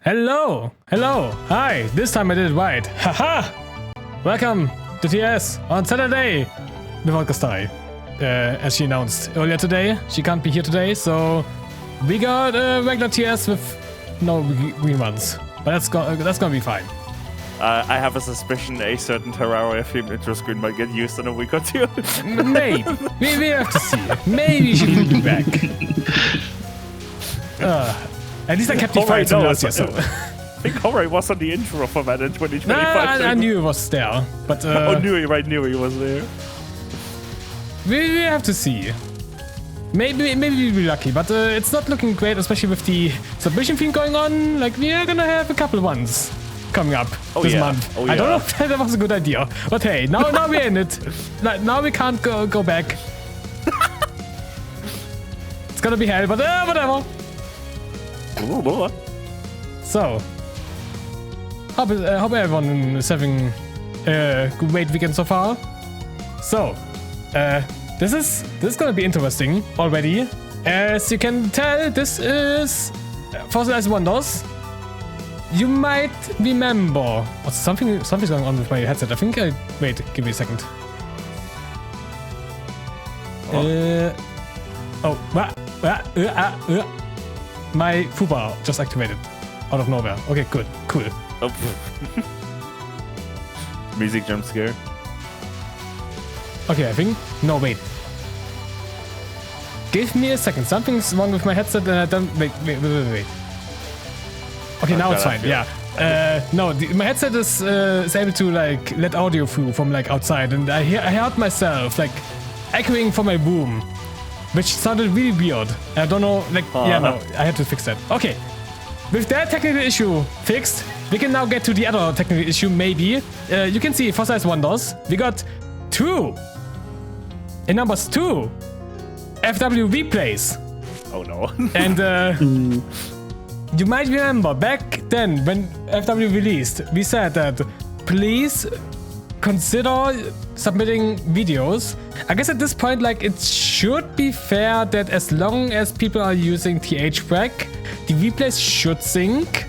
Hello! Hello! Hi! This time I did it right. Haha! Welcome to TS on Saturday without Gastai. As she announced earlier today, she can't be here today, so we got a regular TS with no reruns. But that's gonna be fine. I have a suspicion a certain Terraria theme intro screen might get used in a week or two. Maybe. We have to see. Maybe she will be back. At least I kept the fight from last year, so... I think Horai was on the intro for that in 2025. Nah, I knew it was there, but... knew he was there. We have to see. Maybe we'll be lucky, but it's not looking great, especially with the submission theme going on. Like, we are gonna have a couple ones coming up this month. I don't know if that was a good idea, but hey, now we're in it. Now we can't go back. It's gonna be hell, but whatever. So, hope everyone is having a great weekend so far. So, this is gonna be interesting already. As you can tell, this is Fossilized Wonders. You might remember something's going on with my headset. I think wait, give me a second. My foobar just activated out of nowhere. Okay, good, cool. Oh. Music jump scare. Okay, I think. No, wait. Give me a second. Something's wrong with my headset and I don't. Wait. Okay, now it's fine. Yeah. No, my headset is able to like let audio through from like outside, and I heard myself like echoing from my room, which sounded really weird. I don't know. Like, yeah, no, I had to fix that. Okay. With that technical issue fixed, we can now get to the other technical issue. Maybe you can see Fossilized Wonders. We got 2. In numbers 2, FW replays. Oh no. And you might remember back then when FW released, we said that please consider submitting videos. I guess at this point, like, it should be fair that as long as people are using THREC, the replays should sync,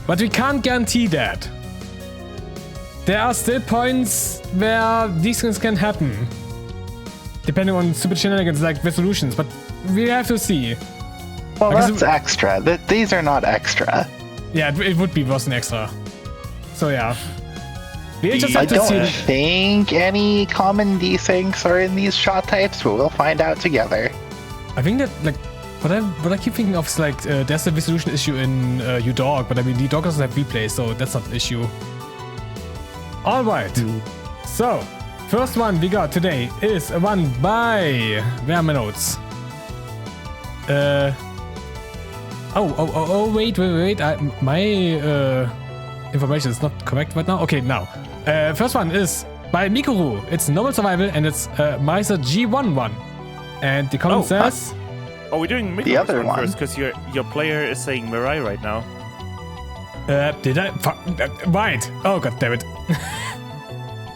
but we can't guarantee that. There are still points where these things can happen, depending on stupid shenanigans like resolutions, but we have to see. Well, that's extra. These are not extra. Yeah, it would be worse than extra. So yeah. We just I don't think any common desyncs are in these shot types, but we'll find out together. I think that, like, what I keep thinking of is like, there's a resolution issue in UDOG, but I mean, the UDOG doesn't have replay, so that's not an issue. Alright. So, first one we got today is a one by... Where are my notes? Wait. My information is not correct right now. Okay, now. First one is by Mikuru. It's normal survival and it's Marisa G11. And the comment says... Oh, we're doing the other one first because your player is saying Mirai right now. Did I? Right. Oh, god damn it.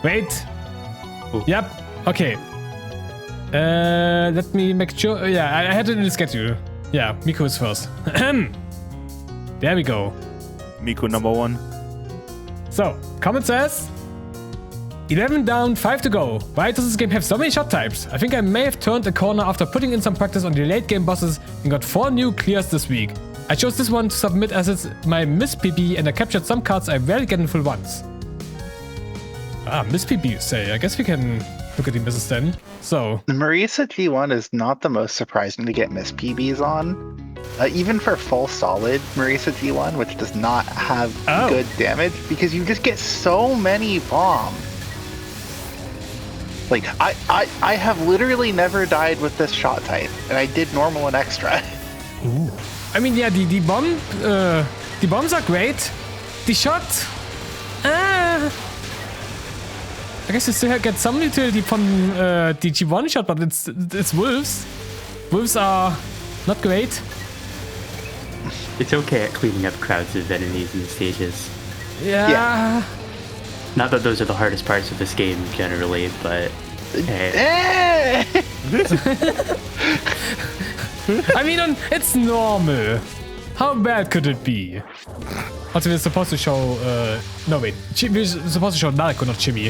Wait. Ooh. Yep. Okay. Let me make sure. Yeah, I had it in the schedule. Yeah, Miku is first. There we go. Miku number 1. So, comment says 11 down, 5 to go. Why does this game have so many shot types? I think I may have turned a corner after putting in some practice on the late game bosses and got 4 new clears this week. I chose this one to submit as it's my Miss PB and I captured some cards I rarely get in full ones. Ah, Miss PB you say. I guess we can look at the misses then. So... The Marisa G1 is not the most surprising to get Miss PBs on. Even for full solid Marisa G1, which does not have good damage, because you just get so many bombs. Like, I have literally never died with this shot type, and I did normal and extra. Ooh. I mean, yeah, the bombs are great. The shot, I guess you still get some utility from the G1 shot, but it's wolves. Wolves are not great. It's okay at cleaning up crowds of enemies in the stages. Yeah. Not that those are the hardest parts of this game generally, but I mean, it's normal. How bad could it be? Also, we're supposed to show... no, wait. We're supposed to show Narco, not Chibi.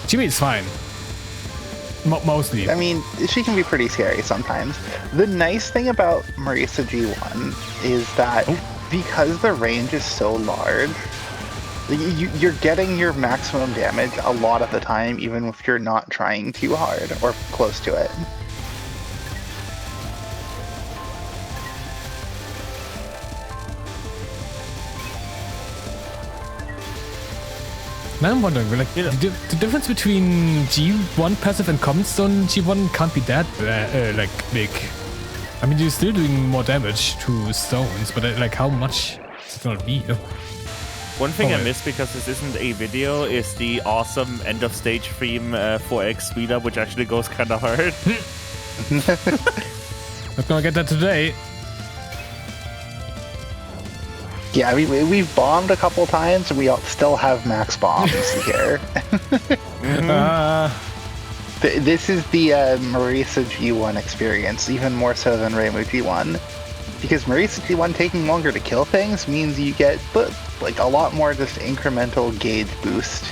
Chibi is fine. Mostly. I mean, she can be pretty scary sometimes. The nice thing about Marisa G1 is that because the range is so large, you're getting your maximum damage a lot of the time, even if you're not trying too hard or close to it. Now I'm wondering, like, the difference between G1 passive and Common Stone G1 can't be that like big. I mean, you're still doing more damage to stones, but like, how much does it not be? One thing I missed because this isn't a video is the awesome end of stage theme for ExNBNHNR, which actually goes kind of hard. Not gonna get that today. Yeah, I mean, we've bombed a couple times, and we still have max bombs here. This is the Marisa G1 experience, even more so than Reimu G1. Because Marisa G1 taking longer to kill things means you get like a lot more just incremental gauge boost.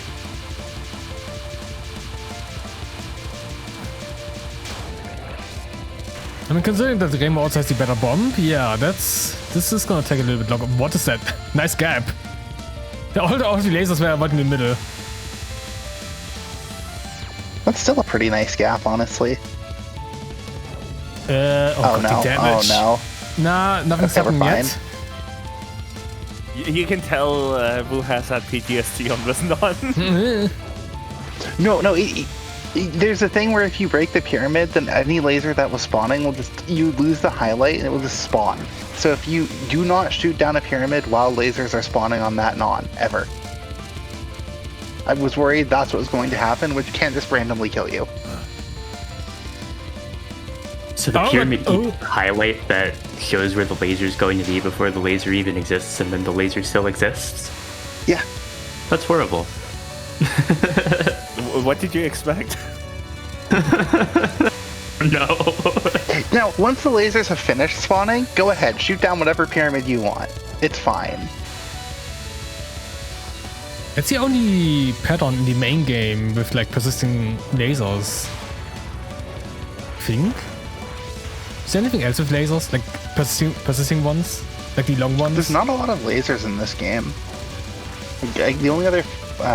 I mean, considering that Reimu also has the better bomb, yeah, this is gonna take a little bit longer. What is that? Nice gap. All the lasers were right in the middle. That's still a pretty nice gap, honestly. God, no! damage. Oh no! Nah, nothing's Okay, happened yet. You can tell who has had PTSD on this one. No. There's a thing where if you break the pyramid, then any laser that was spawning will you lose the highlight and it will just spawn. So if you do not shoot down a pyramid while lasers are spawning on that ever. I was worried that's what was going to happen, which can just randomly kill you. So the pyramid highlight that shows where the laser is going to be before the laser even exists, and then the laser still exists? Yeah. That's horrible. What did you expect? No. Now, once the lasers have finished spawning, go ahead, shoot down whatever pyramid you want. It's fine. It's the only pattern in the main game with like persisting lasers. Think? Is there anything else with lasers? Like persisting ones? Like the long ones? There's not a lot of lasers in this game. The only other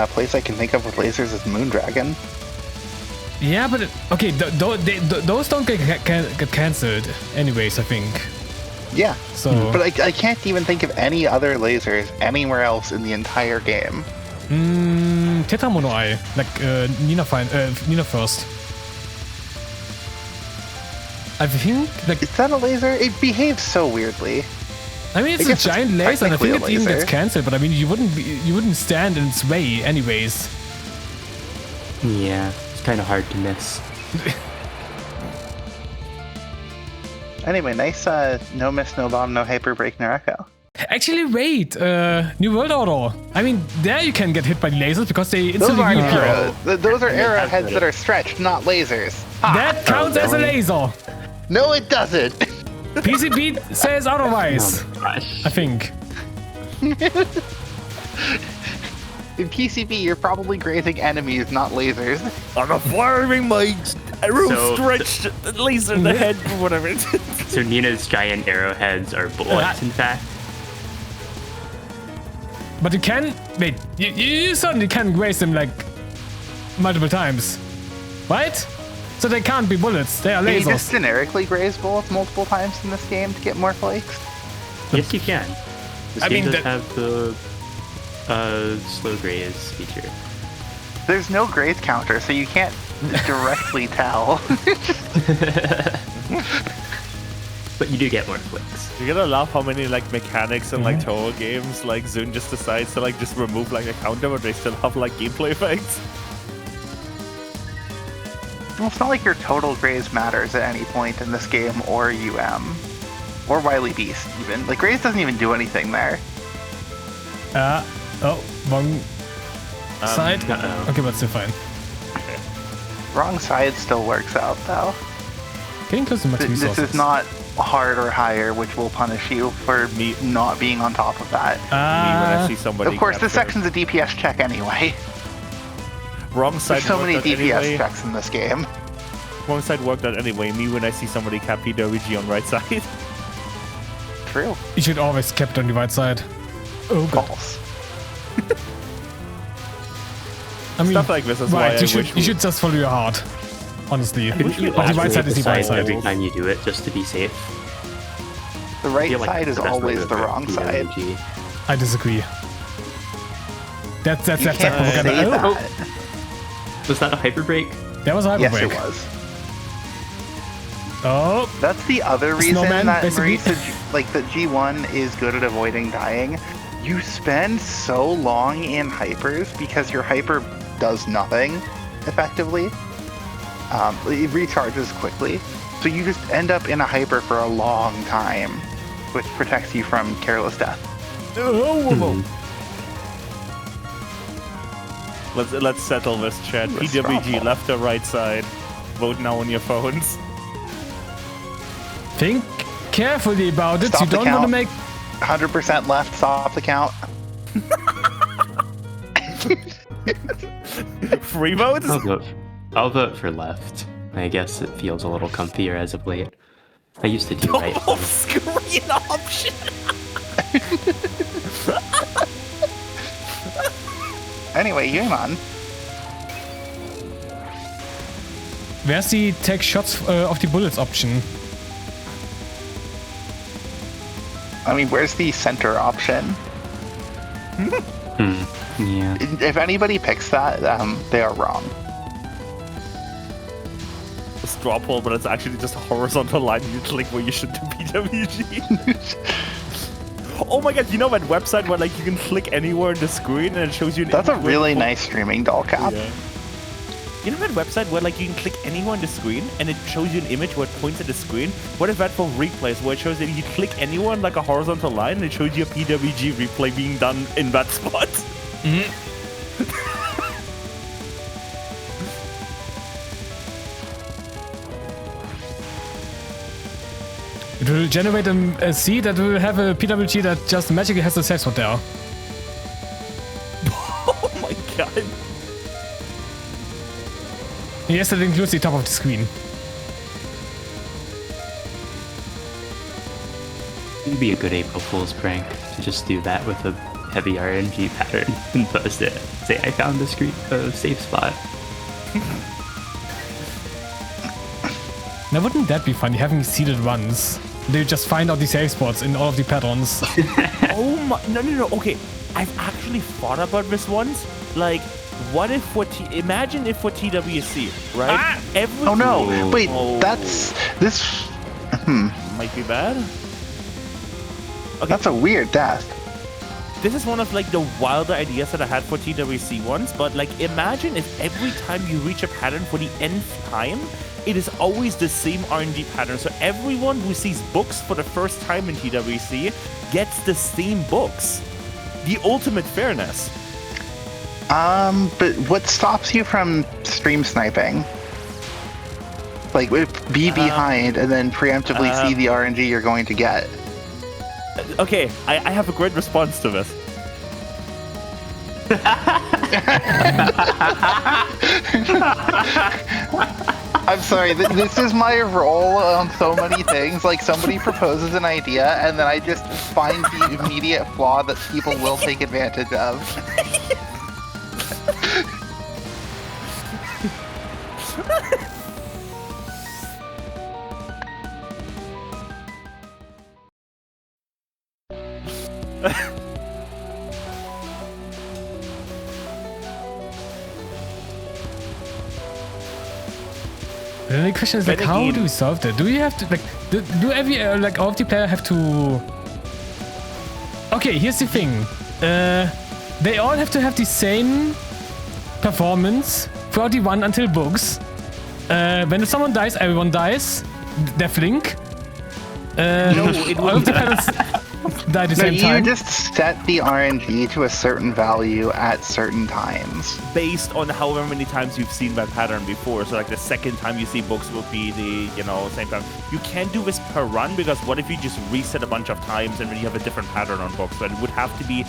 place I can think of with lasers is Moondragon. Yeah, but okay, those don't get cancelled anyways, I think. Yeah, so but I can't even think of any other lasers anywhere else in the entire game. Tetramono Eye, like Nina first. I think like is that a laser? It behaves so weirdly. I mean, it's a giant laser, and I think it even gets cancelled. But I mean, you wouldn't stand in its way, anyways. Yeah, it's kind of hard to miss. Anyway, nice no miss, no bomb, no hyper break, no echo. Actually, wait, New World Order. I mean, there you can get hit by lasers because they instantly reappear. Those are arrowheads that are stretched, not lasers. That counts as a laser. No, it doesn't. PCB says otherwise. Oh my gosh. I think. In PCB, you're probably grazing enemies, not lasers. I'm firing my arrow-stretched laser in the head, or whatever. So Nina's giant arrowheads are bullets, in fact. But you can wait. You certainly can graze them like multiple times, right? So they can't be bullets. They are lasers. Can you just generically graze bullets multiple times in this game to get more flakes? Yes, you can. This game does have the slow graze feature. There's no graze counter, so you can't directly tell. But you do get more flicks. You're gonna laugh how many like mechanics and like Touhou games like ZUN just decides to like just remove like a counter, but they still have like gameplay effects. Well, it's not like your total graze matters at any point in this game, or UM. Or Wily Beast, even. Like, graze doesn't even do anything there. Wrong side? Okay, but still fine. Wrong side still works out, though. Getting close to max resources. This is not hard or higher, which will punish you for not being on top of that. Me when I see somebody. Of course, this capture. section's a DPS check anyway. Wrong side. There's so many worked out DPS anyway. checks in this game. Wrong side worked out anyway. Me when I see somebody cap PWG on right side. True. You should always cap it on the right side. Oh god. False. I mean, Stuff like this is why right, I you wish should just follow your heart. Honestly. wish we But the right side is the right decide side. every time you do it, just to be safe. The right I feel like side is the best always move the for wrong side. PWG. I disagree. That's You can't propaganda. say Oh, that. Was that a hyper break? that was a hyper Yes, break. it was. Oh, That's the other reason Snowman, that basically. Marisa, like that G1 is good at avoiding dying. You spend so long in hypers because your hyper does nothing effectively. It recharges quickly, so you just end up in a hyper for a long time, which protects you from careless death. Let's settle this chat. PWG left or right side. Vote now on your phones. think carefully about it. Stop You the don't want to count. make. 100% left, stop the count. Free votes? I'll vote for left. I guess it feels a little comfier as of late. I used to do right. Off screen option. Anyway, Yunman, Where's the take shots of the bullets option? I mean, where's the center option? Yeah. If anybody picks that, they are wrong. A straw poll, but it's actually just a horizontal line you click where you should do PWG. Oh my god, you know that website where like you can click anywhere on the screen and it shows you an That's a image where really the- nice streaming doll cap. Yeah. You know that website where like you can click anywhere on the screen and it shows you an image where it points at the screen? What if that for replays where it shows that you click anywhere on like a horizontal line and it shows you a PWG replay being done in that spot? It will generate a seed that will have a PWG that just magically has a safe spot there. Oh my god. Yes, that includes the top of the screen. It'd be a good April Fool's prank to just do that with a heavy RNG pattern and post it. Say I found a safe spot. Now, wouldn't that be funny, having seeded runs? They just find out the safe spots in all of the patterns. Oh my, no, okay. I've actually thought about this once. Like, what if for imagine if for TWC, right? Every Oh no! Wait, Oh. that's this. might be bad. Okay, That's a weird death. this is one of like the wilder ideas that I had for TWC once, but like imagine if every time you reach a pattern for the nth time, it is always the same RNG pattern. So everyone who sees books for the first time in TWC gets the same books. The ultimate fairness. But what stops you from stream sniping? Like, be behind and then preemptively see the RNG you're going to get. Okay, I have a great response to this. I'm sorry, this is my role on so many things. Like, somebody proposes an idea, and then I just find the immediate flaw that people will take advantage of. The only question is like, Then how again- do we solve that? Do we have to like, do every like all of the player have to? Okay, here's the thing. They all have to have the same performance throughout the run until books. When someone dies, everyone dies. Death link. No, it all of the wouldn't. patterns. die at the No, same you time. just set the RNG to a certain value at certain times. Based on however many times you've seen that pattern before. So like the second time you see books will be the, same time. You can't do this per run because what if you just reset a bunch of times and then you have a different pattern on books? Then it would have to be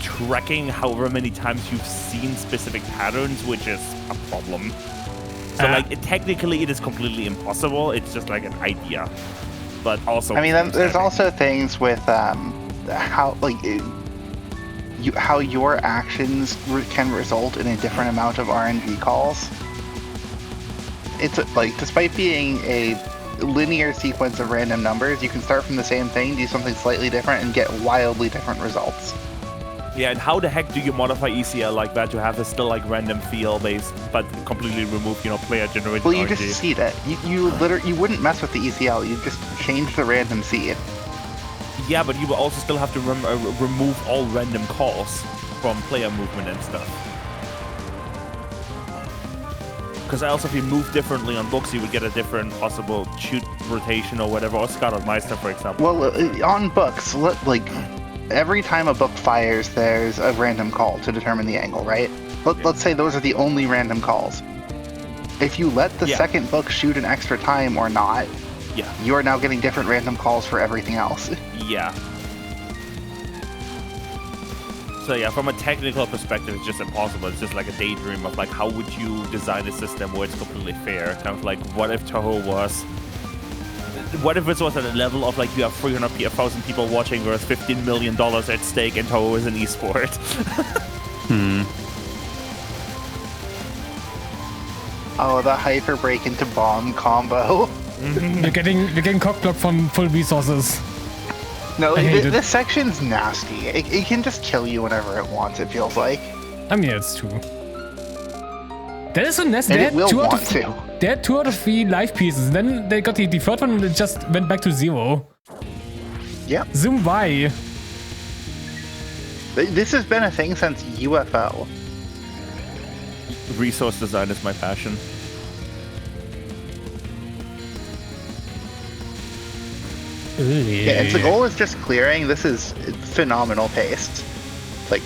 tracking however many times you've seen specific patterns, which is a problem. So technically it is completely impossible. It's just like an idea. But also, I mean, there's also things with how your actions can result in a different amount of RNG calls. It's like, despite being a linear sequence of random numbers, you can start from the same thing, do something slightly different, and get wildly different results. Yeah, and how the heck do you modify ECL like that to have this still like random feel based, but completely remove, player generated Well, you RNG? just seed it. You literally, you wouldn't mess with the ECL. You just change the random seed. Yeah, but you will also still have to remove all random calls from player movement and stuff. Because also, if you move differently on books, you would get a different possible shoot rotation or whatever, or Scout on Meister, for example. Well, on books, every time a book fires, there's a random call to determine the angle, right? Let's say those are the only random calls. If you let the second book shoot an extra time or not, you are now getting different random calls for everything else. Yeah. So yeah, from a technical perspective, it's just impossible. It's just like a daydream of like, how would you design a system where it's completely fair? Kind of like, what if Touhou was... What if it was at a level of like you have 1,000 people watching versus $15 million at stake and Touhou is an esport? Oh, the hyper break into bomb combo. You're getting cockblocked from full resources. No, this section's nasty. It can just kill you whenever it wants, it feels like. I mean, it's true. That is so nasty. And it will want to. They had 2 out of 3 life pieces. Then they got the third one and it just went back to 0. Yep. Zoom why? This has been a thing since UFO. Resource design is my passion. Yeah, if the goal is just clearing, this is phenomenal pace. Like,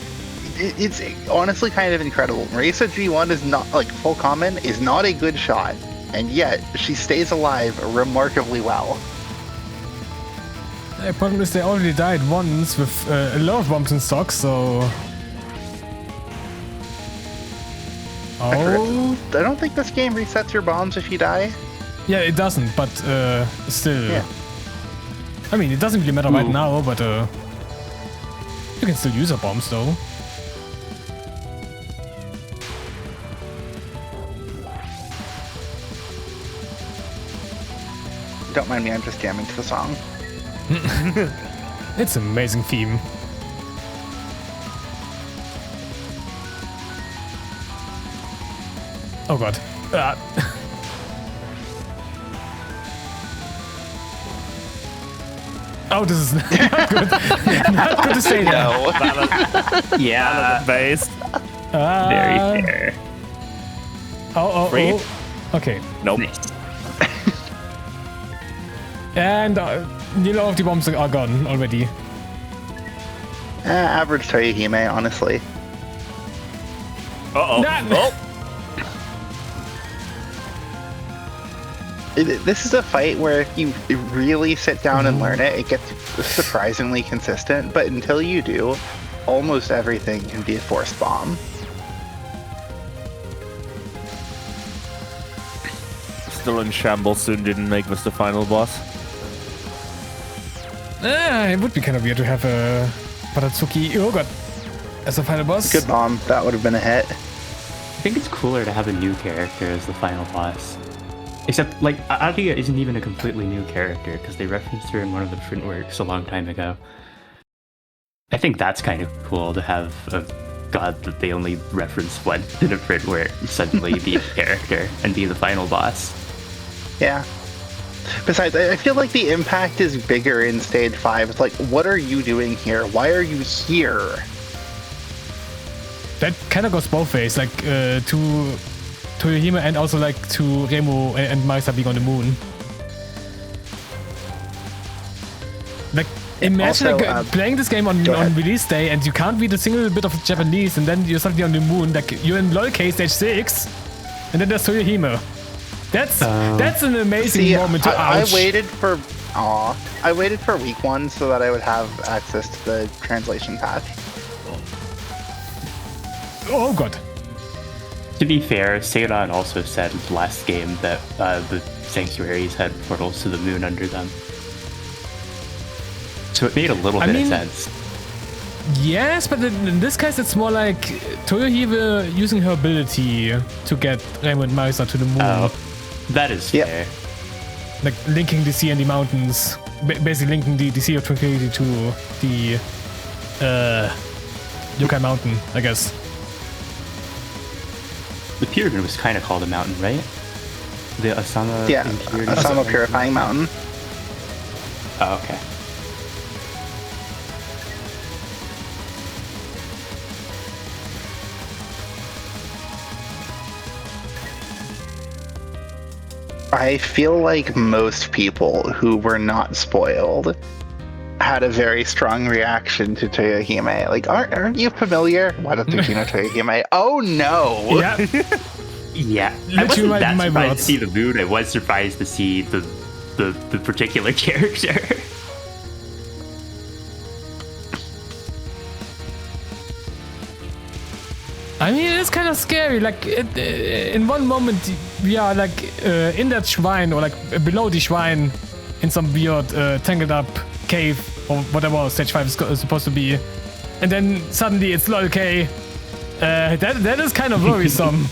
it's honestly kind of incredible. Marisa G1 is not, like, full common, is not a good shot, and yet she stays alive remarkably well. The problem is they already died once with a lot of bombs in stock, so... Oh... I don't think this game resets your bombs if you die. Yeah, it doesn't, but still... Yeah. I mean, it doesn't really matter right now, but you can still use your bombs though. Don't mind me, I'm just jamming to the song. It's an amazing theme. Oh god. Oh, this is not good. Not good to say that. Yeah. Based. Very fair. Free? Okay. Nope. Nice. And nearly all of the bombs are gone already. Average Toyohime, honestly. Uh-oh. Oh. This is a fight where if you really sit down and learn it, it gets surprisingly consistent, but until you do, almost everything can be a forced bomb. Still in shambles, soon didn't make this the final boss. It would be kind of weird to have a Baratsuki, oh god, as a final boss. Good bomb, that would have been a hit. I think it's cooler to have a new character as the final boss. Except, like, Adia isn't even a completely new character, because they referenced her in one of the print works a long time ago. I think that's kind of cool to have a god that they only reference once in a print work suddenly be a character and be the final boss. Yeah. Besides, I feel like the impact is bigger in Stage 5. It's like, what are you doing here? Why are you here? That kind of goes both ways, like to Toyohime and also like to Reimu and Marisa being on the moon. Like, Imagine Also, like, playing this game on release day and you can't read a single bit of Japanese, and then you're suddenly on the moon, like you're in LOLK stage 6, and then there's Touhou. That's an amazing moment to I ouch. waited for week 1 so that I would have access to the translation patch. Oh god. To be fair, Seiran also said last game that the sanctuaries had portals to the moon under them. So it made a little bit of sense. Yes, but in this case it's more like Touhou using her ability to get Reimu and Marisa to the moon. Oh, that is fair. Like linking the sea and the mountains. Basically linking the Sea of Tranquility to the Yokai Mountain, I guess. The pyramid was kind of called a mountain, right? The Asama Impurity. Asama Purifying Mountain. Oh, okay. I feel like most people who were not spoiled had a very strong reaction to Touhou. Like, aren't you familiar? Why don't you know Touhou? Oh no! Yeah. Yeah. I wasn't that surprised to see the moon. I was surprised to see the particular character. I mean, it's kind of scary. Like, in one moment, we are like in that shrine, or like below the shrine, in some weird tangled up cave or whatever stage 5 is supposed to be, and then suddenly it's LOLK. That is kind of worrisome.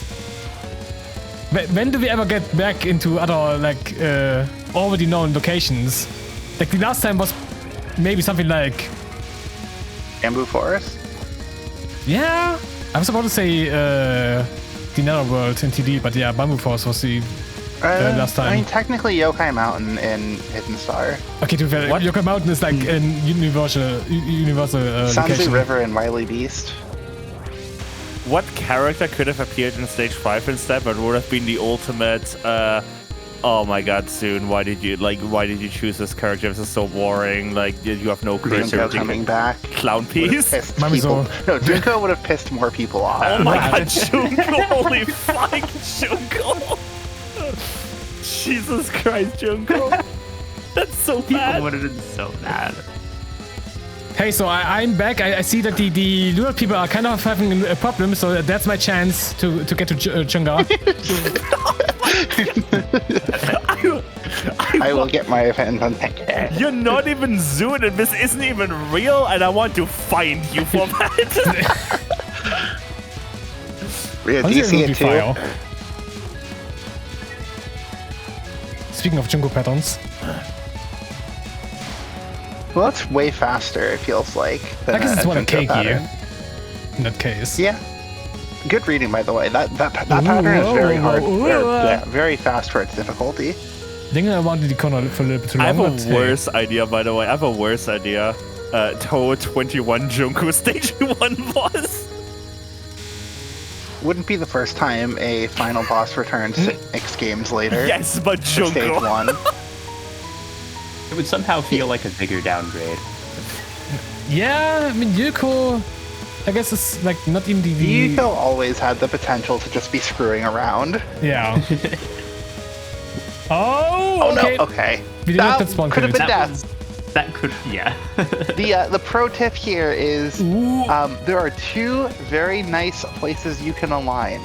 When do we ever get back into other like already known locations? Like the last time was maybe something like Bamboo Forest. Yeah. I was about to say the Netherworld in TD, but yeah, Bamboo Forest was the last time. I mean, technically Yokai Mountain in Hidden Star. Okay, to be fair, Yokai Mountain is like a universal Sanzu location. River and Wily Beast. What character could have appeared in stage 5 instead, but would have been the ultimate? Oh my god, Soon, why did you choose this character? This is so boring. Like, you have no Junko coming back. Clown piece. No, Junko would have pissed more people off. Oh my god, Junko! Holy fuck, Junko! Jesus Christ, Junko! That's so bad. People would have been so mad. Hey, so I'm back. I see that the Lunar people are kind of having a problem, so that's my chance to get to Chunga. I will get my event on that. You're not even Zoon, and this isn't even real, and I want to find you for that. Do you see it too? Speaking of Junko patterns. Well, that's way faster, it feels like. I guess it's one Junko cake pattern. here. In that case. Yeah. Good reading, by the way. That pattern is very hard. Very fast for its difficulty. I think I wanted the corner for a little bit too long. I have a worse idea, by the way. I have a worse idea. Touhou 21 Junko stage 1 boss. Wouldn't be the first time a final boss returns 6 games later. Yes, but Stage Junko. 1. It would somehow feel like a bigger downgrade. Yeah, I mean, Yuko, I guess it's like not even the... Yuko always had the potential to just be screwing around. Yeah. Oh, okay. No, okay. We did not get spawn could have been credits. death. That could, yeah. The pro tip here is there are 2 very nice places you can align.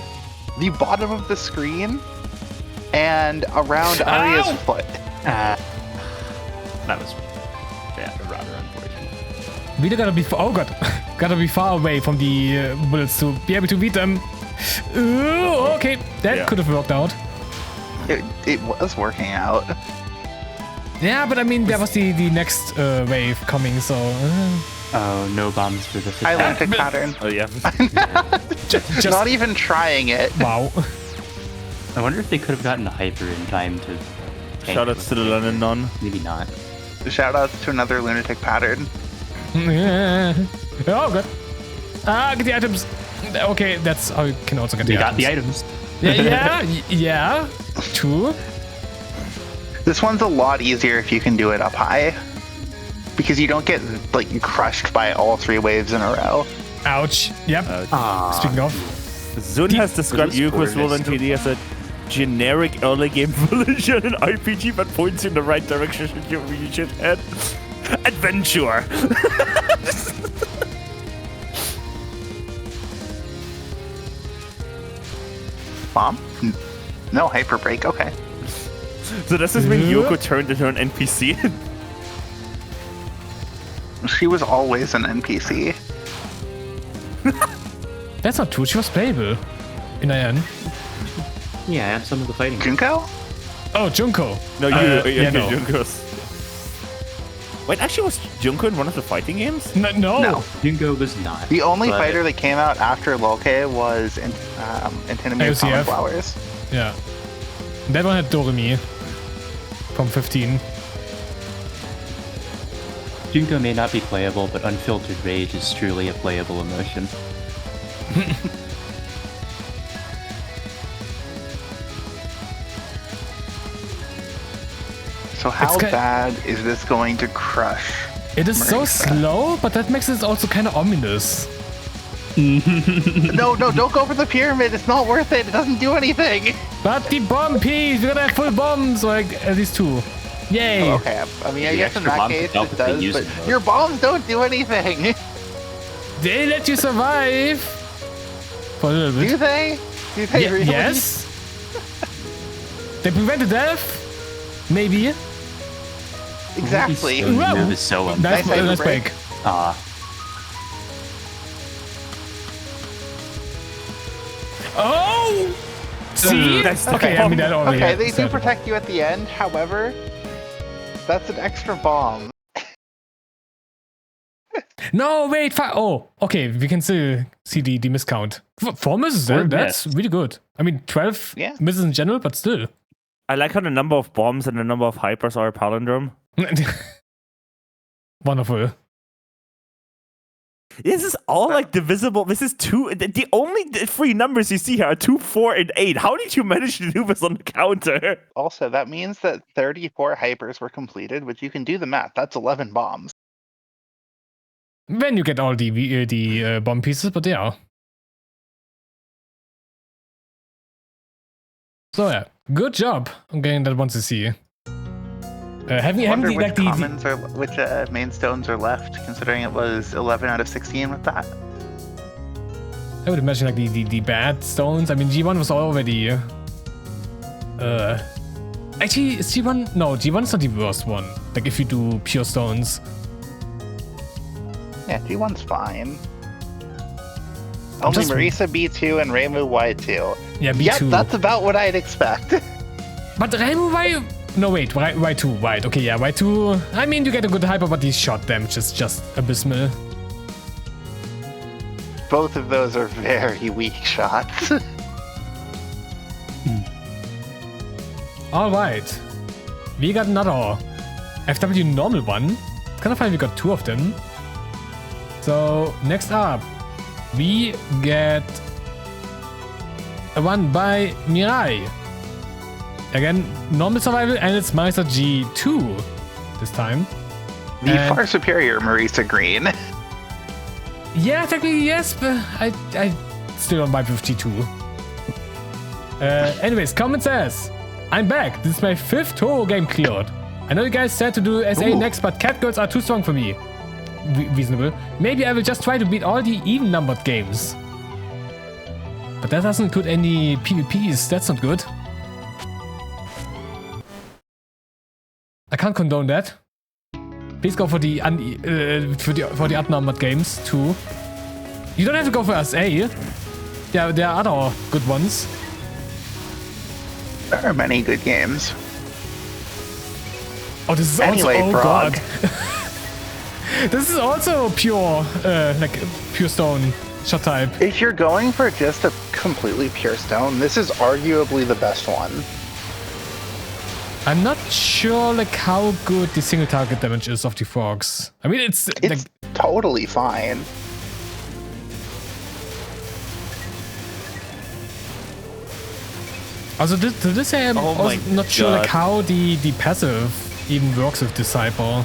The bottom of the screen and around Arya's foot. That was rather unfortunate. Really gotta be gotta be far away from the bullets to be able to beat them. Okay, that could have worked out. It was working out. Yeah, but I mean, that was the next wave coming, so... Oh, no bombs for this I attack. learned the pattern. Oh, yeah. just Not even trying it. Wow. I wonder if they could have gotten a hyper in time to... Shoutouts to the London Non. Maybe not. Shoutouts to another lunatic pattern. Oh, good. Get the items. Okay, that's how you can also get the items. They got the items. Yeah. True. This one's a lot easier if you can do it up high. because you don't get like crushed by all 3 waves in a row. Ouch. Yep. Speaking of, Zun has described Yuko's role in TD as a generic early game villager in an RPG that points you in the right direction should you reach it at adventure. Bomb? No hyper break. Okay. So does this mean Yoko turned into an NPC? She was always an NPC. that's not true. She was playable in IN. Yeah, and some of the fighting. Junko? Oh, Junko. No, yeah, no. Junko's. Wait, actually, was Junko in one of the fighting games? No. No. Junko was not. The only but- fighter that came out after Loke was Antinomy AOCF. Flowers. Yeah. That one had Doremi from 15. Junko may not be playable, but unfiltered rage is truly a playable emotion. So how bad is this going to crush? It is so Marisa? slow, but that makes it also kind of ominous. No, don't go for the pyramid. It's not worth it. It doesn't do anything. But the bomb piece, we're gonna have full bombs, like at least 2. Yay! Oh, okay, I mean, I The guess in extra that bombs case help it if they does, use but it, though. your bombs don't do anything. They let you survive for a little bit. Do they? Do they really? Yes. They prevented death. Maybe. Exactly. Wow. Move is so Nice, Nice nice break. break. Oh! See? That's the Okay, I mean that already. Okay, they do said. protect you at the end. However, that's an extra bomb. No, wait. Oh, okay. We can still see the miscount. 4 misses. That's really good. I mean, 12 Yeah. misses in general, but still. I like how the number of bombs and the number of hypers are a palindrome. Wonderful. This is all like divisible. This is 2. The only 3 numbers you see here are 2, 4, and 8. How did you manage to do this on the counter? Also, that means that 34 hypers were completed, which you can do the math. That's 11 bombs. When you get all the bomb pieces, but yeah. So yeah, good job on getting that one to see. Have I you wonder the, which like the commons are, which main stones are left, considering it was 11 out of 16 with that. I would imagine like the bad stones. I mean, G1 was already. Actually, is G1? No, G1 is not the worst one. Like if you do pure stones. Yeah, G1's fine. I'm Only just- Marisa B2 and ReimuB Y2. Yeah, B2. Yep, that's about what I'd expect. But ReimuB No, wait, Y2, right. Okay, yeah, Y2. I mean, you get a good hyper, but the shot damage is just abysmal. Both of those are very weak shots. Alright. We got another FW normal one. It's kind of fun we got 2 of them. So, next up, we get a one by Mirai. Again, normal survival, and it's Marisa G2 this time. The And- far superior Marisa Green. Yeah, technically yes, but I still don't vibe with G2. Anyways, comment says, I'm back. This is my 5th Touhou game cleared. I know you guys said to do SA Ooh. next, but catgirls are too strong for me. Reasonable. Maybe I will just try to beat all the even-numbered games. But that doesn't include any PvPs. That's not good. I can't condone that. Please go for the for the outnumbered games too. You don't have to go for SA. There are other good ones. There are many good games. Oh, this is Anyway, also Frog. God. This is also pure like pure stone shot type. If you're going for just a completely pure stone, this is arguably the best one. I'm not sure like how good the single target damage is of the frogs. I mean, it's It's like totally fine. also to this I'm Oh my also not sure like God. how the passive even works with Disciple.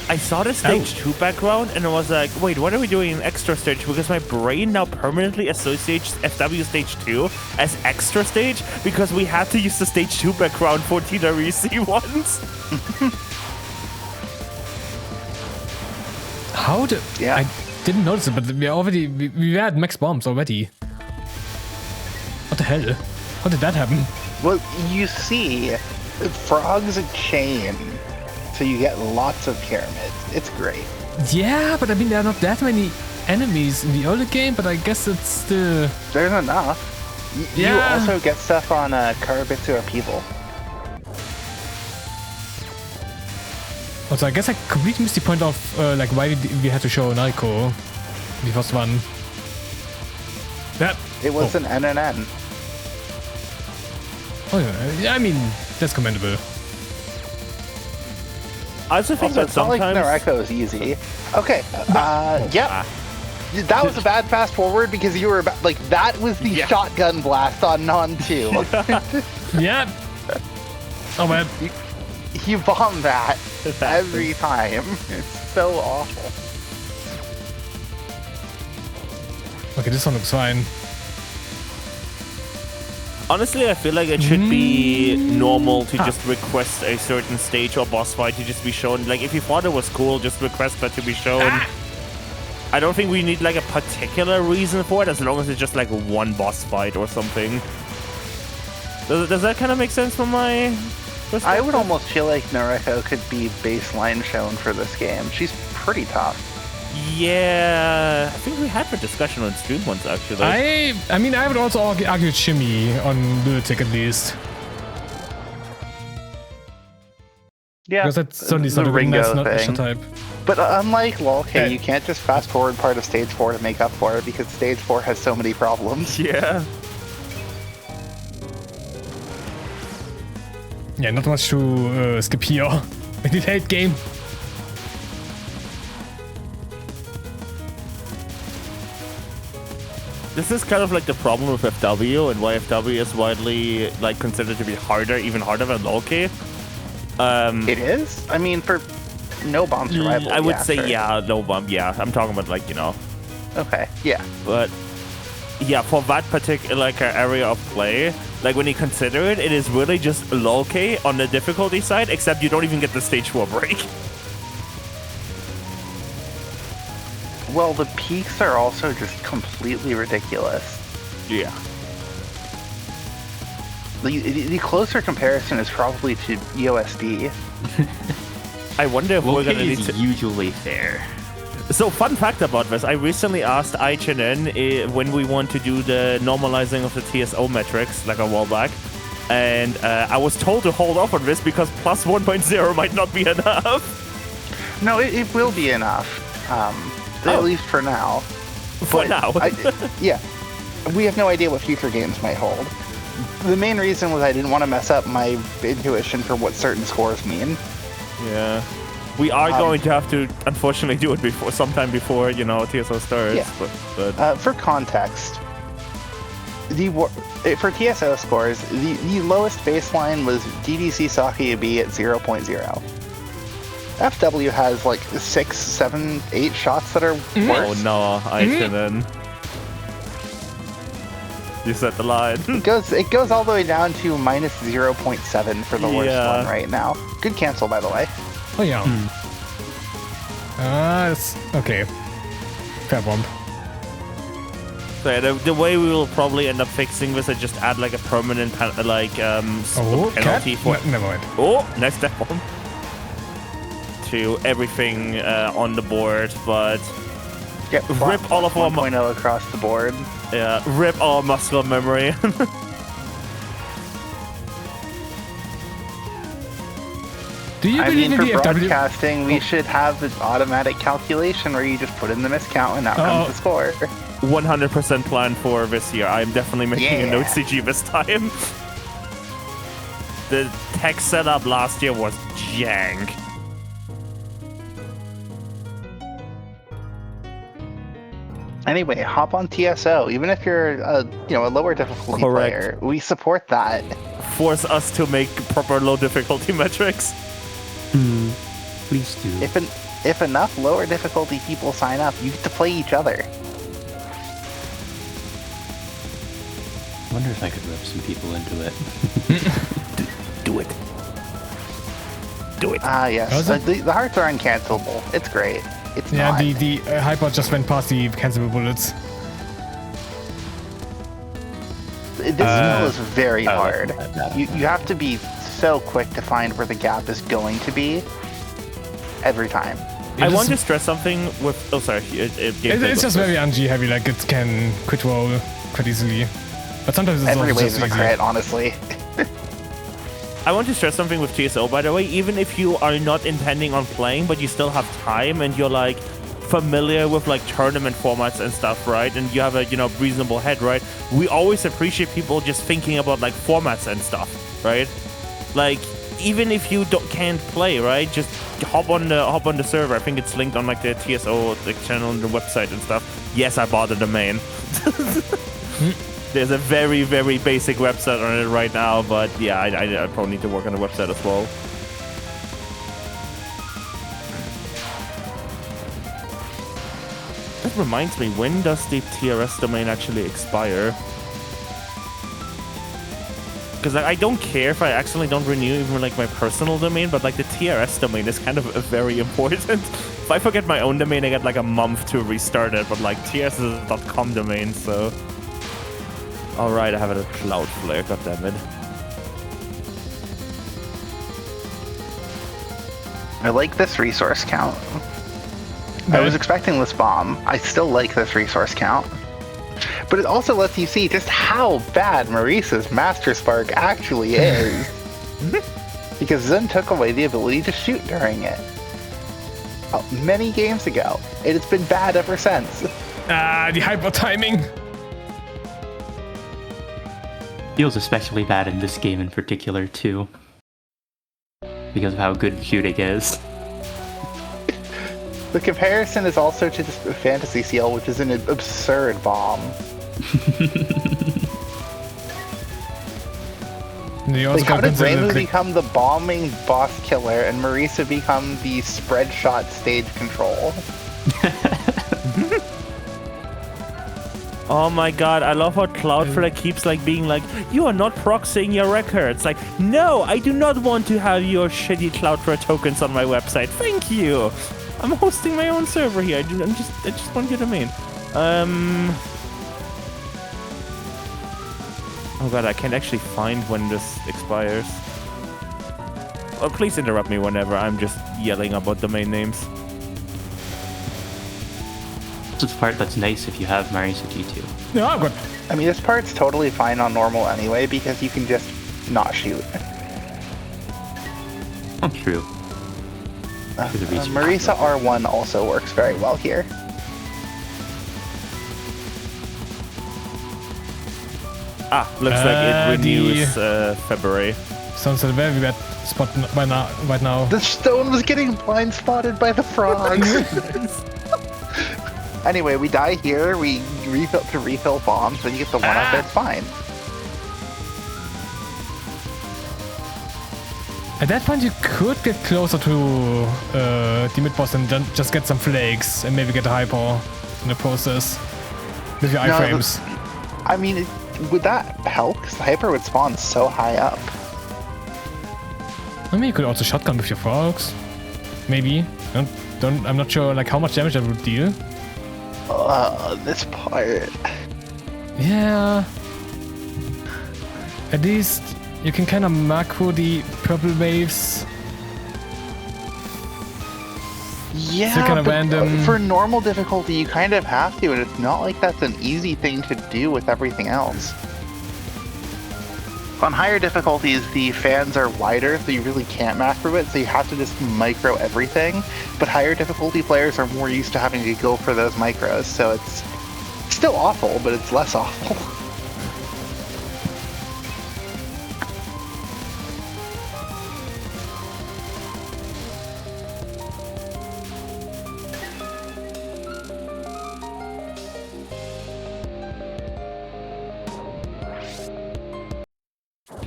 I saw the stage 2 background and I was like, wait, what are we doing in extra stage? Because my brain now permanently associates FW stage 2 as extra stage because we had to use the stage 2 background for TWC once. How did... Yeah. I didn't notice it, but we had max bombs already. What the hell? How did that happen? Well, you see, frogs chain, so you get lots of pyramids. It's great. Yeah, but I mean, there are not that many enemies in the early game, but I guess it's still... There's enough. You also get stuff on Karabitsu Upheaval. Also, I guess I completely missed the point of, like, why did we had to show Naiko the first one. Yeah. It was an NNN. Oh, yeah, I mean, that's commendable. I also think Also, that it's not like sometimes... Nareko is easy. Okay, yep. That was a bad fast forward because you were about, like, that was the shotgun blast on Non 2. Yeah. Oh, man. You bomb that every time. It's so awful. Okay, this one looks fine. Honestly, I feel like it should be normal to just request a certain stage or boss fight to just be shown. Like, if you thought it was cool, just request that to be shown. I don't think we need, like, a particular reason for it, as long as it's just, like, one boss fight or something. Does that kind of make sense from my perspective? I would almost feel like Nareko could be baseline shown for this game. She's pretty tough. Yeah, I think we had a discussion on stream once, actually. I mean, I would also argue Shimmy on Lunatic at least. Yeah, because that's certainly the not a Ringo nice thing. type. But unlike LOL-K, you can't just fast forward part of stage 4 to make up for it because stage 4 has so many problems. Yeah. Yeah, not much to skip here. In the late game. This is kind of like the problem with FW and why FW is widely like considered to be harder, even harder than LOL-K. It is? I mean, for no bomb survival. I would say sure. yeah, no bomb, yeah. I'm talking about like, you know. Okay, yeah. But yeah, for that particular like area of play, like when you consider it, it is really just LOL-K on the difficulty side, except you don't even get the stage 4 break. Well, the peaks are also just completely ridiculous. Yeah. The closer comparison is probably to EOSD. I wonder if we're gonna need to... usually fair. So, fun fact about this, I recently asked IZNZI when we want to do the normalizing of the TSO metrics, like a while back, and I was told to hold off on this because plus 1.0 might not be enough. No, it will be enough. At least for now. For now. Yeah. We have no idea what future games might hold. The main reason was I didn't want to mess up my intuition for what certain scores mean. Yeah. We are going to have to, unfortunately, do it sometime before, you know, TSO starts. Yeah. But... for context, for TSO scores, the lowest baseline was DDC SoEW at 0.0. FW has like 6, 7, 8 shots that are worse. Oh no, IZNZI. You set the line. It goes all the way down to minus 0.7 for the worst one right now. Good cancel, by the way. Oh yeah. It's okay. Fair bomb. So yeah, the way we will probably end up fixing this is just add like a permanent penalty for. Never mind. Oh, nice step bomb. To everything on the board, but rip all of our 1.0 across the board. Yeah, rip all muscle memory. Do you believe for in the broadcasting, we should have this automatic calculation where you just put in the miscount and out comes the score. 100% planned for this year. I'm definitely making a note CG this time. The tech setup last year was jank. Anyway, hop on TSO. Even if you're a lower difficulty player, we support that. Force us to make proper low difficulty metrics. Please do. if enough lower difficulty people sign up, you get to play each other. I wonder if I could rub some people into it. Do it. Do it. Ah, yes. The hearts are uncancelable. It's great. It's Yeah, not. the hyper just went past the cancelable bullets. This skill is very oh, hard. that's not bad. You have to be so quick to find where the gap is going to be every time. I want to stress something with. Oh, sorry. It's just very NG heavy, like it can crit roll quite easily. But sometimes it's Every also wave just is a easy. crit, honestly. I want to stress something with TSO, by the way. Even if you are not intending on playing, but you still have time and you're like familiar with like tournament formats and stuff, right? And you have a reasonable head, right? We always appreciate people just thinking about like formats and stuff, right? Like even if you can't play, right? Just hop on the server. I think it's linked on like the TSO channel and the website and stuff. Yes, I bought the domain. There's a very, very basic website on it right now, but yeah, I probably need to work on the website as well. That reminds me, when does the TRS domain actually expire? Because I don't care if I accidentally don't renew even like my personal domain, but like the TRS domain is kind of very important. If I forget my own domain, I get like a month to restart it, but like TRS is a .com domain, so... Alright, I have a Cloudflare, goddammit. I like this resource count. I was expecting this bomb. I still like this resource count. But it also lets you see just how bad Marisa's Master Spark actually is. Because Zen took away the ability to shoot during it. Many games ago. It has been bad ever since. The hyper timing. Feels especially bad in this game in particular too, because of how good shooting is. The comparison is also to the Fantasy Seal, which is an absurd bomb. Like, how did ReimuB become the bombing boss killer and Marisa become the spread shot stage control? Oh my god, I love how Cloudflare keeps like being like, you are not proxying your records. Like, no, I do not want to have your shitty Cloudflare tokens on my website. Thank you. I'm hosting my own server here. I just want your domain. Oh god, I can't actually find when this expires. Well, please interrupt me whenever I'm just yelling about domain names. This is the part that's nice if you have Marisa G2. Yeah, I'm good. I mean, this part's totally fine on normal anyway, because you can just not shoot. Oh, true. Marisa R1 also works very well here. Ah, looks like it renews February. Sounds like a very bad spot right now. The stone was getting blind spotted by the frogs. Anyway, we die here, we refill bombs, then you get the one-up, it's fine. At that point, you could get closer to the mid-boss and then just get some flakes and maybe get a hyper in the process with your iframes. I mean, would that help? Because the hyper would spawn so high up. I mean, you could also shotgun with your frogs. Maybe. I'm not sure like how much damage that would deal. This part. Yeah. At least you can kind of macro the purple waves. Yeah, so kind of but random. For normal difficulty, you kind of have to, and it's not like that's an easy thing to do with everything else. On higher difficulties, the fans are wider, so you really can't macro it, so you have to just micro everything. But higher difficulty players are more used to having to go for those micros, so it's still awful, but it's less awful.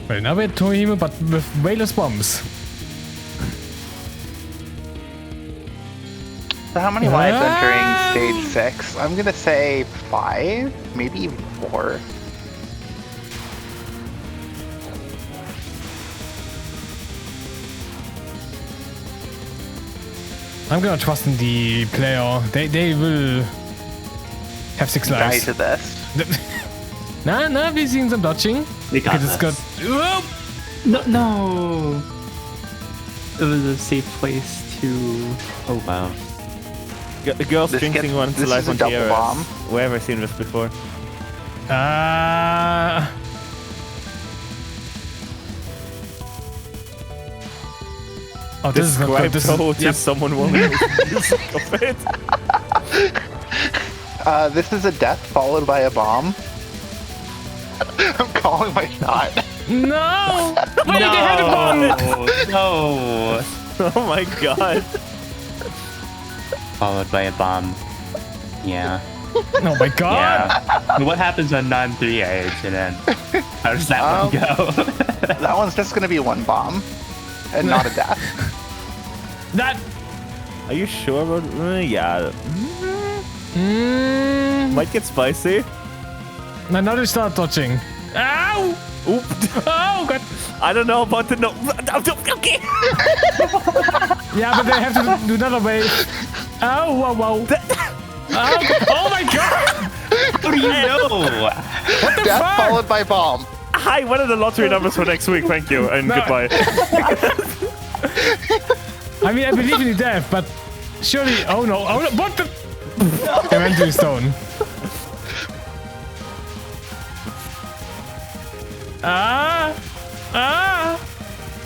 Well, now we're Touhou, but with way less bombs. So how many lives entering stage 6? I'm gonna say 5, maybe even 4. I'm gonna trust in the player. They will have 6 Die lives. to this. Nah, we're seeing some dodging. They got It's this. got. Whoop! No. It was a safe place to. Oh wow. The girls This drinking gets- one to this life is a on double TRS. bomb. Where have I seen this before? Oh, this is not Describe good. This is, Touhou to yep. someone willing to sick of it. This is a death followed by a bomb. I'm calling my shot. No! Wait, they had a bomb! No. Oh my god. Followed by a bomb. Yeah. Oh my god! Yeah. What happens on non-3 age and then how does that one go? That one's just gonna be one bomb, and not a death. That. Are you sure about yeah. Might get spicy. Now they start dodging. Ow! Oop. Oh god! I don't know about the no. Okay. Yeah, but they have to do another wave. Ow! Wow! Wow! Oh my god! How do you know? What the Death fuck? followed by bomb. Hi, what are the lottery numbers for next week? Thank you and No. goodbye. I mean, I believe in the death, but surely. Oh no! Oh no! What the? They went to the stone.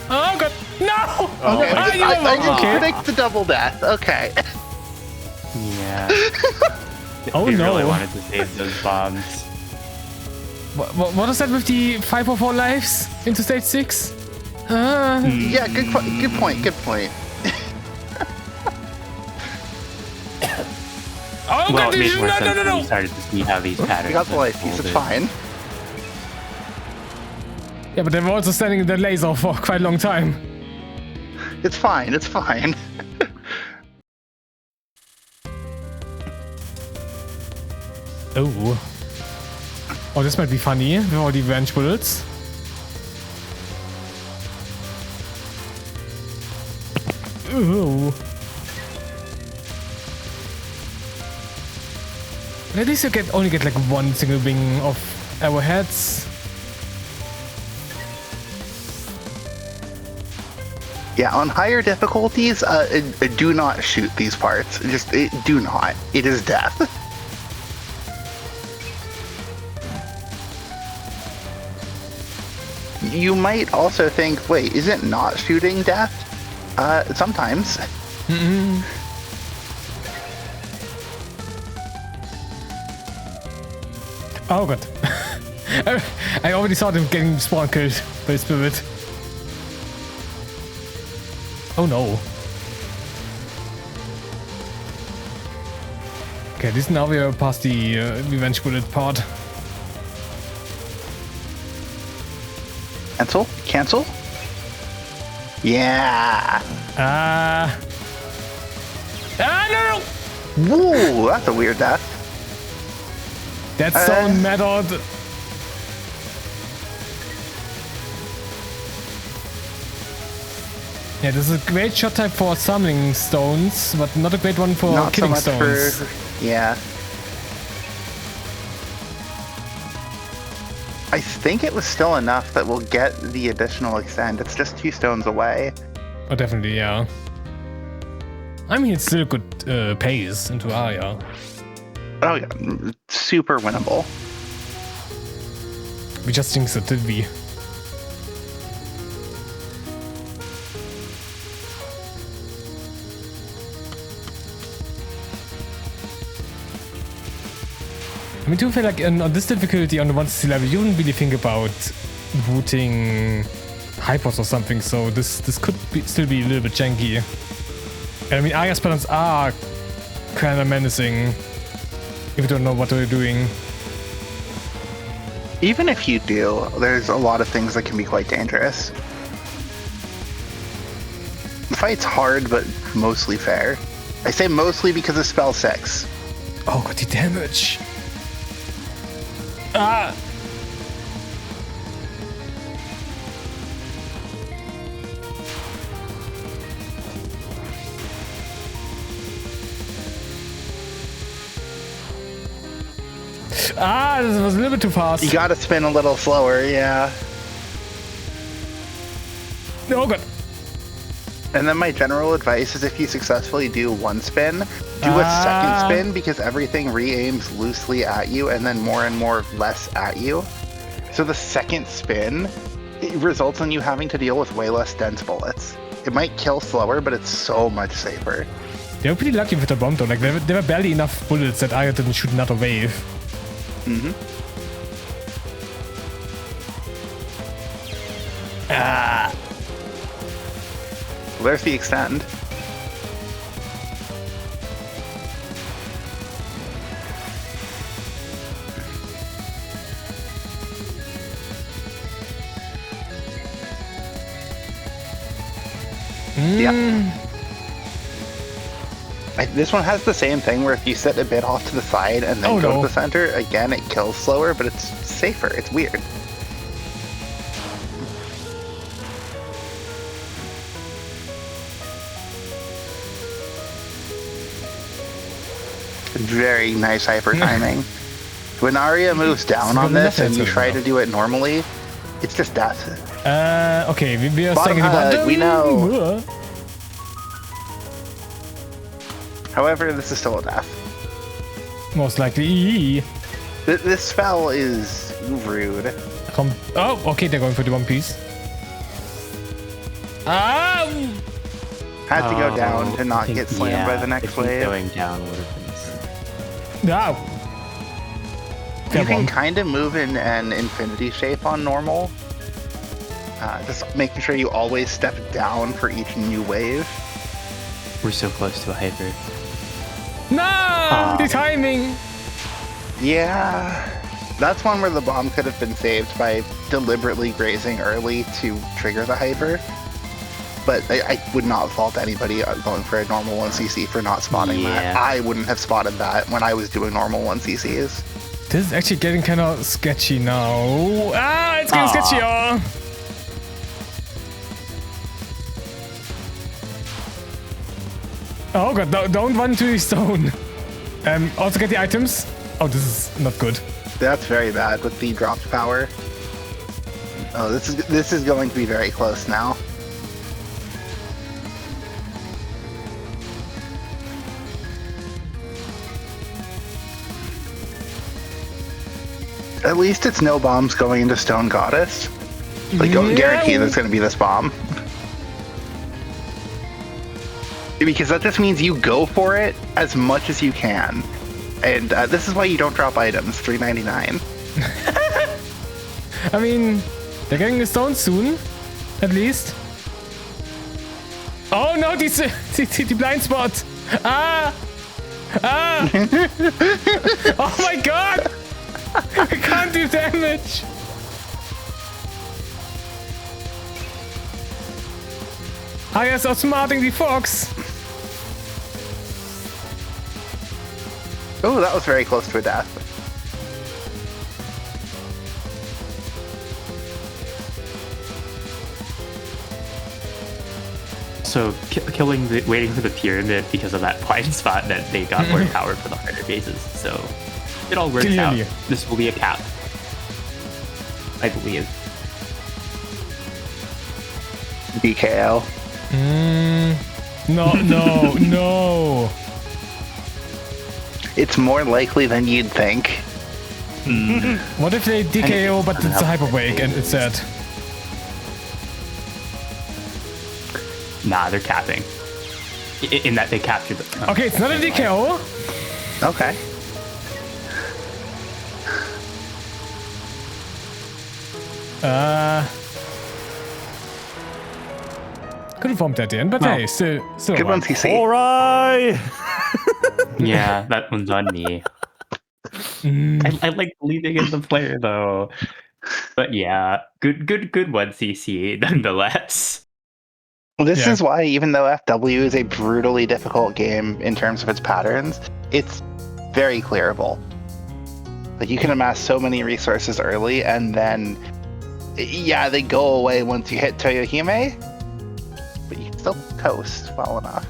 Oh god! No! Okay, Ah, you I were can okay. predict the double death. Okay. Yeah. Oh they no! really wanted to save those bombs. What is that with the 504 lives into stage 6? Yeah, good point. Good point. Oh Well, god! it made more sense when No! we started to see how these patterns We got the life piece. It's unfolded. fine. Yeah, but they were also standing in the laser for quite a long time. It's fine. It's fine. Oh. Oh, this might be funny with all the revenge bullets. Ooh. At least you only get like one single wing of arrowheads. Yeah, on higher difficulties, do not shoot these parts. Just do not. It is death. You might also think, wait, is it not shooting death? Sometimes. Oh god. I already saw them getting spawn killed by Spirit. Oh no. Okay, this now we are past the revenge bullet part. Cancel? Cancel? Yeah! No! Whoa, that's a weird death. That's so mattered. Yeah, this is a great shot type for summoning stones, but not a great one for Not so killing much stones. for... Yeah. I think it was still enough that we'll get the additional extend. It's just 2 stones away. Oh, definitely, yeah. I mean, it's still good pace into Arya. Oh yeah, super winnable. We just jinxed it, did we? I mean, to feel like on this difficulty, on the 160 level, you wouldn't really think about booting hypers or something, so this could still be a little bit janky. And I mean, Arya's patterns are kind of menacing if you don't know what they're doing. Even if you do, there's a lot of things that can be quite dangerous. The fight's hard, but mostly fair. I say mostly because of spell 6. Oh god, die Damage. Ah! Ah, this was a little bit too fast. You gotta spin a little slower, yeah. Oh god. And then my general advice is if you successfully do one spin, do a second spin because everything re-aims loosely at you and then more and more less at you. So the second spin, it results in you having to deal with way less dense bullets. It might kill slower, but it's so much safer. They were pretty lucky with the bomb though. Like there were barely enough bullets that I didn't shoot another wave. Mm-hmm. Ah. Well, there's the extend. Yeah. This one has the same thing where if you sit a bit off to the side and then go to the center, again, it kills slower, but it's safer. It's weird. Very nice hyper timing. When Arya moves down on this and you try to do it normally, it's just death. Okay, we are Bottom saying hug, we know. Ooh. However, this is still a death. Most likely. This spell is rude. Oh, okay, they're going for the One Piece. Ah! Had to go down to not get slammed by the next wave. Going down would have been. No. You can kind of move in an infinity shape on normal. Just making sure you always step down for each new wave. We're so close to a hyper. No! The timing! Yeah. That's one where the bomb could have been saved by deliberately grazing early to trigger the hyper. But I would not fault anybody going for a normal 1cc for not spotting that. I wouldn't have spotted that when I was doing normal 1cc's. This is actually getting kind of sketchy now. Ah, it's getting sketchier! Oh god, don't run to the stone. Also get the items. Oh, this is not good. That's very bad with the dropped power. Oh, this is going to be very close now. At least it's no bombs going into Stone Goddess. Like, guarantee there's going to be this bomb. Because that just means you go for it as much as you can. And this is why you don't drop items, $3.99. I mean, they're getting the stone soon, at least. Oh no, the blind spot! Ah! Ah! Oh my god! I can't do damage! Arya's outsmarting the fox! Oh, that was very close to a death. So waiting for the pyramid because of that blind spot meant they got more power for the harder phases. So it all works out. This will be a cap, I believe. DKL. No, no, no. It's more likely than you'd think. What if they DKO but it's a hyper wake and it's dead? Nah, they're capping. In that they captured the... Okay, it's not a DKO. Okay. Could have bumped at the end, but hey, still Good one, TC. Alright! Yeah, that one's on me. I like believing in the player though. But yeah, good 1cc nonetheless. This is why, even though FW is a brutally difficult game in terms of its patterns, it's very clearable. Like, you can amass so many resources early, and then, yeah, they go away once you hit Toyohime, but you can still coast well enough.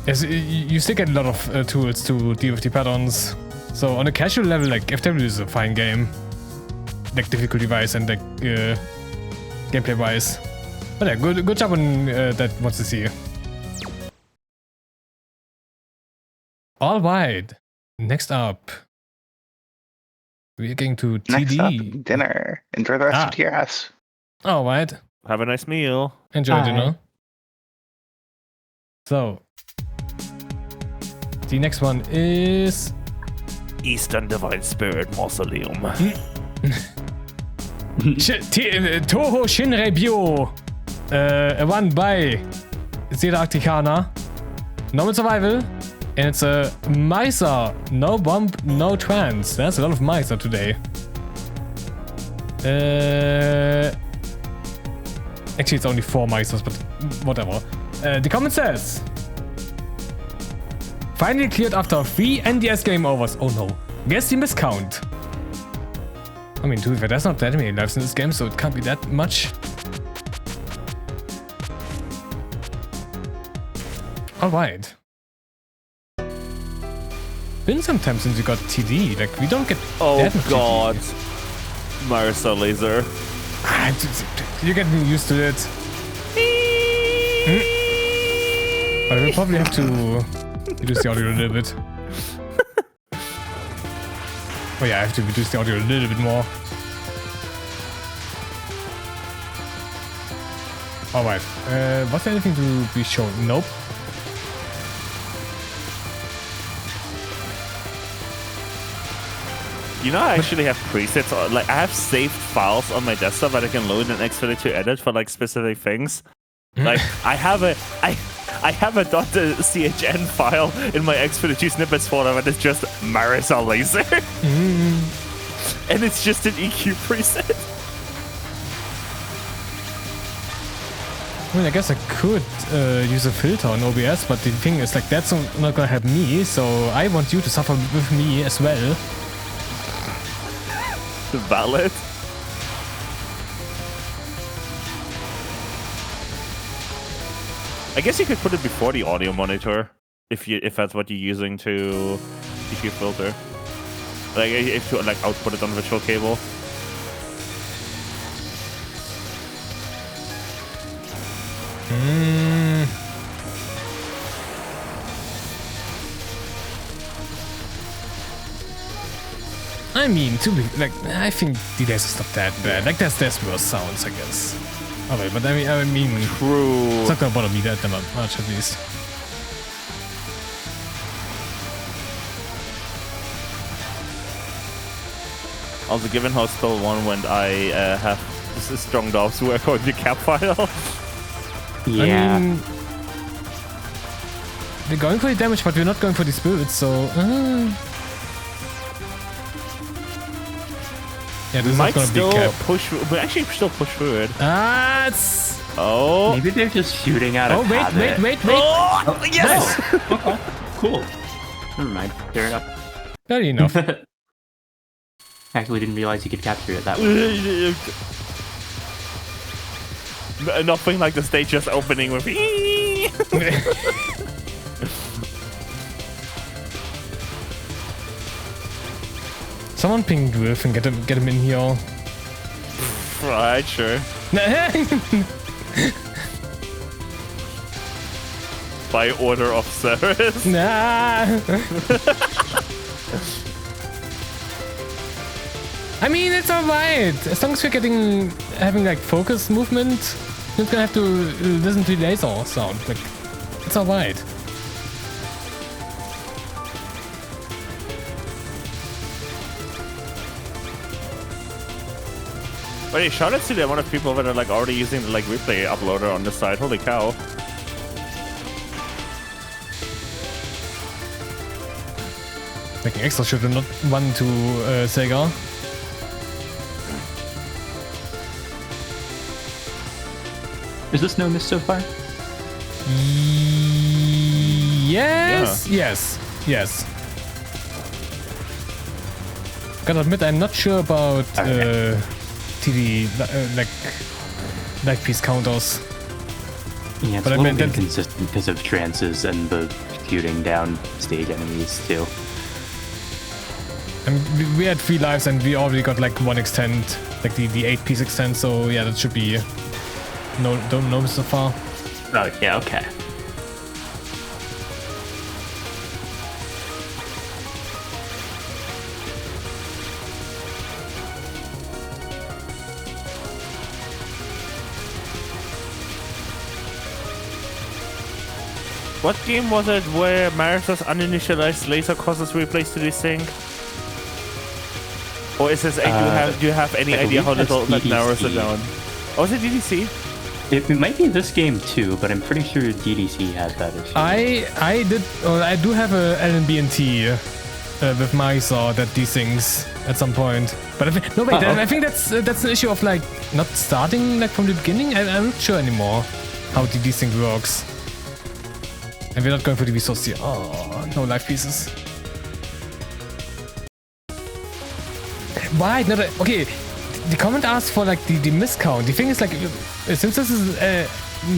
Yes, you still get a lot of tools to deal with the patterns. So on a casual level, like, FW is a fine game. Like, difficulty-wise and, like, gameplay-wise. But yeah, good job on that, what's to see. Alright, next up. We're getting to TD. Next up, dinner. Enjoy the rest of TRS. Alright. Have a nice meal. Enjoy dinner. So, the next one is... Eastern Divine Spirit Mausoleum. Touhou Shinrei-Byo. One by ZetaArcticana. Normal survival. And it's a Marisa. No bump, no trans. There's a lot of Marisa today. Actually, it's only 4 Marisas, but whatever. The comment says... Finally cleared after 3 NDS game overs. Oh no. Guess the miscount. I mean, to be fair, there's not that many lives in this game, so it can't be that much. Alright. Been some time since we got TD. Like, we don't get that much god. TD. Marisa laser. You're getting used to it. But we'll probably have to reduce the audio a little bit. Oh yeah, I have to reduce the audio a little bit more. Alright. Was there anything to be shown? Nope. You know, I actually have presets. Like, I have saved files on my desktop that I can load in Xfinity to edit for like specific things. Like, I have a .chn file in my Xfinity snippets folder that is just Marisa laser, and it's just an EQ preset. I mean, I guess I could use a filter on OBS, but the thing is, like, that's not gonna help me. So I want you to suffer with me as well. Valid. I guess you could put it before the audio monitor if that's what you're using to EQ filter. Like if you like output it on virtual cable. I mean, to be like, I think the delays is not that bad. Like, there's worse sounds, I guess. Alright, but I mean, true. It's not gonna bother me that much, at least. Also, given how Still One went, I have strong doubts who are going to cap file. Yeah. I mean, we're going for the damage, but we're not going for the spirits, so... Yeah, this might is not gonna be push, but actually still push forward. It's... Oh. Maybe they're just shooting out of habit. wait. Oh, yes! Nice. Okay, cool. Never mind. Fair enough. Fair enough. Actually didn't realize you could capture it that way. Nothing like the stage just opening with Someone ping Dwarf and get him in here. Right, sure. By order of service. Nah. I mean, it's alright. As long as we're having like focus movement, you're not gonna have to listen to the laser sound. Like, it's alright. Wait, shout out to the amount of people that are like already using the like replay uploader on this side. Holy cow. Making extra should not one to Sega. Is this no miss so far? Yes, yes. Gotta admit, I'm not sure about TD like life piece counters. Yeah, it's a little inconsistent because of trances and the shooting down stage enemies too. I mean, we had 3 lives and we already got like 1 extend, like the 8-piece extend, so yeah, that should be no miss so far. Oh yeah, okay. What game was it where Marisa's uninitialized laser causes replays to this thing? Or is this? Do you have any idea how little that narrows it down? Oh, is it DDC? It might be this game too, but I'm pretty sure DDC had that issue. I do have a NNBNT with Marisa that desyncs at some point, but I think that's an issue of like not starting like from the beginning. I'm not sure anymore how the desync works. And we're not going for the resource here. Oh, no life pieces. Why? No, okay, the comment asked for like the miscount. The thing is like, since this is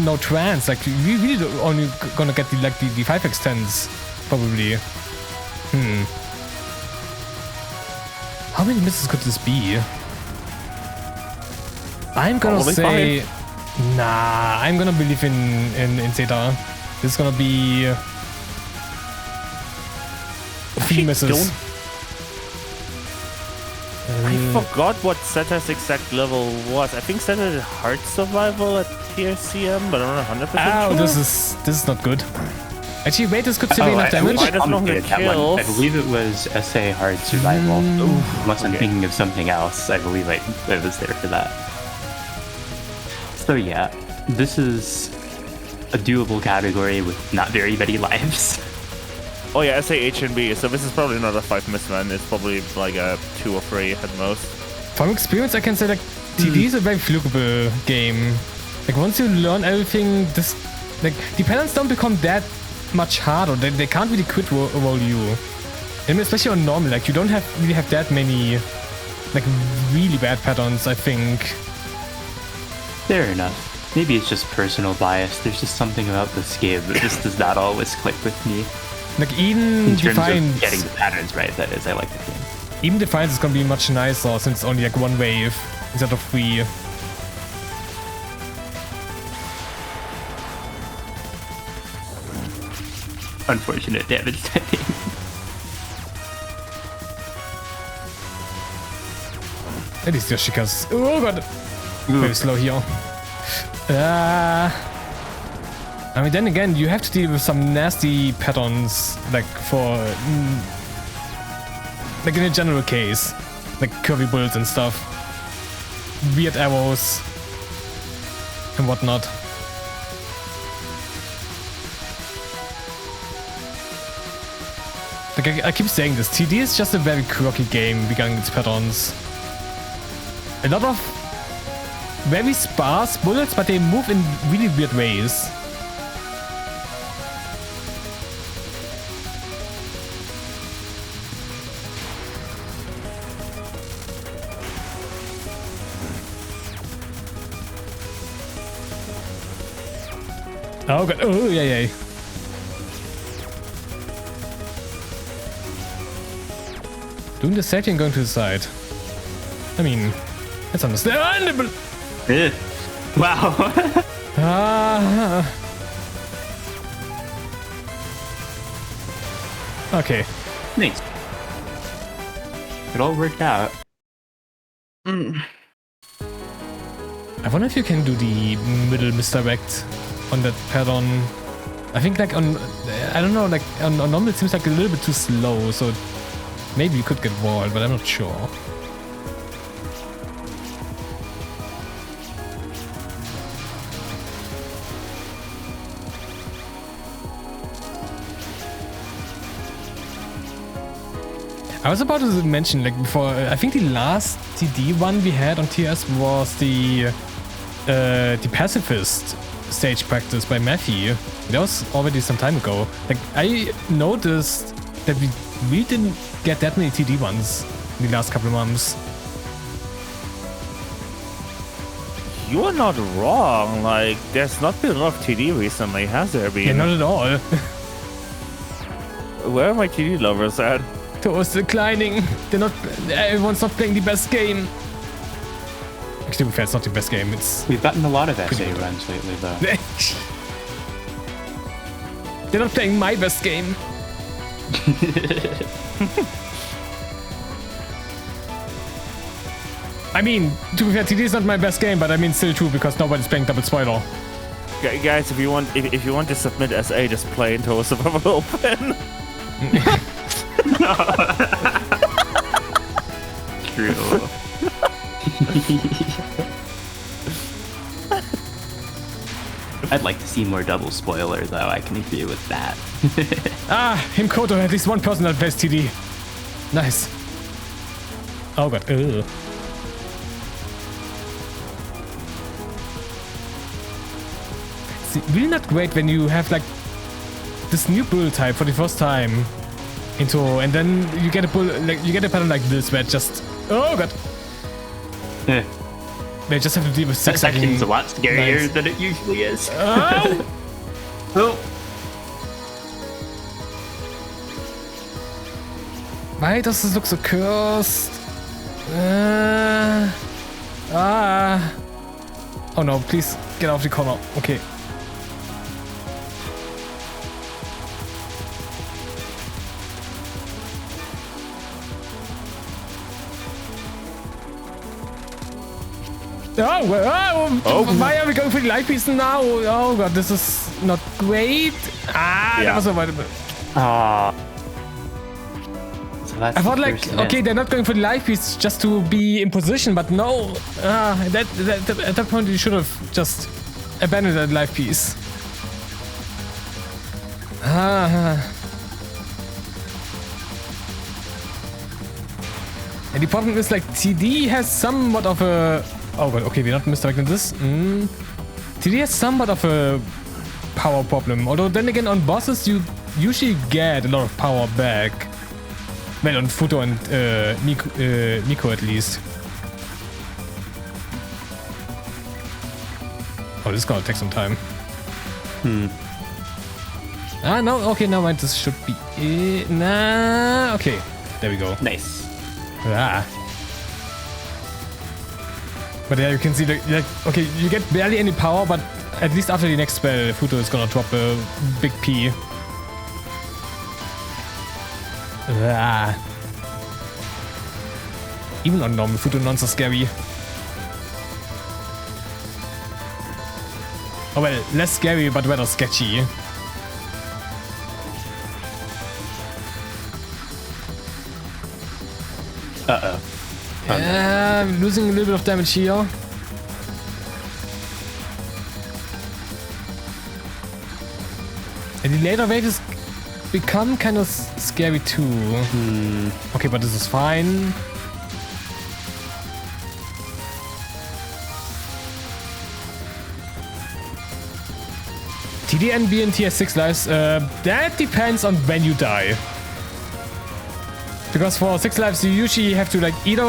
no trans, like we really only gonna get the 5 extends probably. How many misses could this be? I'm gonna say, nah. I'm gonna believe in Zeta. This is gonna be 3 misses. I forgot what Zeta's exact level was. I think Zeta did hard survival at TRCM, but I'm not 100% sure. This is not good. Actually, wait, this could still be enough damage. I believe it was SA hard survival. Unless I'm thinking of something else. I believe I was there for that. So yeah, this is a doable category with not very many lives. Oh yeah, SAHNB, so this is probably not a 5 miss man, it's probably like a 2 or 3 at most. From experience I can say like TD is a very flukable game. Like once you learn everything, this like the patterns don't become that much harder. They can't really quit roll you. And especially on normal, like you don't really have that many like really bad patterns, I think. Fair enough. Maybe it's just personal bias. There's just something about this game that just does not always click with me. Like even in terms Defiance, of getting the patterns right, that is, I like the game. Even Defiance is gonna be much nicer since it's only like 1 wave instead of 3. Unfortunate damage setting. At least Yoshika's. Oh god! Very slow here. I mean, then again, you have to deal with some nasty patterns, like for, like in a general case, like curvy bullets and stuff, weird arrows, and whatnot. Like I keep saying this, TD is just a very quirky game regarding its patterns. A lot of very sparse bullets, but they move in really weird ways. Oh god, oh yeah. Doing the setting and going to the side. I mean, that's understandable. Wow. Okay. Thanks. It all worked out. I wonder if you can do the middle misdirect on that pattern. I think like on, I don't know, like on normal it seems like a little bit too slow, so maybe you could get walled, but I'm not sure. I was about to mention, like before, I think the last TD one we had on TS was the the pacifist stage practice by Matthew. That was already some time ago. Like, I noticed that we didn't get that many TD ones in the last couple of months. You are not wrong. Like, there's not been a lot of TD recently, has there been? Yeah, not at all. Where are my TD lovers at? Touhou's declining. They're not. Everyone's not playing the best game. Actually, to be fair, it's not the best game. We've gotten a lot of SA runs lately, though. They're not playing my best game. I mean, to be fair, TD is not my best game, but I mean still true because nobody's playing double spoiler. Guys, if you want to submit SA, just play into a survival open. True. I'd like to see more double spoiler, though. I can agree with that. Himkoto, at least one person that plays TD. Nice. Oh god. Ugh. It's really not great when you have like this new bull type for the first time into, and then you get a bull, like you get a pattern like this where it just, oh god. They just have to deal with 6 That section's a lot scarier nice. than it usually is. Oh! Oh. Why does this look so cursed? Oh no, please get off the corner. Okay. Why are we going for the life piece now? Oh god, this is not great. That was avoidable. So that's I thought like, okay, they're not going for the life piece just to be in position, but no. At that point, you should have just abandoned that life piece. And the problem is like TD has somewhat of a... Oh god, okay, we're not misdirecting this. TD has somewhat of a power problem. Although then again on bosses you usually get a lot of power back. Well, on Futo and Miku at least. Oh, this is gonna take some time. No, okay, now this should be it. Nah, okay, there we go. Nice. But yeah, you can see like, okay, you get barely any power, but at least after the next spell, Futo is gonna drop a big P. Even on normal, Futo non so scary. Oh well, less scary, but rather sketchy. Uh-oh. I'm losing a little bit of damage here. And the later waves become kind of scary too. Okay, but this is fine. TD and BNT has 6 lives. That depends on when you die. Because for 6 lives you usually have to like either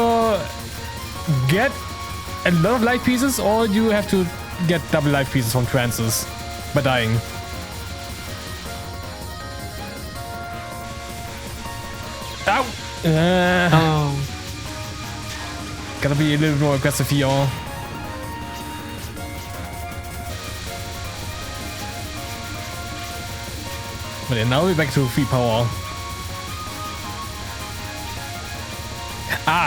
get a lot of life pieces or you have to get double life pieces from trances by dying. Ow! Gotta be a little more aggressive here. But yeah, now we're back to 3 power.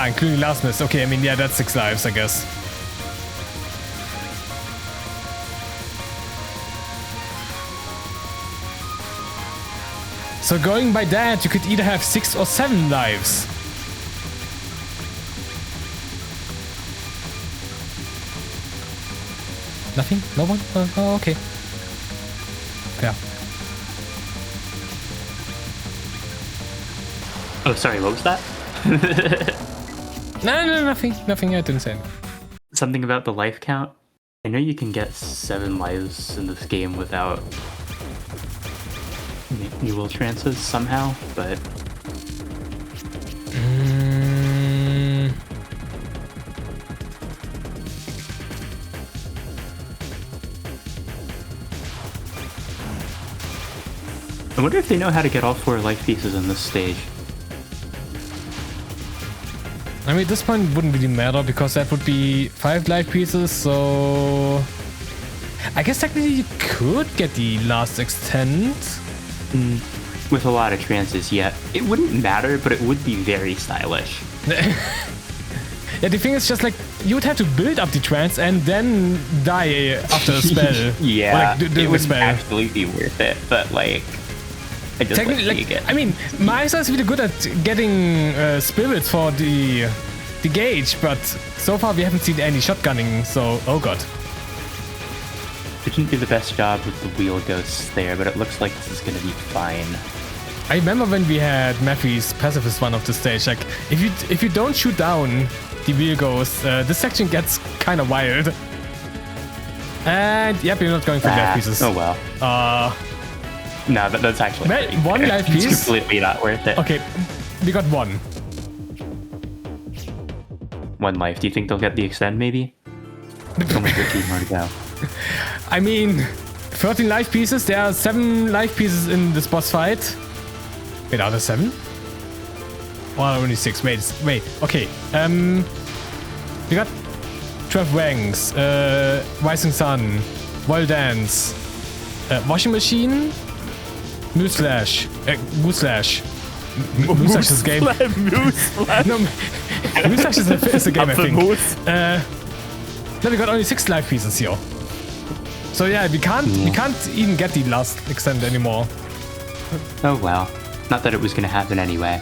Including last miss. Okay, I mean, yeah, that's 6 lives, I guess. So going by that, you could either have 6 or 7 lives. Nothing? No one? Oh, okay. Yeah. Oh, sorry, what was that? No, nothing. Nothing, I didn't say anything. Something about the life count? I know you can get 7 lives in this game without new will trances somehow, but I wonder if they know how to get all 4 life pieces in this stage. I mean, at this point it wouldn't really matter because that would be 5 life pieces, so I guess technically you could get the last extend. With a lot of trances, yeah. It wouldn't matter, but it would be very stylish. Yeah, the thing is just like, you would have to build up the trance and then die after a spell. Yeah, or, like, it would actually be worth it, but like, I just like seeing it. I mean, Marisa is really good at getting spirits for the gauge, but so far we haven't seen any shotgunning, so oh god. We didn't do the best job with the wheel ghosts there, but it looks like this is gonna be fine. I remember when we had Matthew's pacifist one of the stage, like if you don't shoot down the wheel ghost, this section gets kind of wild. And yep, you're not going for life pieces. Oh well. No, that's actually one life piece. It's completely not worth it. Okay, we got 1. 1 life. Do you think they'll get the extend maybe? Only 15 more to go. I mean, 13 life pieces. There are 7 life pieces in this boss fight. Wait, are there 7? Or only 6? Wait. Okay. We got 12 Wangs, Rising Sun, Wild Dance, Washing Machine, Moose Slash, Moose Slash. Moose Slash is a game. Moose Slash. No, Moose Slash is a game, I think. No, we got only 6 life pieces here. So yeah, we can't even get the last extend anymore. Oh well. Not that it was gonna happen anyway.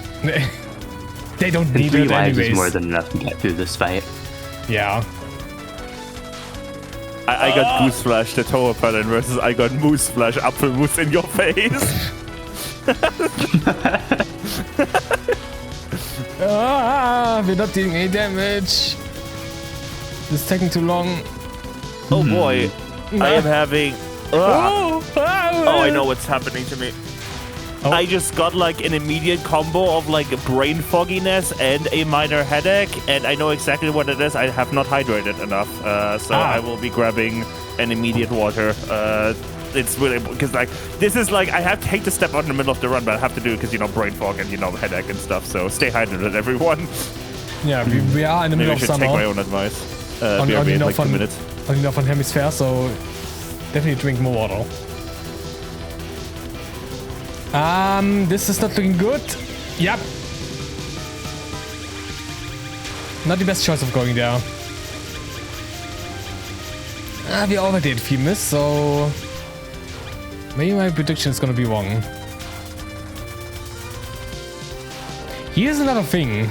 They don't And need 3 it lives anyways. is more than enough to get through this fight. Yeah. I got Goose Flash, the Touhou pattern, versus I got Moose Flash, Apfel Moose in your face. We're not doing any damage. It's taking too long. Oh boy, I am having... Oh, I know what's happening to me. Oh. I just got like an immediate combo of like brain fogginess and a minor headache, and I know exactly what it is. I have not hydrated enough, so I will be grabbing an immediate water. It's really because like this is like I have to take the step out in the middle of the run, but I have to do it because brain fog and headache and stuff. So stay hydrated, everyone. Yeah, we are in the middle of summer. Take my own advice. On like 2 minutes. On the northern hemisphere, so definitely drink more water. This is not looking good. Yep. Not the best choice of going there. We already had a few miss, so maybe my prediction is gonna be wrong. Here's another thing.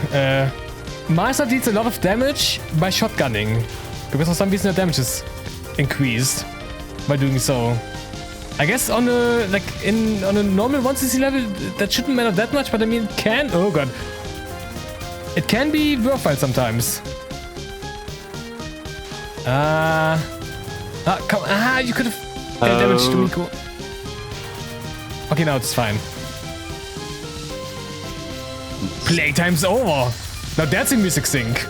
Marisa deals a lot of damage by shotgunning, because for some reason the damage is increased by doing so. I guess on a on a normal 1cc level that shouldn't matter that much, but I mean it can. Oh god, it can be worthwhile sometimes. Come, you could have dealt damage to Mikuru. Okay, now it's fine. Playtime's over. Now that's a music sync.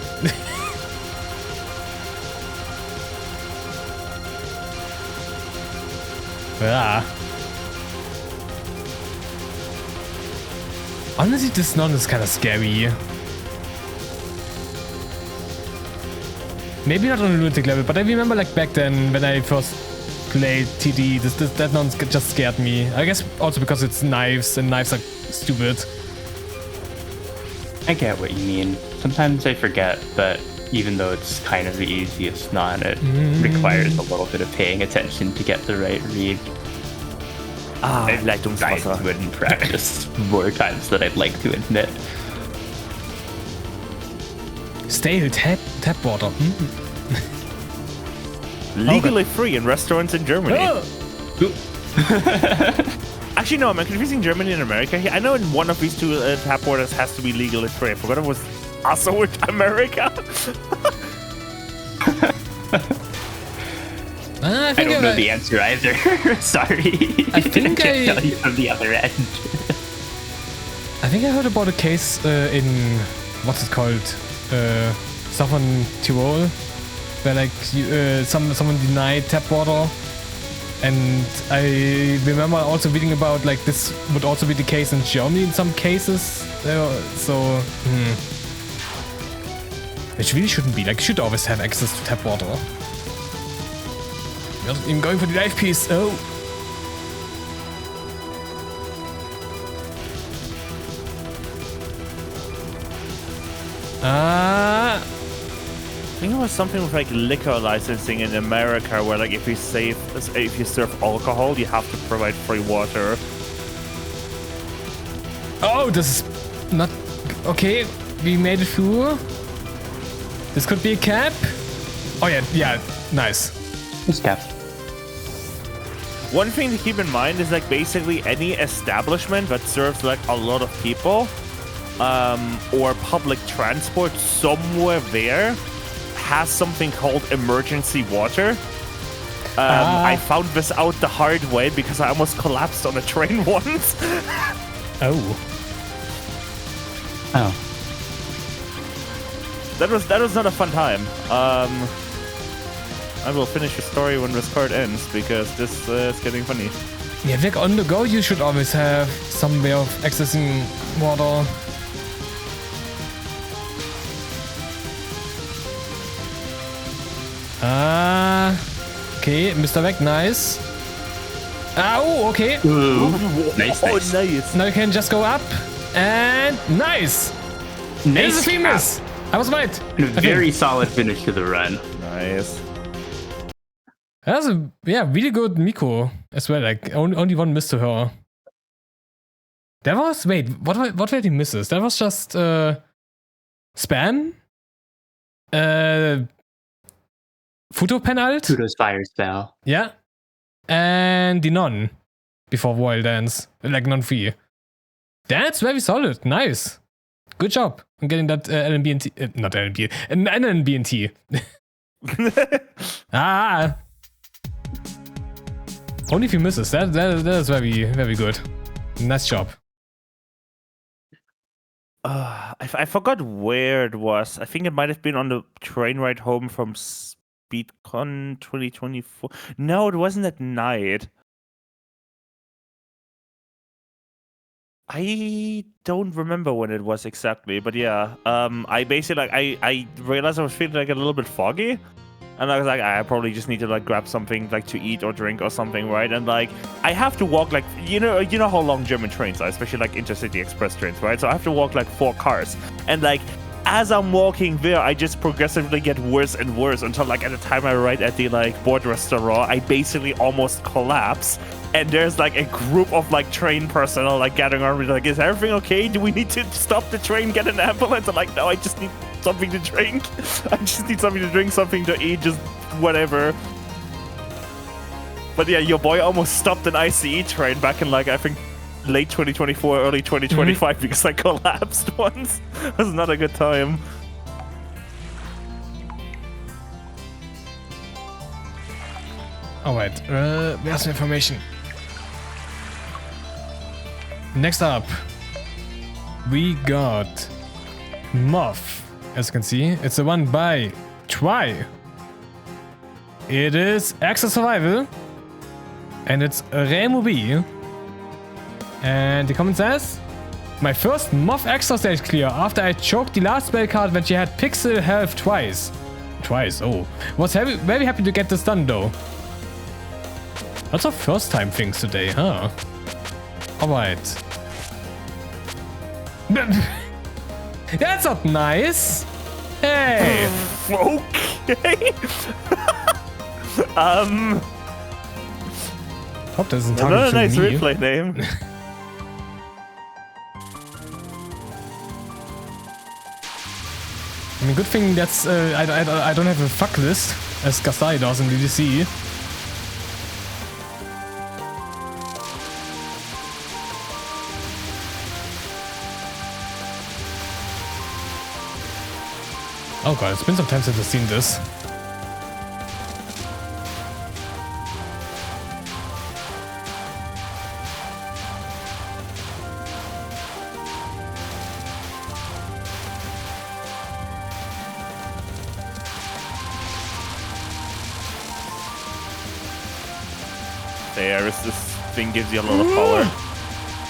Honestly, this nun is kind of scary. Maybe not on a lunatic level, but I remember like back then when I first played TD, that nun just scared me. I guess also because it's knives and knives are stupid. I get what you mean. Sometimes I forget, but even though it's kind of the easiest non, it requires a little bit of paying attention to get the right read. I've tried to it in practice more times than I'd like to admit. Stale tap water. Legally free in restaurants in Germany. Actually, no, I'm confusing Germany and America here. I know in one of these two tap waters has to be legally free. I forgot it was also with America. I I don't know the answer either. Sorry. I think can't tell you from the other end. I think I heard about a case in what's it called, southern Tyrol, where like someone denied tap water, and I remember also reading about like this would also be the case in Germany in some cases. Which really shouldn't be. Like, you should always have access to tap water. We're not even going for the life piece. Oh. I think it was something with like liquor licensing in America, where like if you serve alcohol, you have to provide free water. Oh, this is not okay. We made it through. This could be a cap. Oh yeah, nice. It's cap. One thing to keep in mind is like basically any establishment that serves like a lot of people, or public transport somewhere there has something called emergency water. I found this out the hard way because I almost collapsed on a train once. Oh. That was not a fun time. I will finish the story when this card ends because this is getting funny. Yeah, like on the go, you should always have some way of accessing water. Okay, Mr. Beck, nice. Oh, okay. Ooh, nice. Nice. Now you can just go up and nice. It's a famous. I was right. Very solid finish to the run. Nice. That's a really good Mikuru as well. Like only one miss to her. That was what were the misses? That was just spam. Futo penalt. Futo's fire spell. Yeah. And the non before Wild Dance. Like non-free. That's very solid. Nice. Good job. I'm getting that NNBNT. Not NNB. NNBNT. Only if he misses. That is very, very good. Nice job. I forgot where it was. I think it might have been on the train ride home from SpeedCon 2024. No, it wasn't at night. I don't remember when it was exactly, but yeah. I basically I realized I was feeling like a little bit foggy. And I was like, I probably just need to like grab something like to eat or drink or something, right? And like I have to walk like you know how long German trains are, especially like intercity express trains, right? So I have to walk like 4 cars. And like as I'm walking there, I just progressively get worse and worse until like at the time I arrive at the like board restaurant, I basically almost collapse. And there's like a group of like train personnel like gathering around me like, is everything okay? Do we need to stop the train, get an ambulance? I'm like, no, I just need something to drink. I just need something to drink, something to eat, just whatever. But yeah, your boy almost stopped an ICE train back in like, I think, late 2024, early 2025 because I collapsed once. It was not a good time. Alright, where's the information? Next up, we got Muff. As you can see, it's the one by Try. It is Extra Survival. And it's ReimuB. And the comment says, my first Muff Extra stage clear after I choked the last spell card when she had Pixel Health twice. Twice, oh. Was very happy to get this done though. Lots of first time things today, huh? Alright. That's not nice. Hey. Okay. Hope that doesn't talk Another to nice me. replay name. I mean, good thing that's I don't have a fuck list as Gasai does in DDC. Oh god, it's been some time since I've seen this. There is this thing gives you a lot of power.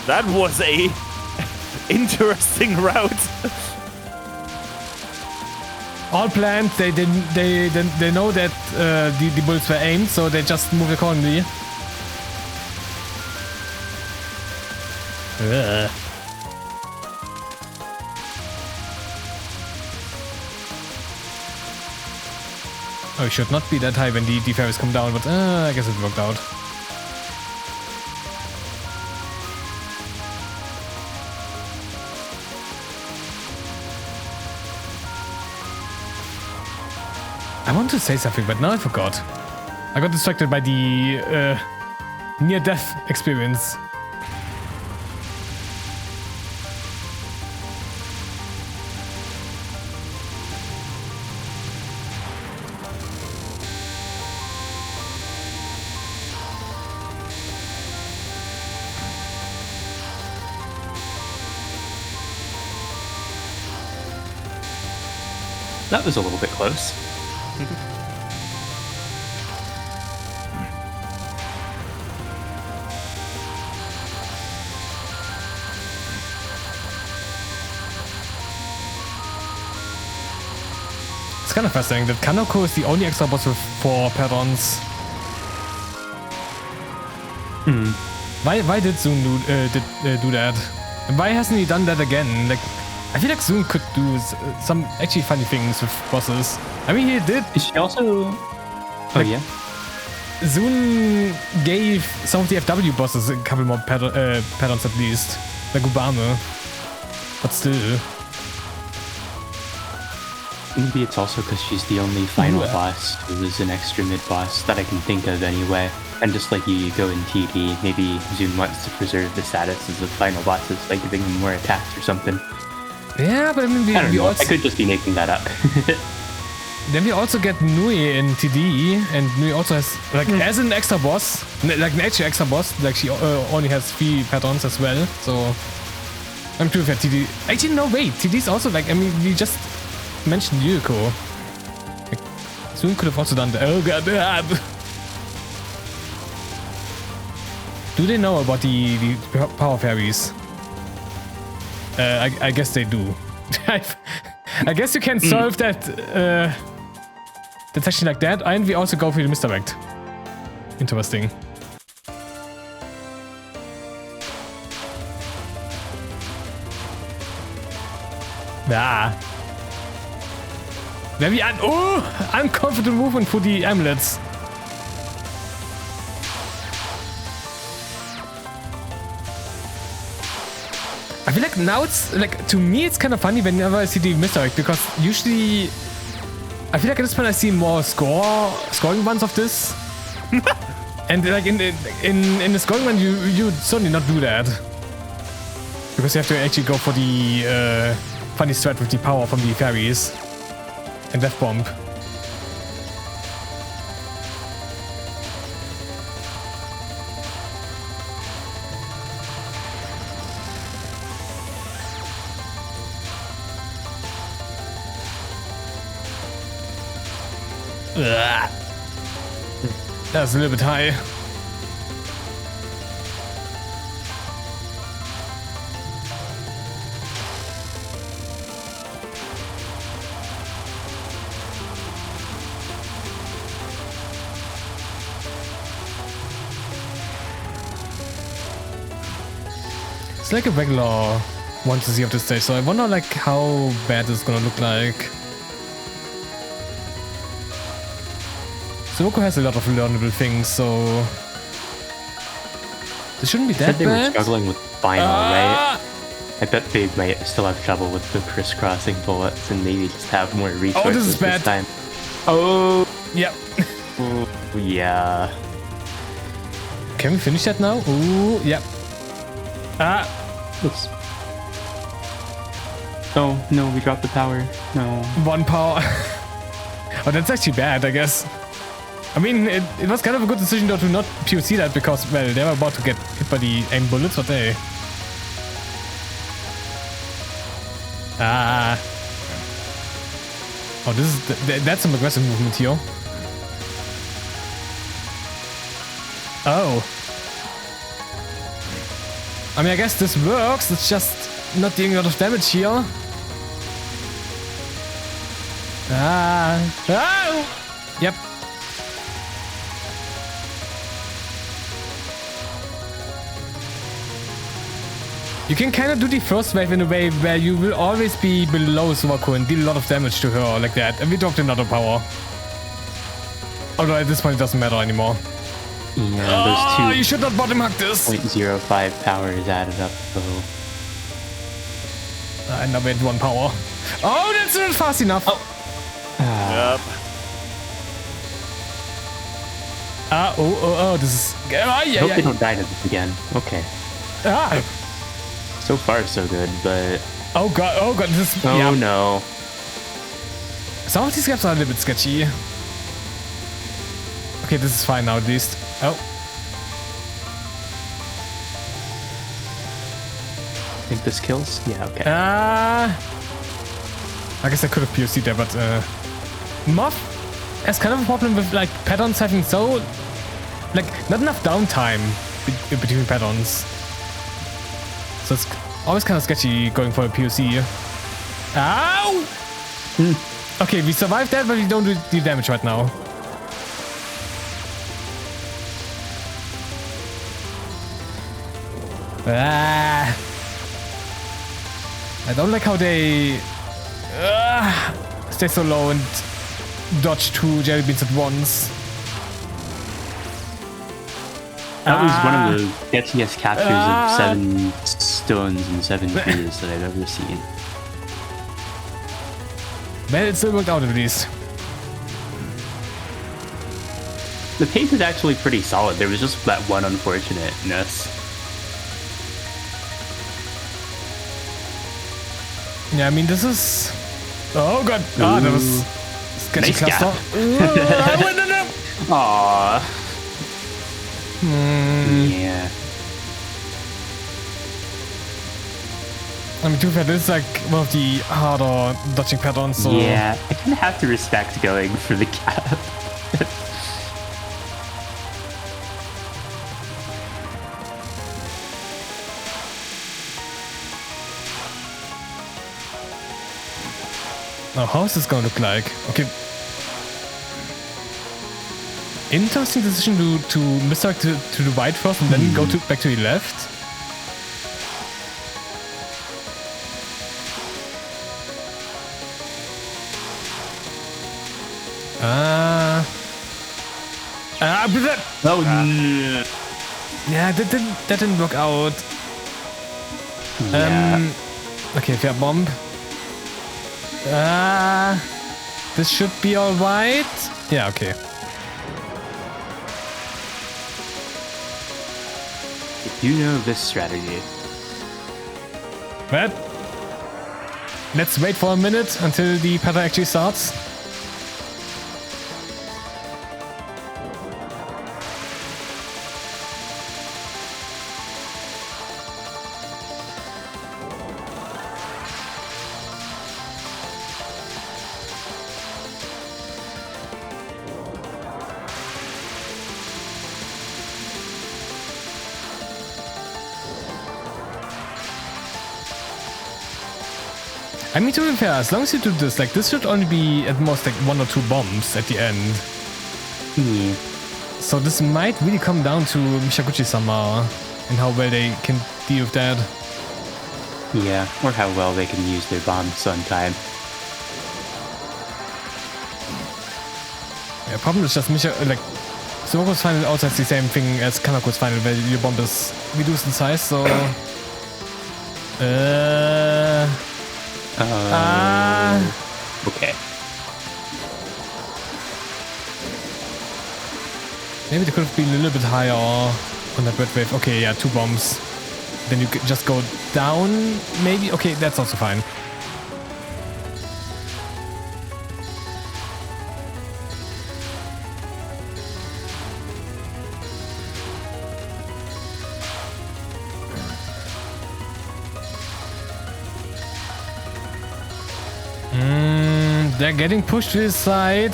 That was a interesting route. All planned. They know that the bullets were aimed, so they just move accordingly. Oh, it should not be that high when the fairies come down, but I guess it worked out. I want to say something, but now I forgot. I got distracted by the near-death experience. That was a little bit close. It's kind of fascinating that Kanoko is the only extra boss with 4 patterns. Why did Zoon do that? And why hasn't he done that again? Like, I feel like Zoon could do some actually funny things with bosses. I mean, he did. Is she also? Oh yeah. Zoon gave some of the FW bosses a couple more patterns at least, like Ubame. But still. Maybe it's also because she's the only final boss who is an extra mid-boss that I can think of anyway. And just like you go in TD, maybe Zoom wants to preserve the statuses of final bosses by giving them more attacks or something. Yeah, but I mean, I don't know. I could just be making that up. Then we also get Nui in TD, and Nui also has, like, as an extra boss, like an actual extra boss, like she only has 3 patterns as well, so I'm pretty fair. TD. Actually, no, wait, TD's also, like, I mean, we just mentioned Yuriko. Like, Zoom could have also done that. Oh god. Do they know about the power fairies? I guess they do. I guess you can solve that detection like that, and we also go for the misdirect. Interesting. Ah. Very uncomfortable movement for the amulets. I feel like now it's like, to me it's kind of funny whenever I see the misdirect, because usually I feel like at this point I see more scoring ones of this. And like in the scoring one you certainly not do that, because you have to actually go for the funny strat with the power from the fairies and Death Bomb. That's a little bit high. It's like a regular 1-Z of the stage, so I wonder like how bad it's gonna look like. Sudoku has a lot of learnable things, so this shouldn't be that bad. They were struggling with final, right? I bet they might still have trouble with the crisscrossing bullets and maybe just have more resources this is bad. This time. Oh, yep. Yeah. Can we finish that now? Ooh, yep. Oops. Oh, no, we dropped the power. No. 1 power. Oh, that's actually bad, I guess. I mean, it was kind of a good decision though to not POC that, because, well, they were about to get hit by the aim bullets, but they... Oh, that's some aggressive movement here. Oh. I mean, I guess this works. It's just not doing a lot of damage here. Yep. You can kind of do the first wave in a way where you will always be below Suwako and deal a lot of damage to her like that. And we dropped another power. Although at this point it doesn't matter anymore. Yeah, those two. You should not bottom hack this. 0.05 power is added up, though. And now we had 1 power. Oh, that's not fast enough. Yep. This is. I hope they don't die to this again. Okay. So far, so good, but. Oh god, this is. Oh no. Some of these gaps are a little bit sketchy. Okay, this is fine now at least. Oh. I think this kills? Yeah, okay. I guess I could have POC'd there, but Moth has kind of a problem with like patterns having so like not enough downtime between patterns. So it's always kind of sketchy going for a POC. Ow! Okay, we survived that, but we don't do the damage right now. I don't like how they stay so low and dodge 2 jelly beans at once. That was one of the sketchiest captures of 7 stones and 7 trees that I've ever seen. Well, it still worked out at least. The pace is actually pretty solid. There was just that one unfortunateness. Yeah, I mean, this is... Oh god! Ah, that was... Sketchy Nice cluster. gap. Aww. Yeah. I mean, to be fair, this is like one of the harder dodging patterns, so... Yeah, I kind of have to respect going for the gap. Now, how is this going to look like? Okay. Interesting decision to misdirect to the right first and then go back to the left. Oh, yeah, that didn't work out. yeah. Okay, fair bomb. This should be alright. Yeah, okay. You know this strategy. But let's wait for a minute until the pattern actually starts. I mean, to be fair, as long as you do this, like, this should only be at most like 1 or 2 bombs at the end. Yeah. So this might really come down to Misaguchi-sama and how well they can deal with that. Yeah, or how well they can use their bombs on time. Yeah, problem is just like, Suwako's final also has the same thing as Kanako's final, where your bomb is reduced in size, so... Okay. Maybe they could have been a little bit higher on that red wave. Okay, yeah, 2 bombs. Then you could just go down, maybe? Okay, that's also fine. They're getting pushed to the side.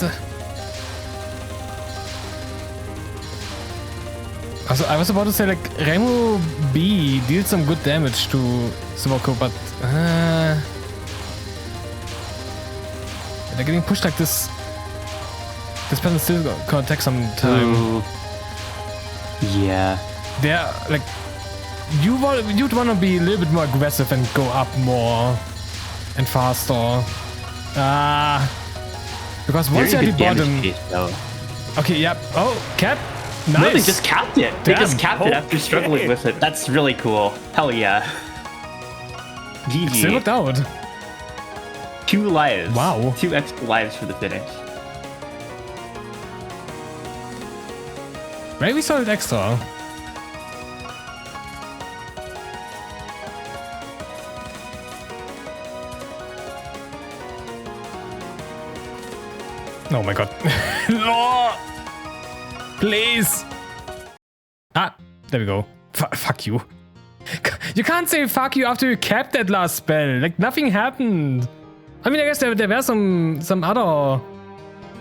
Also, I was about to say, like, ReimuB deals some good damage to Subaku, but they're getting pushed like this. This pattern still gonna take some time. Ooh. Yeah. They're like, you'd wanna be a little bit more aggressive and go up more and faster. Because once you're at the bottom. Okay, yep. Oh, cap. Nice. No, they just capped it. They just capped it after struggling Okay. with it. That's really cool. Hell yeah. GG. Still looked out. 2 lives. Wow. 2 extra lives for the finish. Maybe solid extra. Oh my god. No! Please! Ah, there we go. Fuck you. You can't say fuck you after you capped that last spell. Like, nothing happened. I mean, I guess there were some other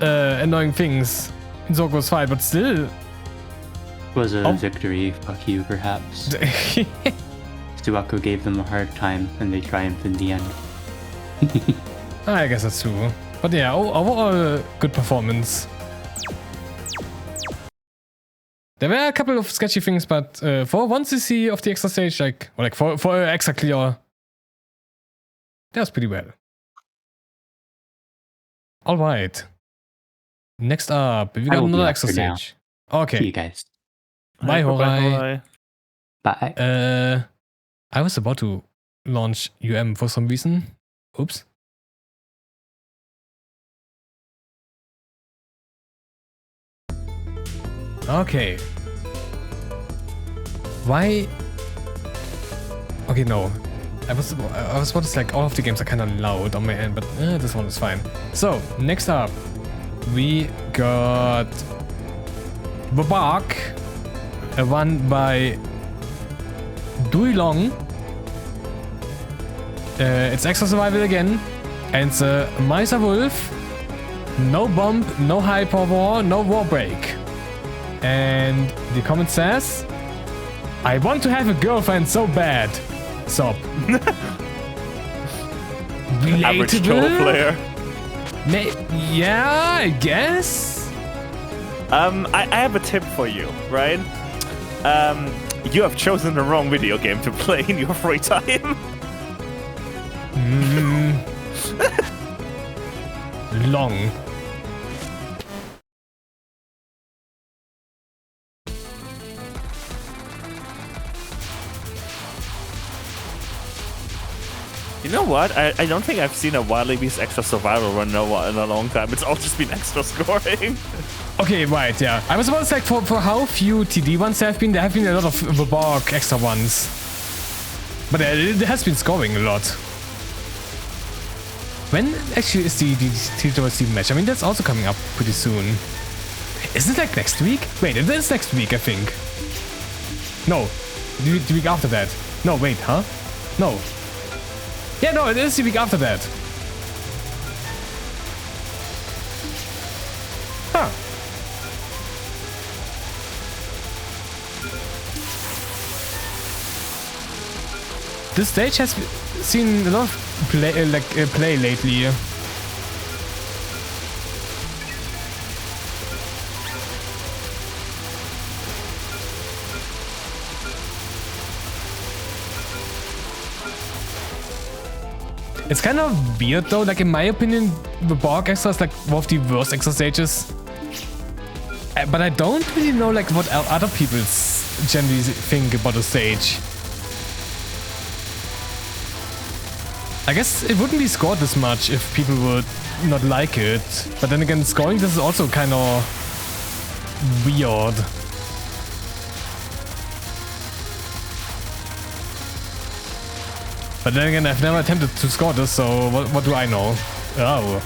annoying things in Zoko's fight, but still. It was a victory, fuck you, perhaps. Subaku gave them a hard time, and they triumphed in the end. I guess that's true. But yeah, overall, good performance. There were a couple of sketchy things, but for 1cc of the extra stage, like for extra clear, that was pretty well. All right. Next up, we got another extra stage. Okay. See you guys. Bye, Horai. Bye. I was about to launch for some reason. Oops. Okay. Why? Okay, no. I was about to say, like, all of the games are kind of loud on my end, but this one is fine. So, next up, we got Babak, won by Duilong. It's extra survival again, and it's MarisaWolf. No bomb, no hyper war, no war break. And the comment says, I want to have a girlfriend so bad. Sob. Average Touhou player. Yeah, I guess. I have a tip for you, right? You have chosen the wrong video game to play in your free time. Long. You know what? I don't think I've seen a Wildly Beast extra survival run in a long time. It's all just been extra scoring. Okay, right, yeah. I was about to say, for how few TD ones there have been a lot of Babak extra ones. But it has been scoring a lot. When actually is the TWC match? I mean, that's also coming up pretty soon. Isn't it like next week? Wait, it is next week, I think. No, the week after that. No, wait, huh? No. Yeah, no, it is the week after that. Huh. This stage has seen a lot of play lately. It's kind of weird though, like in my opinion, the Borg extra is like one of the worst extra stages. But I don't really know like what other people generally think about the stage. I guess it wouldn't be scored this much if people would not like it. But then again, scoring this is also kind of weird. But then again, I've never attempted to score this, so what do I know? Oh.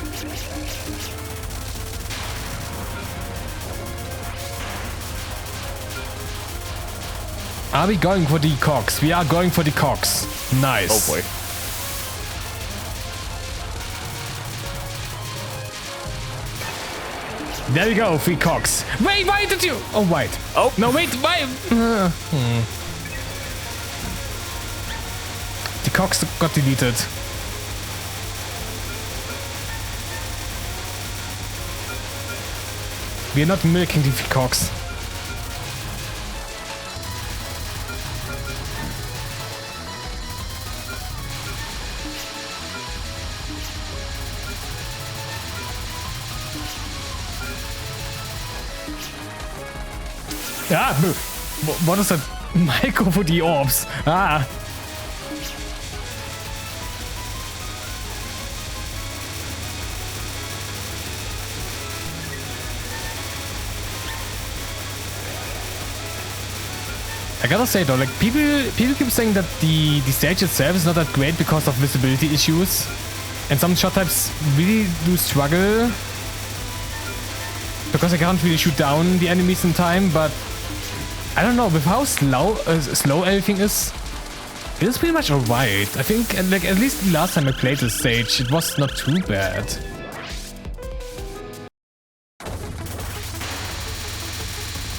Are we going for the cocks? We are going for the cocks. Nice. Oh boy. There we go, 3 cocks. Wait, why did you? Oh, wait. Oh. No, wait, why? The cocks got deleted. We are not milking the cocks. Ah, what is that? Micro for the orbs. Ah. I gotta say though, like people keep saying that the stage itself is not that great because of visibility issues, and some shot types really do struggle because I can't really shoot down the enemies in time. But I don't know, with how slow everything is, it is pretty much alright. I think, like, at least the last time I played this stage, it was not too bad.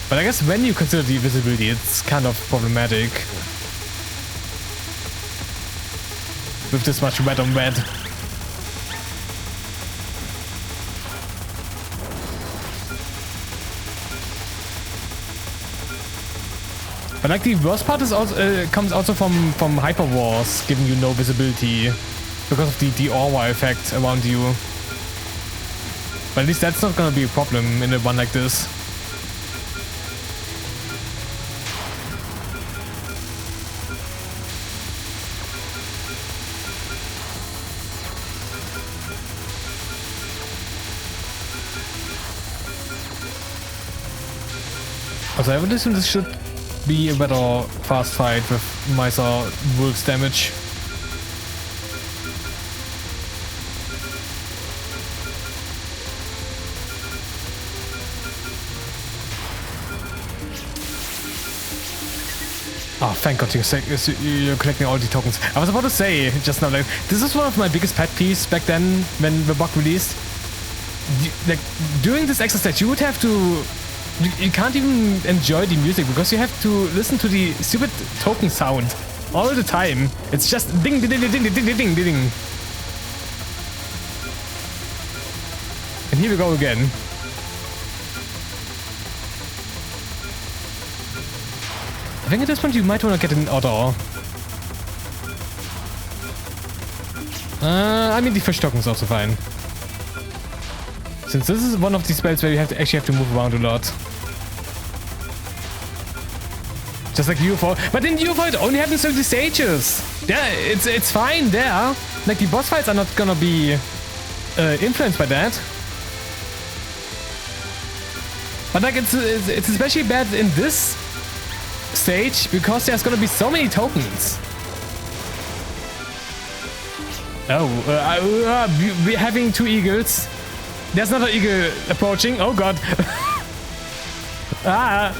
But I guess when you consider the visibility, it's kind of problematic. With this much red on red. But like the worst part is also comes also from Hyper Wars giving you no visibility because of the aura effect around you. But at least that's not gonna be a problem in a one like this. Also, I would assume this should be a better fast fight with MarisaWolf's damage. Oh, thank God you're collecting all the tokens. I was about to say just now, like, this is one of my biggest pet peeves back then when the bug released. Like, during this exercise, you would have to... You can't even enjoy the music because you have to listen to the stupid token sound all the time. It's just ding, ding, ding, ding, ding, ding, ding, ding. And here we go again. I think at this point you might want to get an auto. I mean, the fish token is also fine. Since this is one of the spells where you actually have to move around a lot. Just like UFO. But in UFO it only happens during the stages. Yeah, it's fine there. Like the boss fights are not gonna be influenced by that. But like it's especially bad in this stage because there's gonna be so many tokens. Oh, we're having 2 eagles. There's another eagle approaching. Oh God. Ah.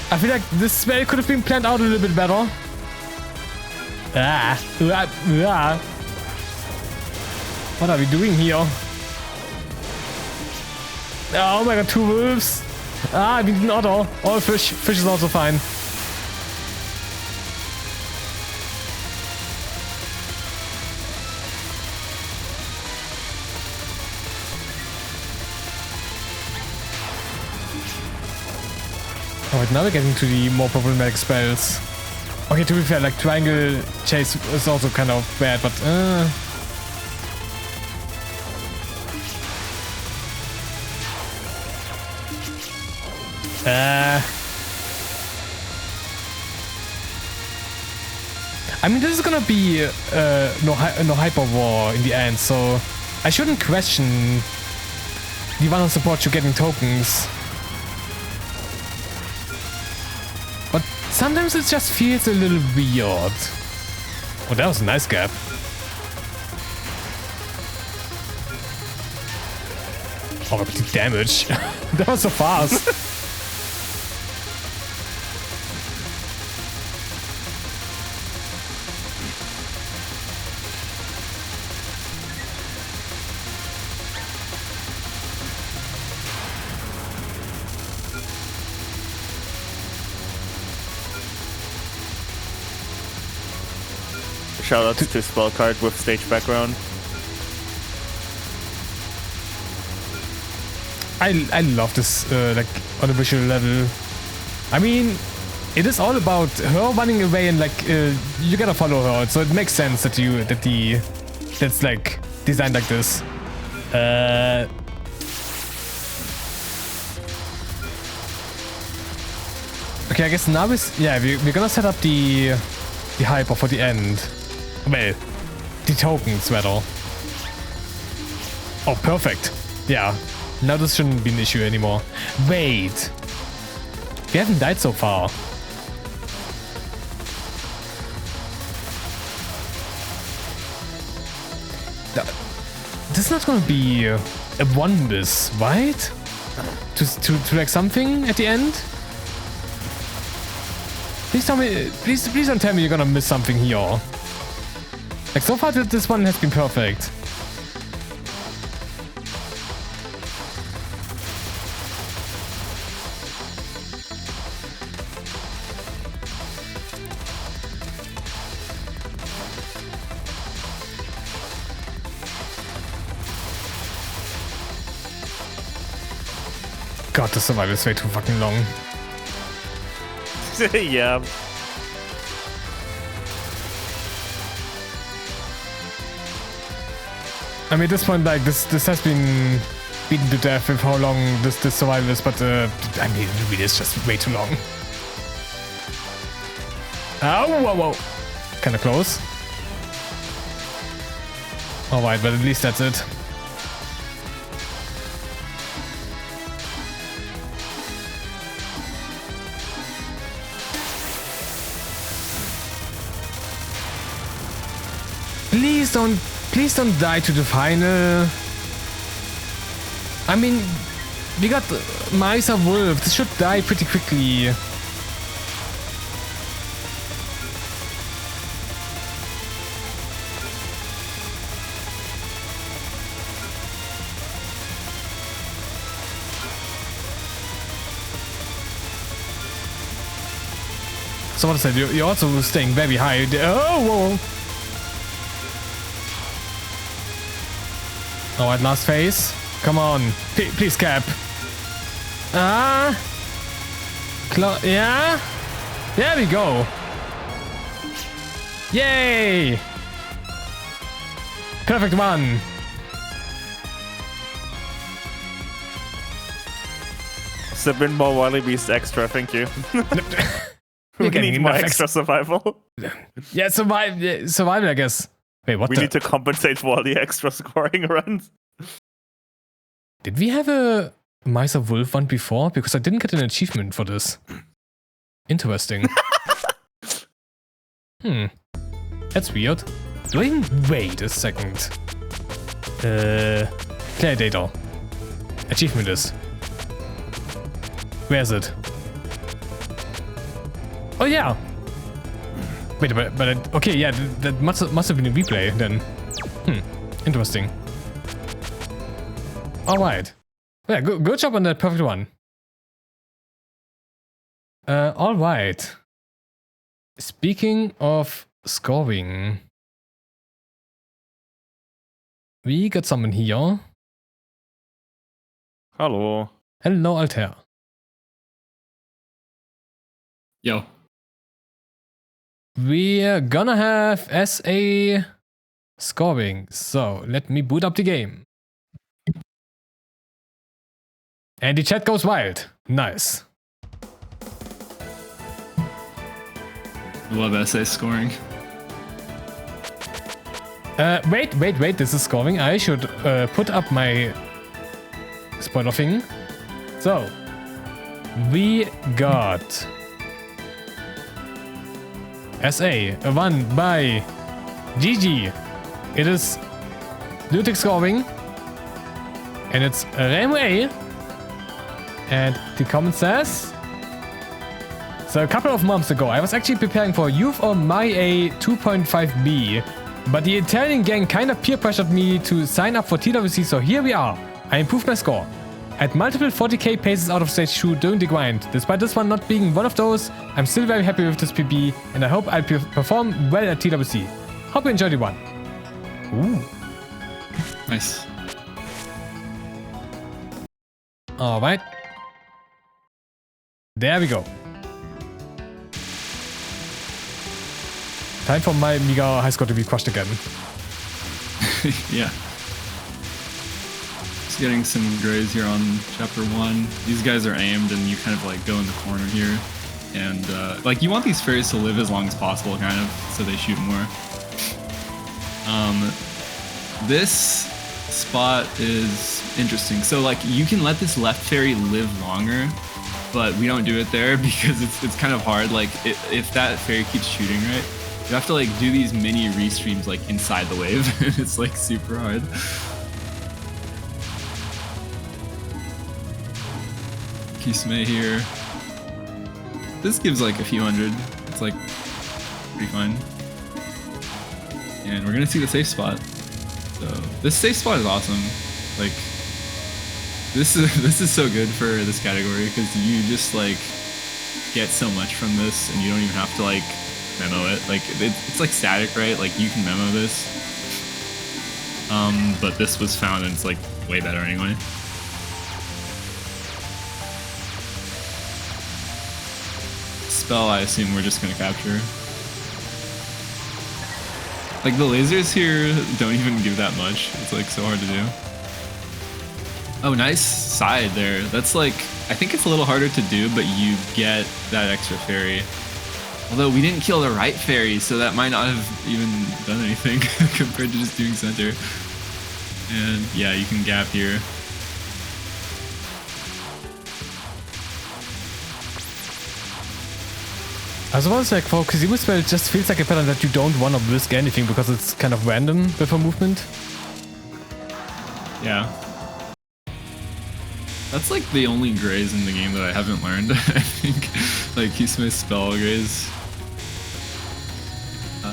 I feel like this spell could have been planned out a little bit better. Ah. Ah. What are we doing here? Oh my God, 2 wolves. Ah, we did not all. All fish. Fish is also fine. Alright, now we're getting to the more problematic spells. Okay, to be fair, like triangle chase is also kind of bad, but I mean, this is gonna be no hyper war in the end, so I shouldn't question the one on support you getting tokens. But sometimes it just feels a little weird. Oh, that was a nice gap. Oh, but the damage. That was so fast. Shoutouts to Spellcard with stage background. I love this like on a visual level. I mean, it is all about her running away and like you gotta follow her, so it makes sense that that's like designed like this. Okay, I guess now we're gonna set up the hyper for the end. Well, the tokens rather. Oh, perfect. Yeah. Now this shouldn't be an issue anymore. Wait. We haven't died so far. This is not gonna be a one miss, right? To like something at the end? Please tell me, please don't tell me you're gonna miss something here. Like so far this one has been perfect. God, the survival is way too fucking long. Yeah. I mean, at this point, like this has been beaten to death with how long this survival is, but I mean, it really is just way too long. Oh, whoa, whoa. Kind of close. Alright, but at least that's it. Please don't die to the final. I mean, we got MarisaWolf. This should die pretty quickly. So what I said, you're also staying very high. Oh, whoa. Alright, last phase. Come on. Please cap. Yeah? There we go. Yay! Perfect one. Submit more Wily Beast extra, thank you. We need more extra survival. Yeah, survival, I guess. Wait, what? We need to compensate for all the extra scoring runs. Did we have a MarisaWolf one before? Because I didn't get an achievement for this. Interesting. That's weird. Wait a second. Clear data. Achievement is. Where is it? Oh yeah. Wait, but okay, yeah, that must have been a replay then. Interesting. All right. Yeah, good job on that perfect one. All right. Speaking of scoring, we got someone here. Hello. Hello, Altair. Yo. We're gonna have SA scoring, so let me boot up the game. And the chat goes wild. Nice. Love SA scoring. Wait, this is scoring. I should put up my spoiler thing. So, we got SA, won by gygy. It is Lunatic Scoring, and it's ReimuA. And the comment says, so a couple of months ago, I was actually preparing for Youth or MyA 2.5B, but the Italian gang kind of peer pressured me to sign up for TWC, so here we are. I improved my score. I had multiple 40k paces out of stage 2 during the grind. Despite this one not being one of those, I'm still very happy with this PB, and I hope I'll perform well at TWC. Hope you enjoyed the one. Ooh. Nice. Alright. There we go. Time for my Mega high score to be crushed again. Yeah. Just getting some grays here on chapter 1. These guys are aimed and you kind of like go in the corner here. And like you want these fairies to live as long as possible kind of, so they shoot more. This spot is interesting. So like you can let this left fairy live longer, but we don't do it there because it's kind of hard. Like if that fairy keeps shooting, right? You have to like do these mini restreams like inside the wave. It's like super hard. Kisame here. This gives like a few hundred. It's like pretty fine. And we're gonna see the safe spot. So this safe spot is awesome. Like this is so good for this category because you just like get so much from this and you don't even have to like memo it. Like it's like static, right? Like you can memo this. But this was found and it's like way better anyway. Spell, I assume we're just gonna capture. Like the lasers here don't even give that much. It's like so hard to do. Oh, nice side there. That's like, I think it's a little harder to do, but you get that extra fairy. Although we didn't kill the right fairy, so that might not have even done anything compared to just doing center. And yeah, you can gap here. I suppose like for Kuzimu spell it just feels like a pattern that you don't want to risk anything because it's kind of random with a movement. Yeah. That's like the only grays in the game that I haven't learned, I think. Like Kisame spell grays.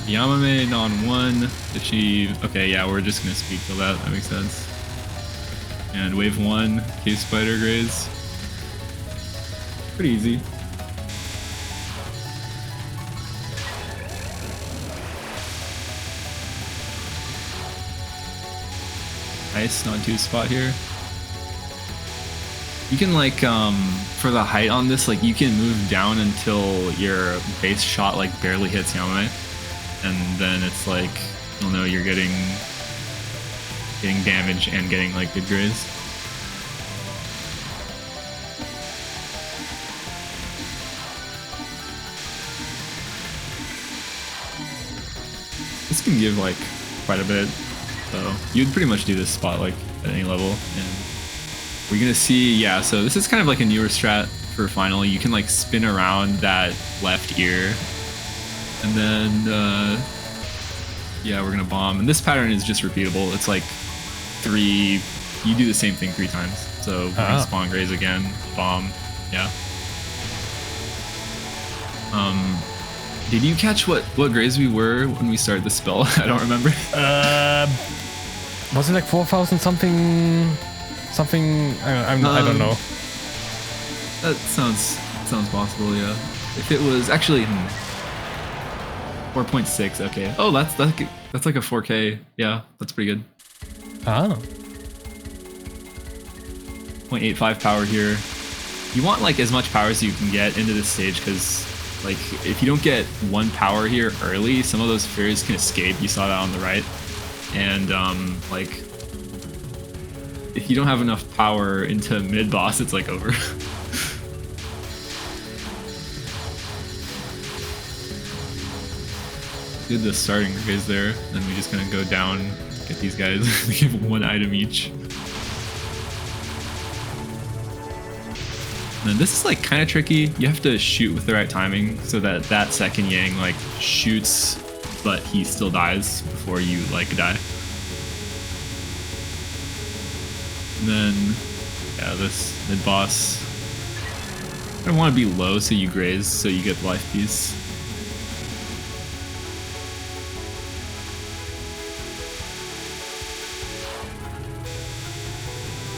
Yamame non 1. If she... Okay, yeah, we're just gonna speed till that. That makes sense. And wave 1, cave spider grays. Pretty easy. Nice, not too spot here. You can like, for the height on this, like you can move down until your base shot like barely hits Yamame. And then it's like, you'll know you're getting damage and getting like good grays. This can give like quite a bit. So you'd pretty much do this spot like at any level, and we're gonna see. Yeah, so this is kind of like a newer strat for final. You can like spin around that left ear, and then yeah, we're gonna bomb. And this pattern is just repeatable. It's like 3. You do the same thing 3 times. So we're gonna spawn grays again, bomb. Yeah. Did you catch what grays we were when we started the spell? I don't remember. Was it like 4,000 something? I don't know. That sounds possible, yeah. If it was actually 4.6, okay. Oh, that's like a 4K. Yeah, that's pretty good. 0.85 power here. You want like as much power as you can get into this stage because like if you don't get 1 power here early, some of those fairies can escape. You saw that on the right. And like if you don't have enough power into mid boss, it's like over. Did the starting phase there, then we just gonna go down, get these guys. We give 1 item each. And then this is like kind of tricky. You have to shoot with the right timing so that that second Yang like shoots, but he still dies before you like die. And then yeah, this mid boss. I don't want to be low, so you graze, so you get the life piece.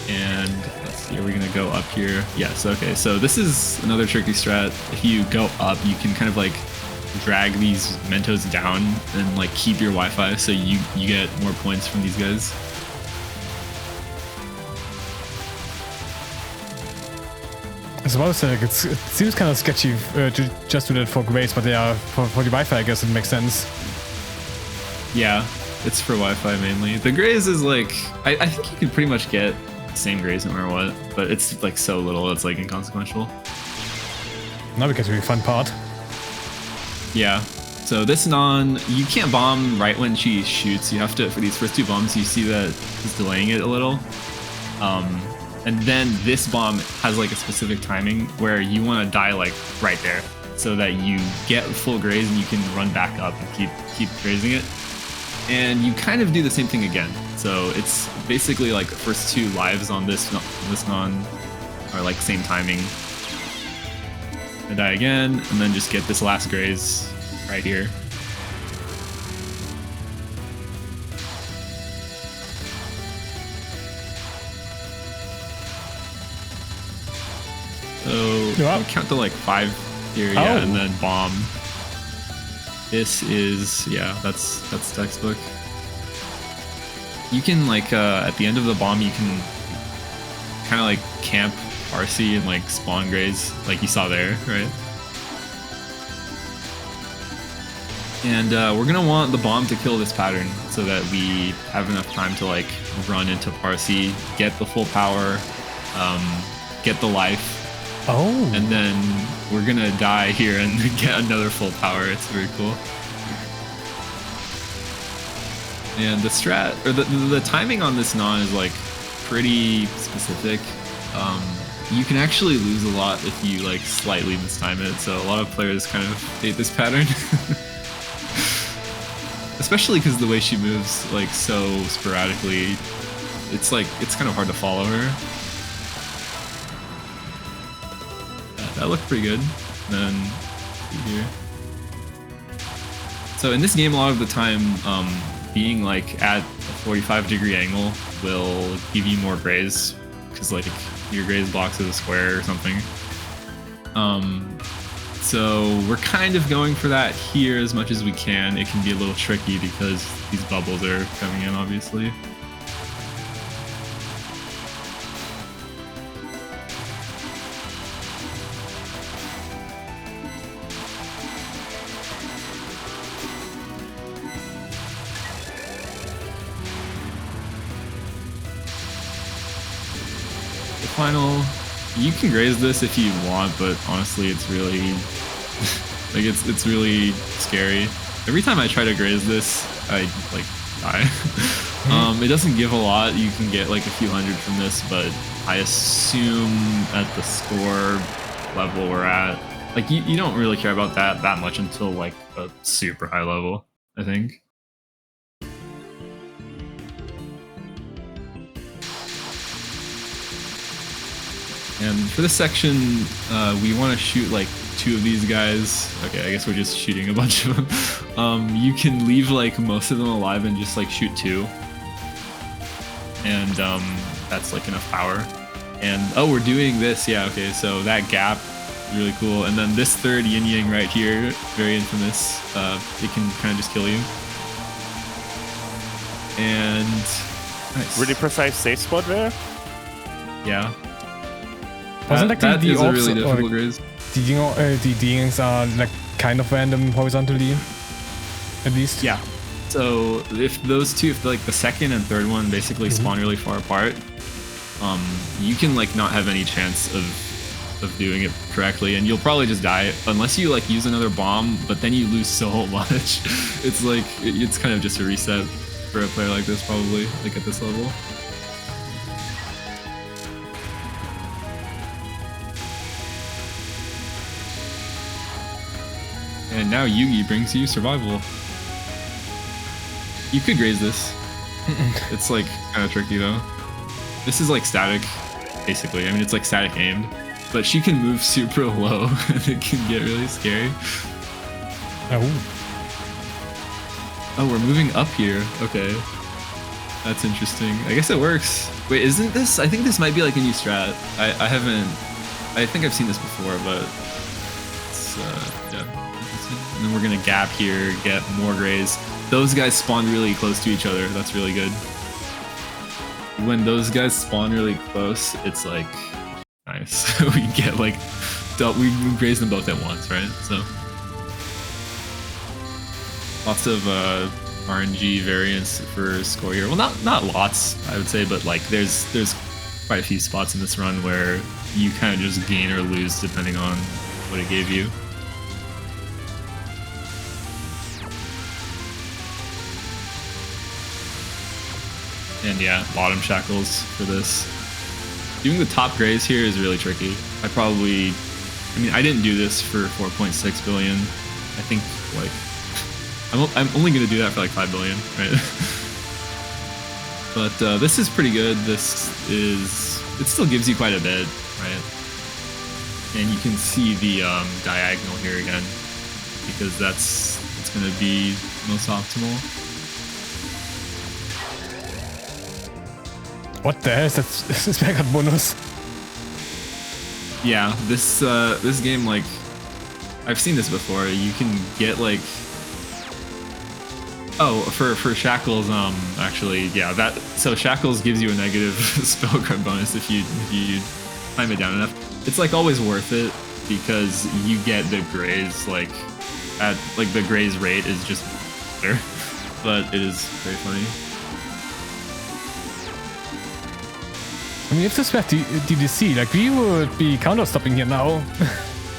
And let's see, are we gonna go up here? Yes, okay, so this is another tricky strat. If you go up, you can kind of like drag these Mentos down and like keep your Wi-Fi so you get more points from these guys. I suppose it seems kind of sketchy to just do that for Grace, but yeah, for the Wi-Fi I guess it makes sense. Yeah, it's for Wi-Fi mainly. The Graze is like, I think you can pretty much get the same Graze no matter what, but it's like so little, it's like inconsequential. Now we get to the fun part. Yeah, so this Non, you can't bomb right when she shoots. You have to, for these first two bombs, you see that he's delaying it a little. And then this bomb has like a specific timing where you want to die like right there so that you get full Graze and you can run back up and keep grazing it. And you kind of do the same thing again. So it's basically like the first two lives on this Non are like same timing. I die again, and then just get this last Graze right here. So count to like 5 here, yeah, and then bomb. This is, yeah, that's textbook. You can like at the end of the bomb, you can kind of like camp RC and like spawn Graze like you saw there, right? And we're gonna want the bomb to kill this pattern so that we have enough time to like run into RC, get the full power, get the life. Oh. And then we're gonna die here and get another full power. It's very cool. And the strat, or the timing on this Non is like pretty specific. You can actually lose a lot if you like slightly mistime it. So a lot of players kind of hate this pattern. Especially because the way she moves like so sporadically, it's kind of hard to follow her. That looked pretty good. Then here. So in this game, a lot of the time, being like at a 45-degree angle will give you more Graze because like your Graze blocks is a square or something. So we're kind of going for that here as much as we can. It can be a little tricky because these bubbles are coming in, obviously. Final, you can Graze this if you want, but honestly it's really like it's really scary. Every time I try to Graze this, I like die. It doesn't give a lot. You can get like a few hundred from this, but I assume at the score level we're at, like you don't really care about that much until like a super high level, I think. And for this section, we want to shoot like 2 of these guys. Okay, I guess we're just shooting a bunch of them. You can leave like most of them alive and just like shoot 2. And that's like enough power. And oh, we're doing this, yeah, okay, so that gap, really cool. And then this third yin yang right here, very infamous. It can kind of just kill you. And nice. Really precise safe spot there. Yeah. Wasn't like that the is a orbs, really difficult Graze. the yings are like kind of random horizontally, at least? Yeah. So if those two, if like the second and third one basically spawn really far apart, you can like not have any chance of doing it correctly, and you'll probably just die unless you like use another bomb, but then you lose so much. It's like, it's kind of just a reset for a player like this, probably, like at this level. And now Yugi brings you survival. You could Graze this. It's like kind of tricky though. This is like static, basically. I mean, it's like static aimed, but she can move super low and it can get really scary. Oh. Oh, we're moving up here. Okay. That's interesting. I guess it works. Wait, isn't this? I think this might be like a new strat. I haven't. I think I've seen this before, but it's yeah. Interesting. And then we're gonna gap here, get more grays. Those guys spawn really close to each other. That's really good. When those guys spawn really close, it's like nice. We get like we graze them both at once, right? So lots of RNG variants for score here. Well, not lots, I would say, but like there's quite a few spots in this run where you kind of just gain or lose depending on what it gave you. And yeah, bottom shackles for this. Doing the top grays here is really tricky. I mean, I didn't do this for 4.6 billion. I think like I'm only gonna do that for like 5 billion, right? But this is pretty good. It still gives you quite a bit, right? And you can see the diagonal here again, because it's gonna be most optimal. What the hell is that? This backup bonus. Yeah, this game, like, I've seen this before. You can get like, oh, for shackles, actually, yeah, so shackles gives you a negative spell card bonus if you time it down enough. It's like always worth it because you get the graze like the graze rate is just better, but it is very funny. I mean, if this were DDC, like, we would be counter-stopping here now.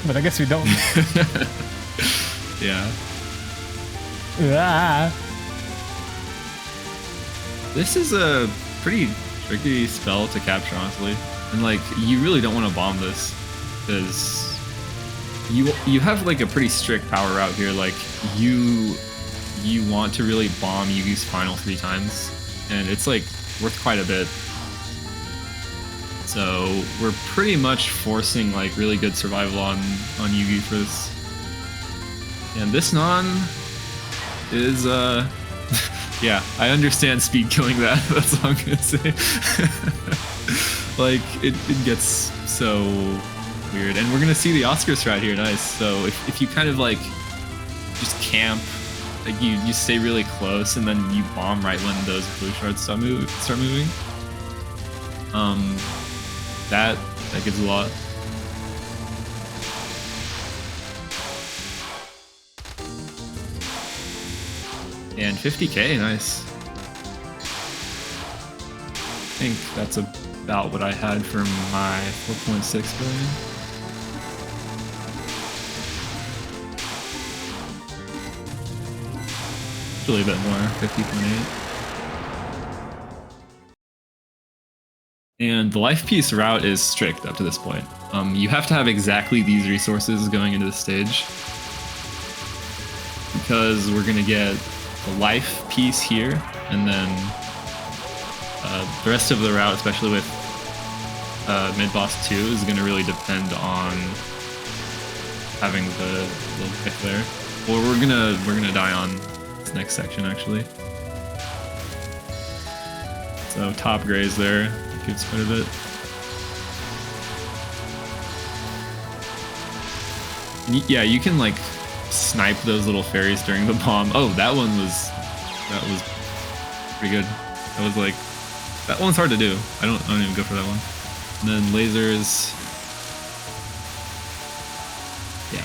But I guess we don't. Yeah. Ah. This is a pretty tricky spell to capture, honestly. And, like, you really don't want to bomb this. Because you have, like, a pretty strict power route here. Like, you want to really bomb Yugi's final 3 times. And it's, like, worth quite a bit. So we're pretty much forcing like really good survival on Yugi for this. And this non is yeah, I understand speed killing that. That's all I'm gonna say. Like it gets so weird. And we're gonna see the Oscar strat here, nice. So if you kind of like just camp, like you stay really close and then you bomb right when those blue shards start moving. That gives a lot. And 50k, nice. I think that's about what I had for my 4.6 billion. Actually a bit more, 50.8. And the life piece route is strict up to this point. You have to have exactly these resources going into the stage, because we're gonna get the life piece here, and then the rest of the route, especially with mid boss 2, is gonna really depend on having the life there. Or we're gonna die on this next section actually. So top graze there. Gives quite a bit. Yeah, you can like snipe those little fairies during the bomb. Oh, that was pretty good. That was like, that one's hard to do. I don't even go for that one. And then lasers. Yeah.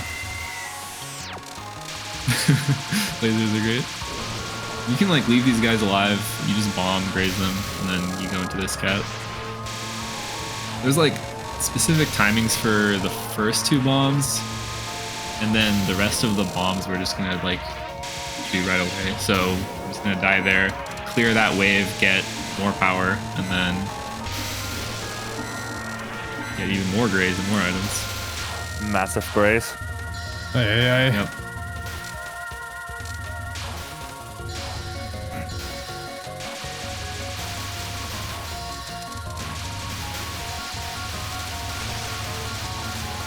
Lasers are great. You can like leave these guys alive. You just bomb, graze them, and then you go into this cat. There's like specific timings for the first 2 bombs, and then the rest of the bombs we're just gonna like do right away. So I'm just gonna die there, clear that wave, get more power, and then get even more grays and more items. Massive grays. Yep.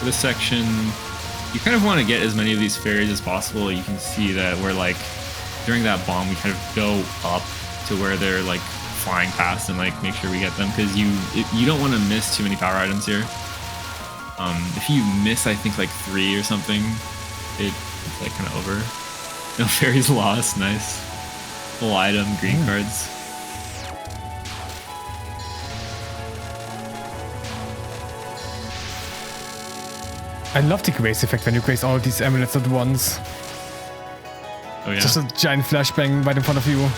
This section, you kind of want to get as many of these fairies as possible. You can see that we're like, during that bomb, we kind of go up to where they're like flying past and like make sure we get them, because you don't want to miss too many power items here. If you miss, I think like 3 or something, It's like kind of over. No fairies lost. Nice. Full item. Green cards. I love the grace effect when you grace all these amulets at once. Oh yeah. Just a giant flashbang right in front of you.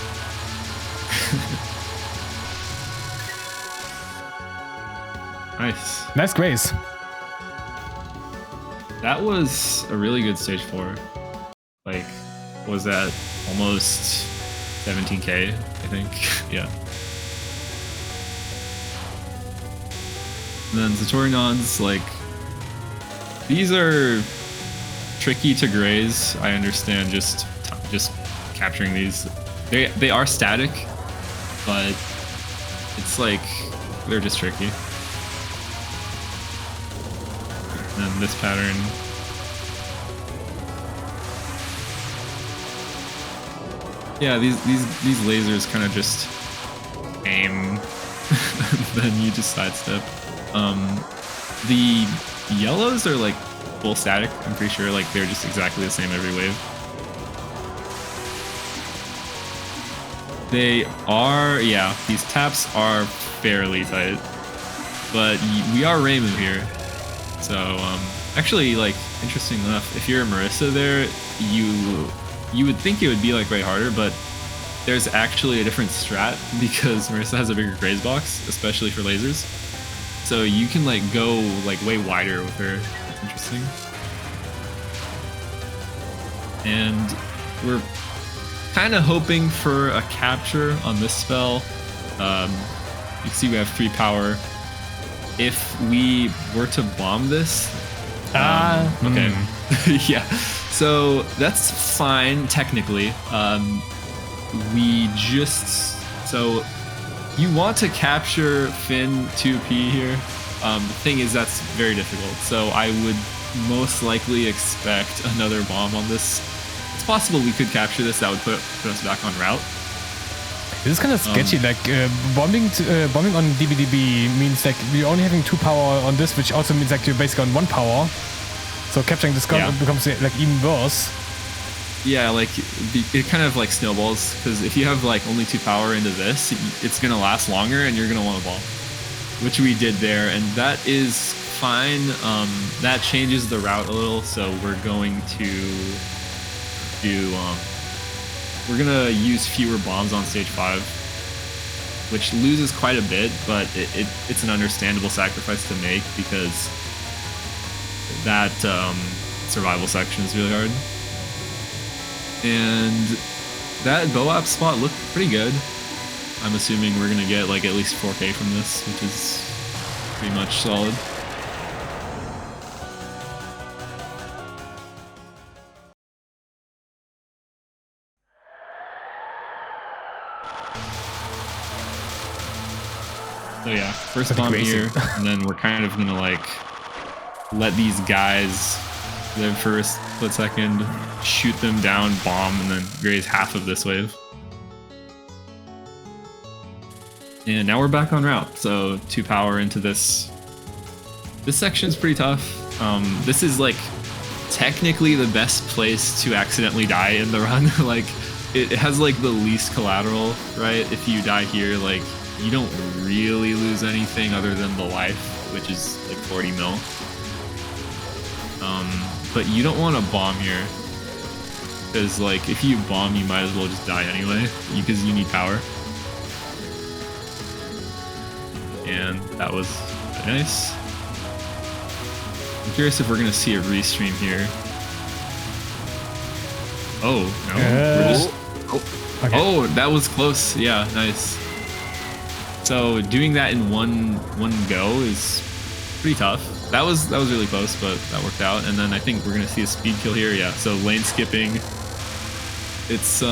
Nice. Nice grace. That was a really good stage 4. Like, what was that? Almost 17k, I think. Yeah. And then Zatorinons, like, these are tricky to graze. I understand just capturing these. They are static, but it's like they're just tricky. And then this pattern. Yeah, these lasers kind of just aim, then you just sidestep. The yellows are like full static. I'm pretty sure like they're just exactly the same every wave. They are, yeah, these taps are fairly tight, but we are Reimu here. So actually, like, interesting enough, if you're a Marisa there, you would think it would be like way harder, but there's actually a different strat because Marisa has a bigger graze box, especially for lasers. So you can like go like way wider with her. It's interesting. And we're kind of hoping for a capture on this spell. You can see we have 3 power. If we were to bomb this, okay, yeah. So that's fine technically. So you want to capture Finn 2P here. The thing is that's very difficult. So I would most likely expect another bomb on this. It's possible we could capture this. That would put us back on route. This is kind of sketchy. Like bombing on DBDB means like we're only having 2 power on this, which also means like you're basically on 1 power. So capturing this gun becomes like even worse. Yeah, like it kind of like snowballs because if you have like only 2 power into this, it's gonna last longer and you're gonna want to bomb, which we did there, and that is fine. That changes the route a little, so we're going to do we're gonna use fewer bombs on stage 5, which loses quite a bit, but it's an understandable sacrifice to make because that survival section is really hard. And that BoAP spot looked pretty good. I'm assuming we're gonna get like at least 4k from this, which is pretty much solid. So yeah, first bomb here, and then we're kind of gonna like let these guys live for a split second, shoot them down, bomb, and then graze half of this wave. And now we're back on route, so 2 power into this. This section's pretty tough. This is like technically the best place to accidentally die in the run. Like it has like the least collateral, right? If you die here, like you don't really lose anything other than the life, which is like 40 mil. But you don't want to bomb here because like if you bomb, you might as well just die anyway because you need power. And that was nice. I'm curious if we're gonna see a restream here. Oh no, we're just, okay. Oh, that was close. Yeah, nice. So doing that in one go is pretty tough. That was really close, but that worked out. And then I think we're gonna see a speed kill here. Yeah, so lane skipping. It's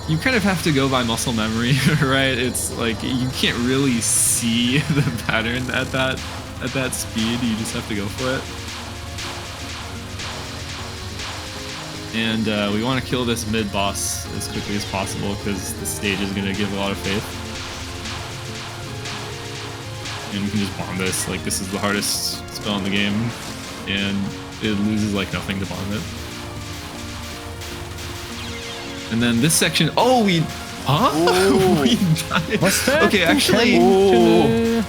you kind of have to go by muscle memory, right? It's like you can't really see the pattern at that speed. You just have to go for it. And we want to kill this mid boss as quickly as possible because the stage is gonna give a lot of faith. And we can just bomb this. Like this is the hardest spell in the game, and it loses like nothing to bomb it. And then this section, oh, we died. What's that? Okay, actually, Ooh.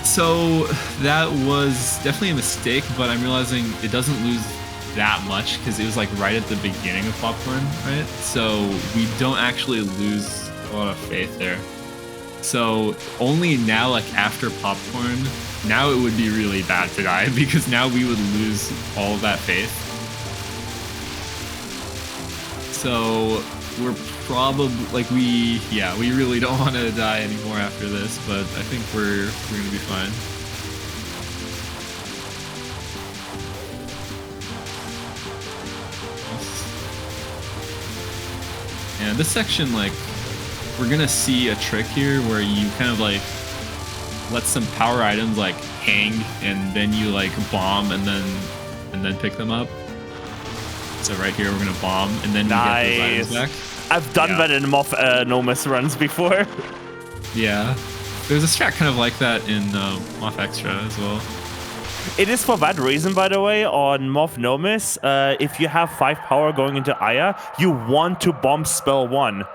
so that was definitely a mistake, but I'm realizing it doesn't lose that much because it was like right at the beginning of popcorn, right? So we don't actually lose a lot of faith there. So only now, like after popcorn, now it would be really bad to die because now we would lose all of that faith. So we're probably like we really don't want to die anymore after this, but I think we're gonna be fine. And this section, like, we're gonna see a trick here where you kind of like let some power items like hang, and then you like bomb and then pick them up. So right here we're gonna bomb and then you get those items back. I've done that in Moth Nomus runs before. Yeah, there's a strat kind of like that in Moth Extra as well. It is for that reason, by the way, on Moth Nomus, if you have 5 power going into Aya, you want to bomb spell 1.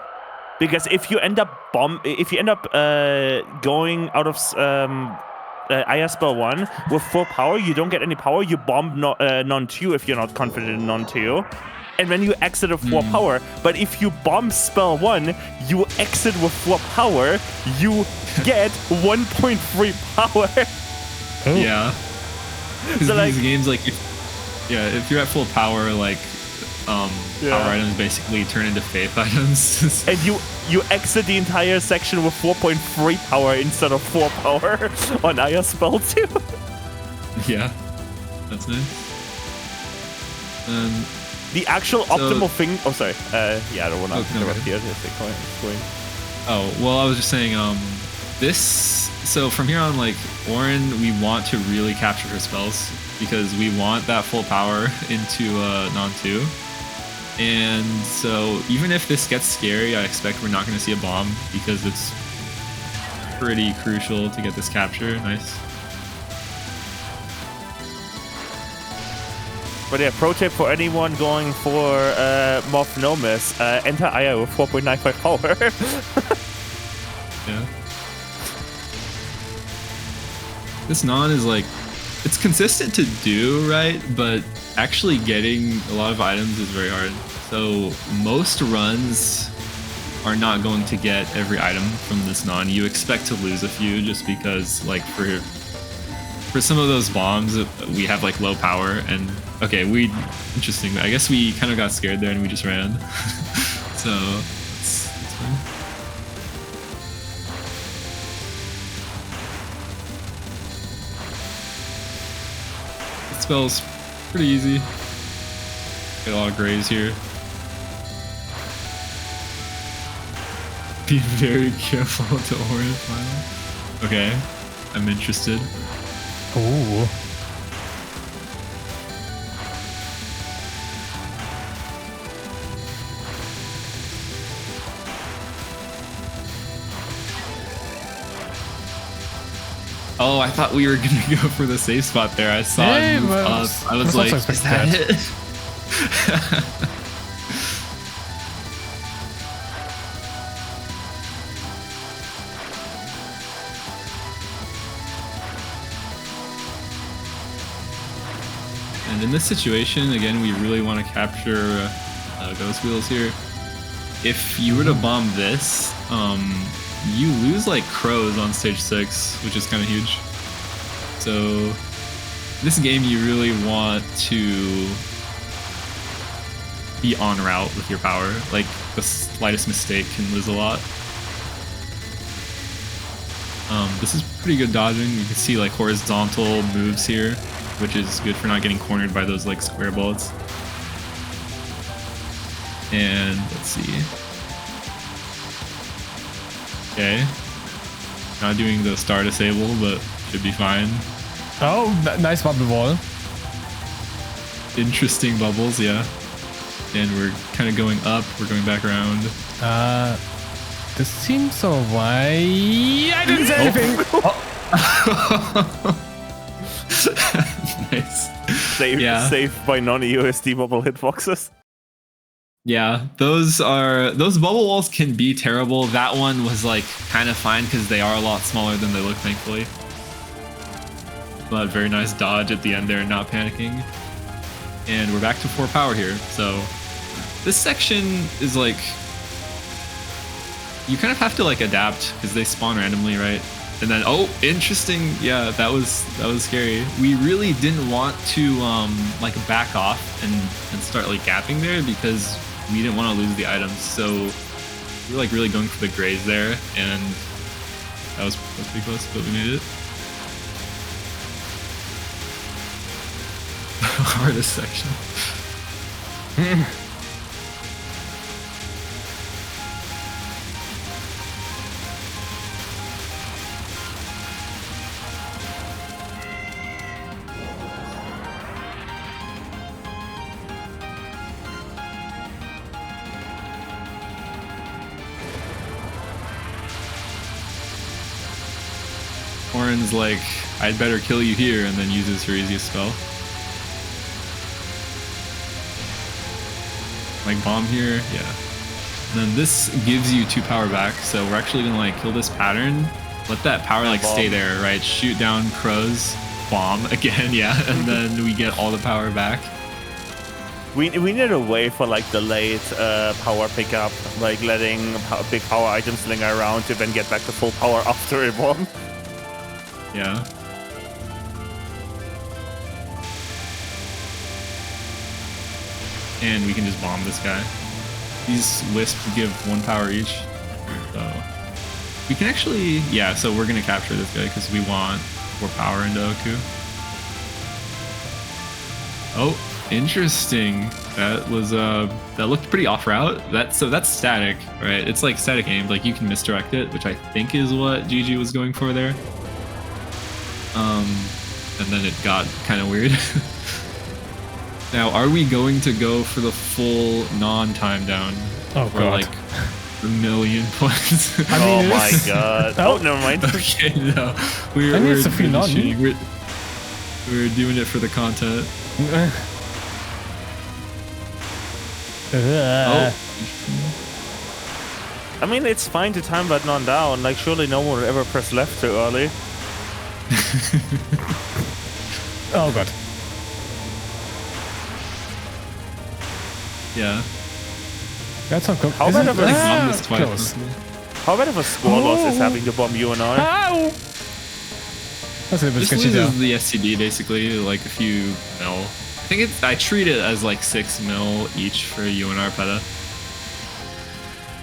Because if you end up going out of Aya spell 1 with 4 power, you don't get any power. You bomb non-2 if you're not confident in non-2. And then you exit with 4 power. But if you bomb spell 1, you exit with 4 power, you get 1.3 power. Oh. Yeah. Because So, like, these games, like, if you're at full power, like, power items basically turn into faith items. And you exit the entire section with 4.3 power instead of 4 power on Aya spell 2. Yeah, that's nice. The actual optimal thing. Oh, sorry. Yeah, I don't want to interrupt you. Oh, well, I was just saying, so from here on, like, Orin, we want to really capture her spells because we want that full power into non-2. And so even if this gets scary, I expect we're not going to see a bomb because it's pretty crucial to get this capture. Nice. But yeah, pro tip for anyone going for Moth Nomus, enter Aya with 4.95 power. Yeah. This non is like, it's consistent to do, right? But actually getting a lot of items is very hard. So most runs are not going to get every item from this non. You expect to lose a few just because, like, for some of those bombs, we have like low power and okay, interesting. I guess we kind of got scared there and we just ran. So it's fine. The spell's pretty easy. Get a lot of grays here. Be very careful to orange final. Okay, I'm interested. Ooh. Oh, I thought we were gonna go for the safe spot there. I saw it move up. I was like, is that it? And in this situation, again, we really want to capture ghost wheels here. If you were to bomb this, you lose like crows on stage 6, which is kind of huge. So this game, you really want to be en route with your power. Like the slightest mistake can lose a lot. This is pretty good dodging. You can see like horizontal moves here, which is good for not getting cornered by those like square bullets. And let's see. Okay. Not doing the star disable, but should be fine. Oh, nice bubble wall. Interesting bubbles, yeah. And we're kind of going up. We're going back around. This seems alright. I didn't say anything. Nice. Saved by non-USD bubble hitboxes. Yeah, those bubble walls can be terrible. That one was like kind of fine because they are a lot smaller than they look, thankfully. But very nice dodge at the end there, not panicking. And we're back to 4 power here. So this section is like, you kind of have to like adapt because they spawn randomly, right? And then, oh, interesting. Yeah, that was scary. We really didn't want to like back off and start like gapping there because we didn't want to lose the items. So we were like really going for the grays there, and that was pretty close, but we made it. Hardest section. Orin's like, I'd better kill you here, and then uses her easiest spell. Like bomb here, yeah. And then this gives you 2 power back, so we're actually gonna like kill this pattern, let that power like stay there, right? Shoot down crows, bomb again, yeah, and then we get all the power back. We need a way for like delayed power pickup, like letting big power items linger around to then get back to full power after a bomb. Yeah. And we can just bomb this guy. These wisps give 1 power each. So we can actually, yeah, so we're gonna capture this guy because we want 4 power into Oku. Oh, interesting. That was that looked pretty off route. That's static, right? It's like static aimed, like you can misdirect it, which I think is what gygy was going for there. And then it got kind of weird. Now, are we going to go for the full non-time down? Oh for god. like a million points? I mean, oh my god. Oh, never mind. Okay, no. We're doing it for the content. Oh. I mean, it's fine to time that non down. Like, surely no one would ever press left too early. Oh god. Yeah. That's not cool. How bad of a close. How bad of a score loss is having to bomb you and I? Ow! That's a bit Just sketchy though. loses the SCD basically, like a few mil. I think I treat it as like 6 mil each for UNR Peta.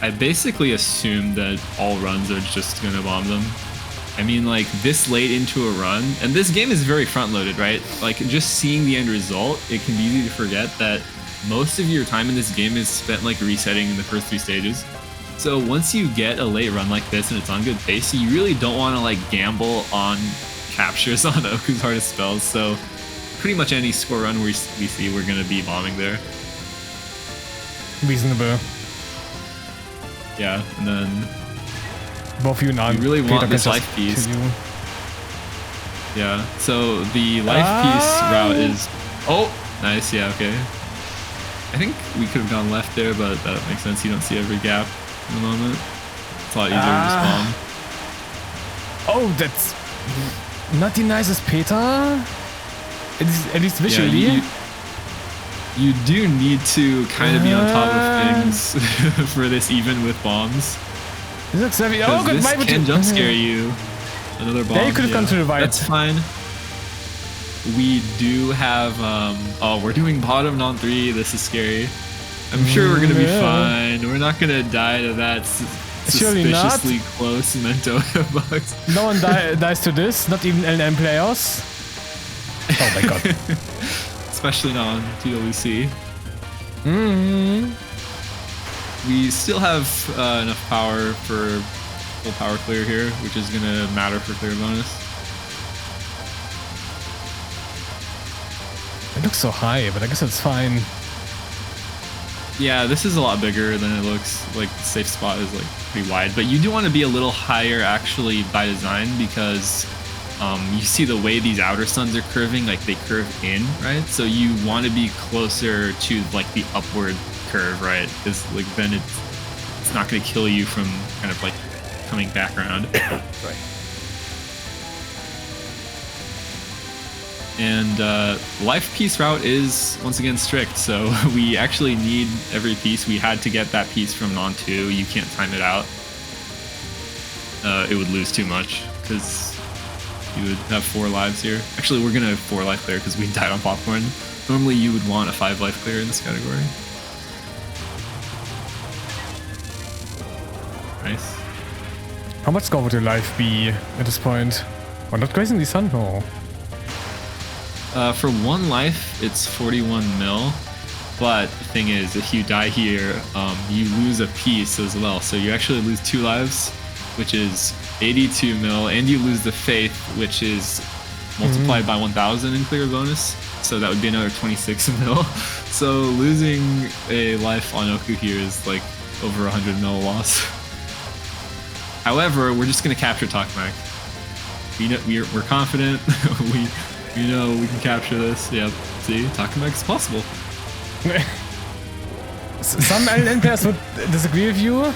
I basically assume that all runs are just gonna bomb them. I mean, like this late into a run, and this game is very front loaded, right? Like just seeing the end result, it can be easy to forget that most of your time in this game is spent like resetting in the first 3 stages. So once you get a late run like this and it's on good pace, you really don't want to like gamble on captures on Oku's hardest spells. So pretty much any score run we see, we're gonna be bombing there. Reasonable. Yeah, and then both you and I really want this life piece. Yeah, so the life piece route is... Oh, nice, yeah, okay. I think we could have gone left there, but that makes sense. You don't see every gap in the moment. It's a lot easier to just bomb. Oh, that's not the nicest Peter. At least visually. Yeah, you do need to kind of be on top of things for this, even with bombs. This looks heavy. Oh, good. This can jump scare you. Another bomb. Yeah, you could have gone to the right. That's fine. We do have, oh, we're doing bottom non 3. This is scary. I'm sure we're gonna be fine. We're not gonna die to that suspiciously close Mento box. No one dies to this, not even NN players. Oh my god. Especially not on TWC. Mm-hmm. We still have enough power for full power clear here, which is gonna matter for clear bonus. It looks so high, but I guess it's fine. Yeah, this is a lot bigger than it looks. Like the safe spot is like pretty wide, but you do want to be a little higher actually by design because you see the way these outer suns are curving, like they curve in, right? So you want to be closer to like the upward curve, right? Because like then it's not going to kill you from kind of like coming back around. Right. And life piece route is once again strict, so we actually need every piece. We had to get that piece from non-2. You can't time it out. It would lose too much because you would have 4 lives here. Actually, we're gonna 4 life clear because we died on popcorn. Normally, you would want a 5 life clear in this category. Nice. How much score would your life be at this point? Well, not grazing the sun, no. For 1 life, it's 41 mil. But the thing is, if you die here, you lose a piece as well. So you actually lose 2 lives, which is 82 mil, and you lose the faith, which is multiplied by 1,000 in clear bonus. So that would be another 26 mil. So losing a life on Oku here is like over 100 mil loss. However, we're just gonna capture Takmak. We're confident. we know we can capture this. Yep. See, Takmak is possible. Some LN players would disagree with you.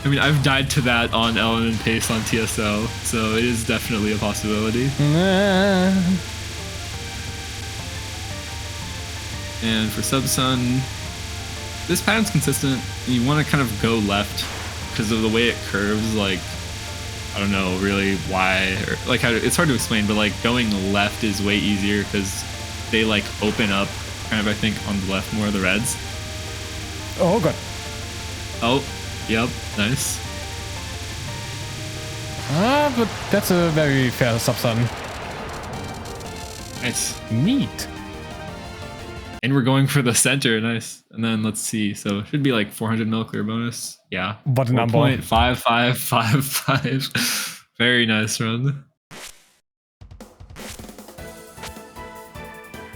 I mean, I've died to that on LN and Pace on TSL, so it is definitely a possibility. And for Subsun, this pattern's consistent. You want to kind of go left because of the way it curves. Like, I don't know really why, or like it's hard to explain, but like going left is way easier because they like open up kind of, I think, on the left more of the reds. Oh god. Oh, yep, nice. Ah, but that's a very fair Subsun. Nice. Neat. And we're going for the center, nice. And then let's see, so it should be like 400 mil clear bonus. Yeah. What a number. 4.5555. Very nice run.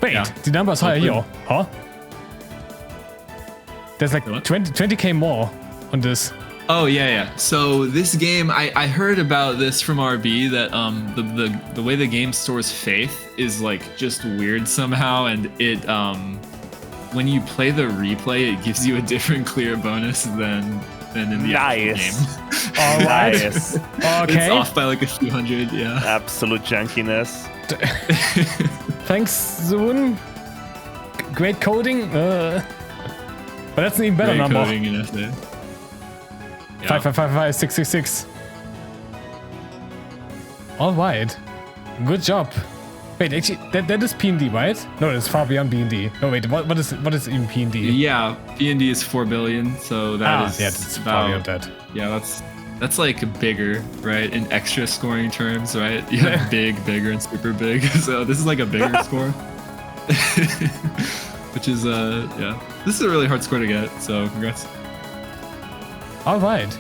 Wait, Yeah. the number's higher here, huh? There's like What? 20k more on this. Oh yeah. So this game, I heard about this from RB that the way the game stores faith is like just weird somehow, and it when you play the replay, it gives you a different clear bonus than in the actual game. All right. Nice. Okay. It's off by like a few hundred, yeah. Absolute junkiness. Thanks, Zoon. Great coding. But that's an even better Great number. coding in essay. Yeah. 5555666. All right. Good job. Wait, actually, that is PND, right? No, that's far beyond PND. No, wait, what is even PND? Yeah, PND is 4 billion, so that is yeah, that's far beyond that. Yeah, that's like bigger, right? In extra scoring terms, right? Yeah, big, bigger, and super big. So this is like a bigger score. Which is yeah. This is a really hard score to get, so congrats. All right.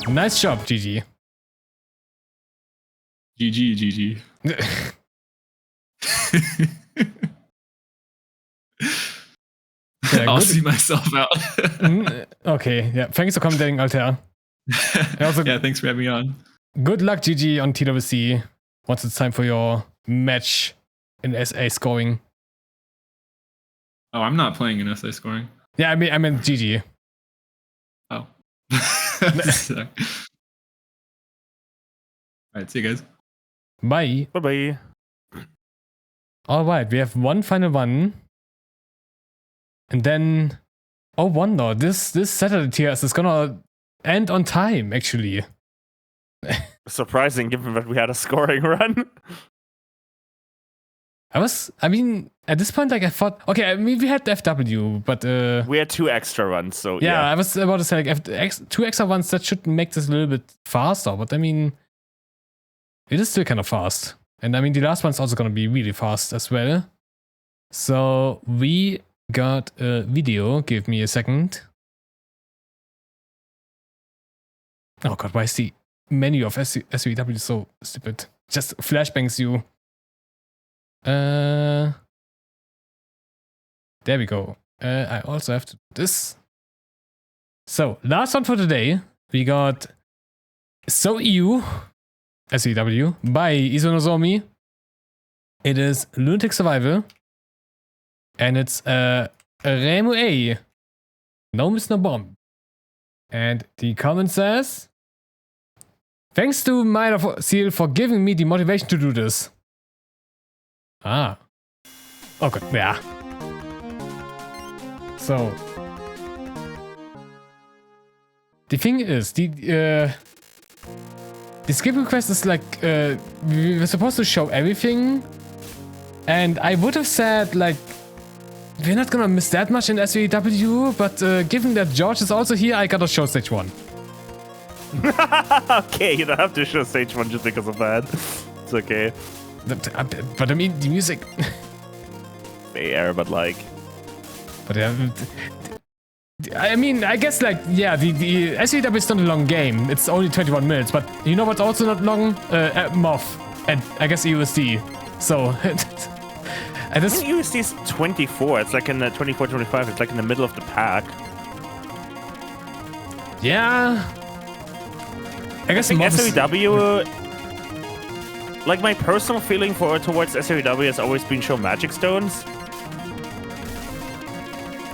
Nice job, GG. GG. Yeah, I'll good. see myself out. Okay, yeah. Thanks for commenting, Altair. Also, Yeah, thanks for having me on. good luck, GG, on TWC once it's time for your match in SA scoring. Oh, I'm not playing in SA scoring. Yeah, I meant GG. Oh. Alright, see you guys. Bye. Bye-bye. All right, we have one final one. And then, oh wonder, this Saturday TS is gonna end on time, actually. Surprising, given that we had a scoring run. I mean, at this point, like, I thought, okay, I mean, we had FW, but We had 2 extra runs, so yeah, yeah. I was about to say, like, 2 extra ones, that should make this a little bit faster, but I mean, it is still kind of fast. And I mean, the last one's also gonna be really fast as well. So, we got a video, give me a second. Oh god, why is the menu of SoEW so stupid? Just flashbangs you. There we go. I also have to do this. So, last one for today, we got SoEW, SoEW, by IZNZI. It is Lunatic Survival. And it's ReimuA. No miss, no bomb. And the comment says, thanks to MarisaWolf for giving me the motivation to do this. Ah. Okay, yeah. So. The thing is, the skip request is like, we were supposed to show everything. And I would have said, like, we're not gonna miss that much in SoEW, but given that George is also here, I gotta show stage 1. Okay, you don't have to show stage 1 just because of that. It's okay. But I mean, the music... Fair, but like... But I mean, I guess like, yeah, the SoEW is not a long game. It's only 21 minutes, but you know what's also not long? Moth, and I guess EUSD. So... I think USD is 24. It's like in the 24, 25. It's like in the middle of the pack. Yeah. I guess SoEW. Like my personal feeling towards SoEW has always been show magic stones.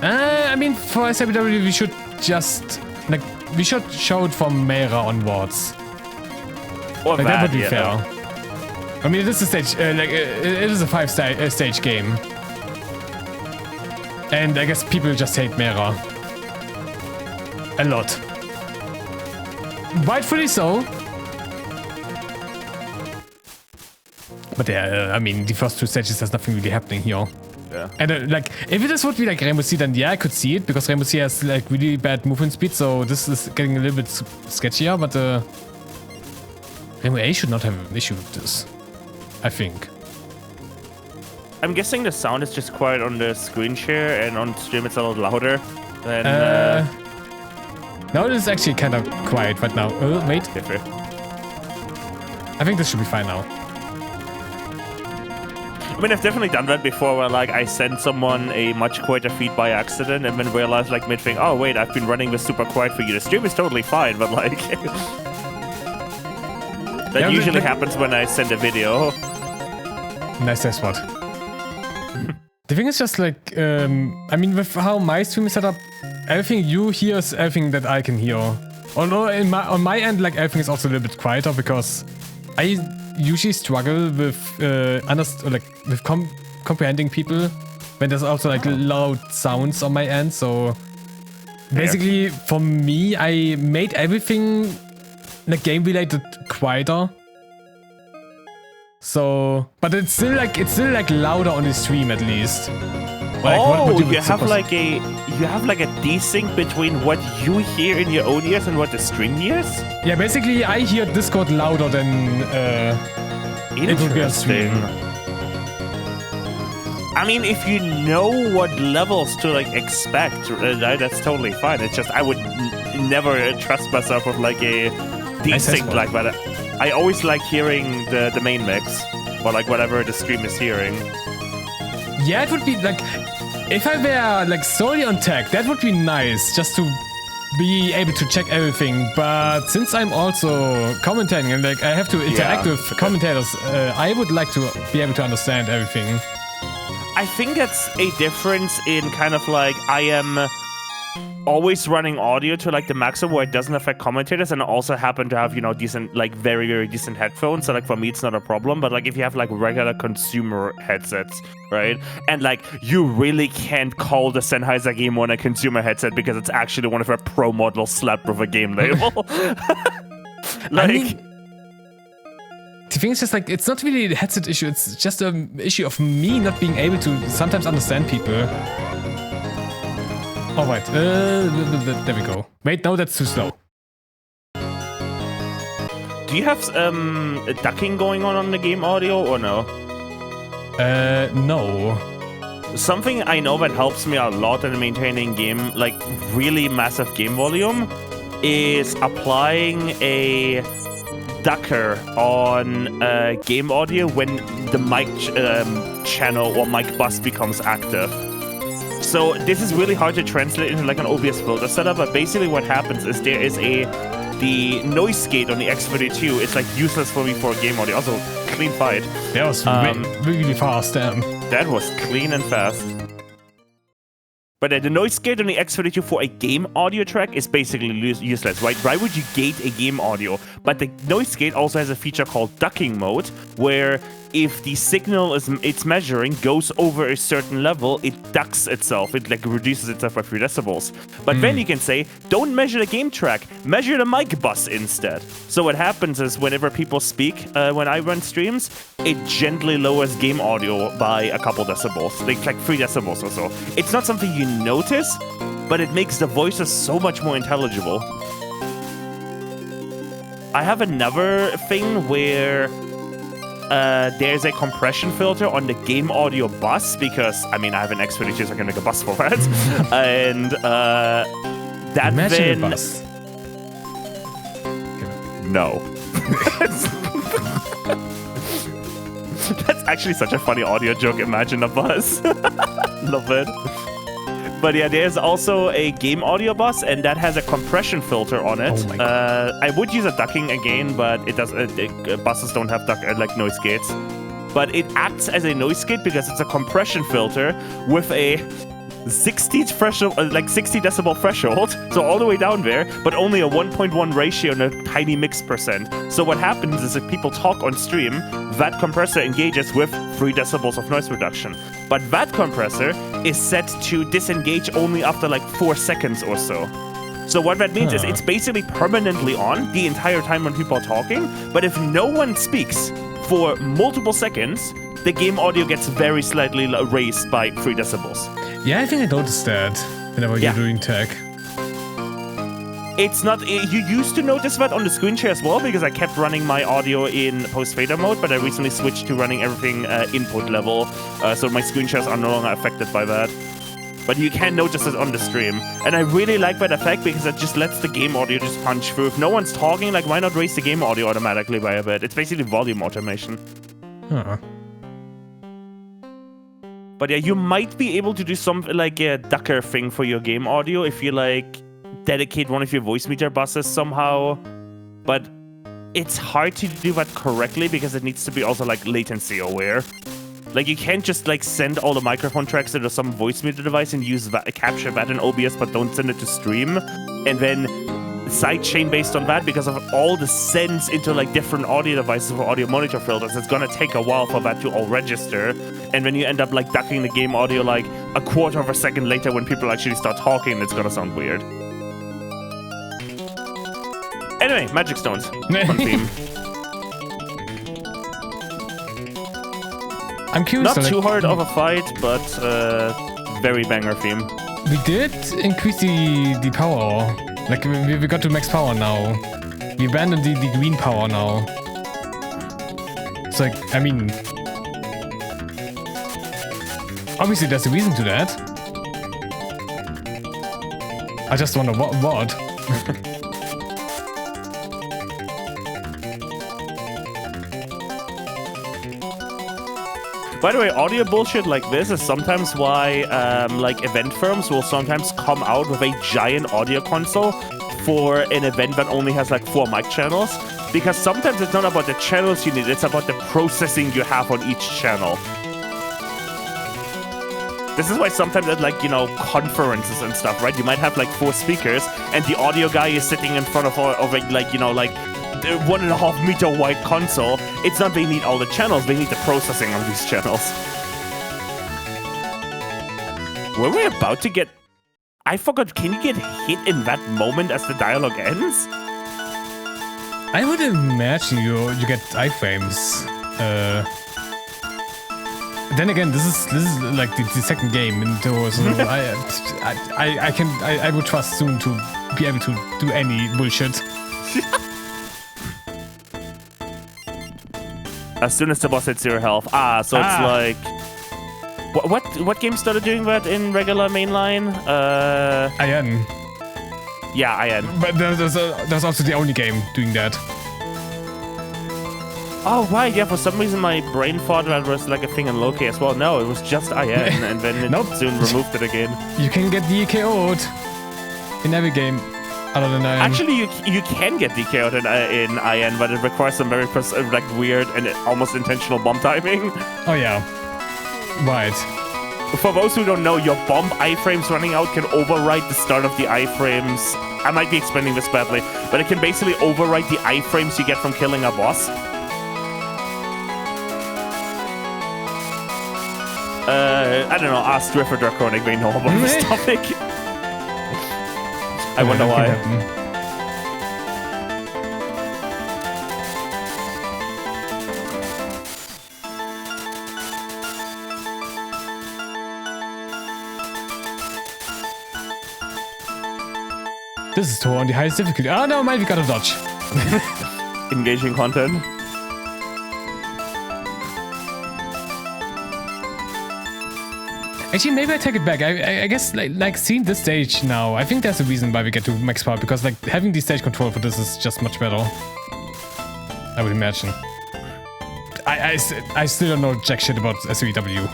I mean, for SoEW we should just like show it from Mera onwards. Or like, that would be yeah. fair. I mean, this is a stage, it is a 5-stage game. And I guess people just hate Mera. A lot. Rightfully so. But yeah, I mean, the first 2 stages, there's nothing really happening here. Yeah. And like, if this would be like ReimuC, then yeah, I could see it, because ReimuC has like really bad movement speed, so this is getting a little bit sketchier, but ReimuA should not have an issue with this. I think. I'm guessing the sound is just quiet on the screen share, and on stream it's a little louder than... No, it is actually kind of quiet right now. Wait. Different. I think this should be fine now. I mean, I've definitely done that before, where like I send someone a much quieter feed by accident, and then realize like mid-thing, oh wait, I've been running this super quiet for you. The stream is totally fine, but like... that usually happens when I send a video. Nice spot. The thing is just like, I mean, with how my stream is set up, everything you hear is everything that I can hear. Although on my end, like everything is also a little bit quieter, because I usually struggle with comprehending people when there's also like loud sounds on my end. So basically, for me, I made everything like game related quieter. So, but it's still like louder on the stream at least. Like, you have like a desync between what you hear in your own ears and what the stream hears? Yeah, basically I hear Discord louder than it would be on stream. I mean, if you know what levels to like expect, that's totally fine. It's just I would never trust myself with like a desync like that. I always like hearing the main mix, or like whatever the stream is hearing. Yeah, it would be like, if I were like solely on tech, that would be nice, just to be able to check everything. But since I'm also commentating and like I have to interact with commentators, I would like to be able to understand everything. I think that's a difference in kind of like I am always running audio to like the maximum where it doesn't affect commentators, and I also happen to have, you know, decent, like very, very decent headphones. So like for me, it's not a problem. But like if you have like regular consumer headsets, right? And like you really can't call the Sennheiser Game One a consumer headset because it's actually one of our pro models slapped with a game label. Like, I mean, the thing is just like, it's not really a headset issue. It's just an issue of me not being able to sometimes understand people. Oh, right. There we go. Wait, no, that's too slow. Do you have ducking going on the game audio or no? No. Something I know that helps me a lot in maintaining game, like really massive game volume, is applying a ducker on game audio when the mic channel or mic bus becomes active. So this is really hard to translate into like an OBS filter setup, but basically what happens is there is the noise gate on the X32. It's like useless for me for game audio. Also, clean fight. That was really fast, damn. That was clean and fast. But the noise gate on the X32 for a game audio track is basically useless, right? Why would you gate a game audio? But the noise gate also has a feature called ducking mode, where if the signal it's measuring goes over a certain level, it ducks itself. It like reduces itself by 3 decibels. But then you can say, don't measure the game track, measure the mic bus instead. So what happens is whenever people speak, when I run streams, it gently lowers game audio by a couple decibels, like 3 decibels or so. It's not something you notice, but it makes the voices so much more intelligible. I have another thing where there's a compression filter on the game audio bus, because, I mean, I have an X32, so I can make a bus for that. And that Imagine then... a bus. No. That's actually such a funny audio joke. Imagine a bus. Love it. But yeah, there's also a game audio bus, and that has a compression filter on it. Oh my God. I would use a ducking again, but it does. Buses don't have like noise gates. But it acts as a noise gate because it's a compression filter with a 60 threshold, like 60 decibel threshold, so all the way down there, but only a 1.1 ratio and a tiny mix percent. So what happens is if people talk on stream, that compressor engages with 3 decibels of noise reduction. But that compressor is set to disengage only after like 4 seconds or so. So what that means is it's basically permanently on the entire time when people are talking, but if no one speaks for multiple seconds, the game audio gets very slightly raised by 3 decibels. Yeah, I think I noticed that whenever you're doing tech. It's not... You used to notice that on the screen share as well, because I kept running my audio in post-fader mode, but I recently switched to running everything input level, so my screen shares are no longer affected by that. But you can notice it on the stream. And I really like that effect because it just lets the game audio just punch through. If no one's talking, like, why not raise the game audio automatically by a bit? It's basically volume automation. Huh. But yeah, you might be able to do something like a ducker thing for your game audio if you like dedicate one of your voice meter buses somehow. But it's hard to do that correctly because it needs to be also like latency aware. Like you can't just like send all the microphone tracks into some voice meter device and use that, capture that in OBS, but don't send it to stream, and then sidechain based on that because of all the sends into like different audio devices for audio monitor filters. It's gonna take a while for that to all register, and then you end up like ducking the game audio like a quarter of a second later when people actually start talking. It's gonna sound weird. Anyway, Magic Stones. Fun theme. I'm curious. Not too hard of a fight, but very banger theme. We did increase the power. Like, we got to max power now. We abandoned the green power now. It's like, I mean... Obviously there's a reason to that. I just wonder what? By the way, audio bullshit like this is sometimes why like event firms will sometimes come out with a giant audio console for an event that only has like 4 mic channels. Because sometimes it's not about the channels you need, it's about the processing you have on each channel. This is why sometimes at like, you know, conferences and stuff, right? You might have like 4 speakers and the audio guy is sitting in front of a, like, you know, like 1.5 meter wide console. It's not they need all the channels, they need the processing of these channels. Were we about to get... I forgot, can you get hit in that moment as the dialogue ends? I would imagine you get iframes. Then again, this is like the second game in Touhou, so I would trust soon to be able to do any bullshit. As soon as the boss hits your health. So it's like... What game started doing that in regular mainline? IN. Yeah, IN. But that's also the only game doing that. Oh, right, yeah, for some reason my brain thought that was like a thing in Loki as well. No, it was just IN, and then it soon removed it again. You can get DKO'd in every game. Other than IN. Actually, you can get DKO'd in IN, but it requires some very like weird and almost intentional bomb timing. Oh yeah, right. For those who don't know, your bomb iframes running out can override the start of the iframes. I might be explaining this badly, but it can basically override the iframes you get from killing a boss. I don't know, ask Drift or Draconic may know about this topic. I wonder why. This is Touhou on the highest difficulty. Oh no, mate, we gotta dodge. Engaging content. Actually, maybe I take it back. I guess like seeing this stage now, I think there's a reason why we get to max power, because like having the stage control for this is just much better. I would imagine. I still don't know jack shit about SoEW.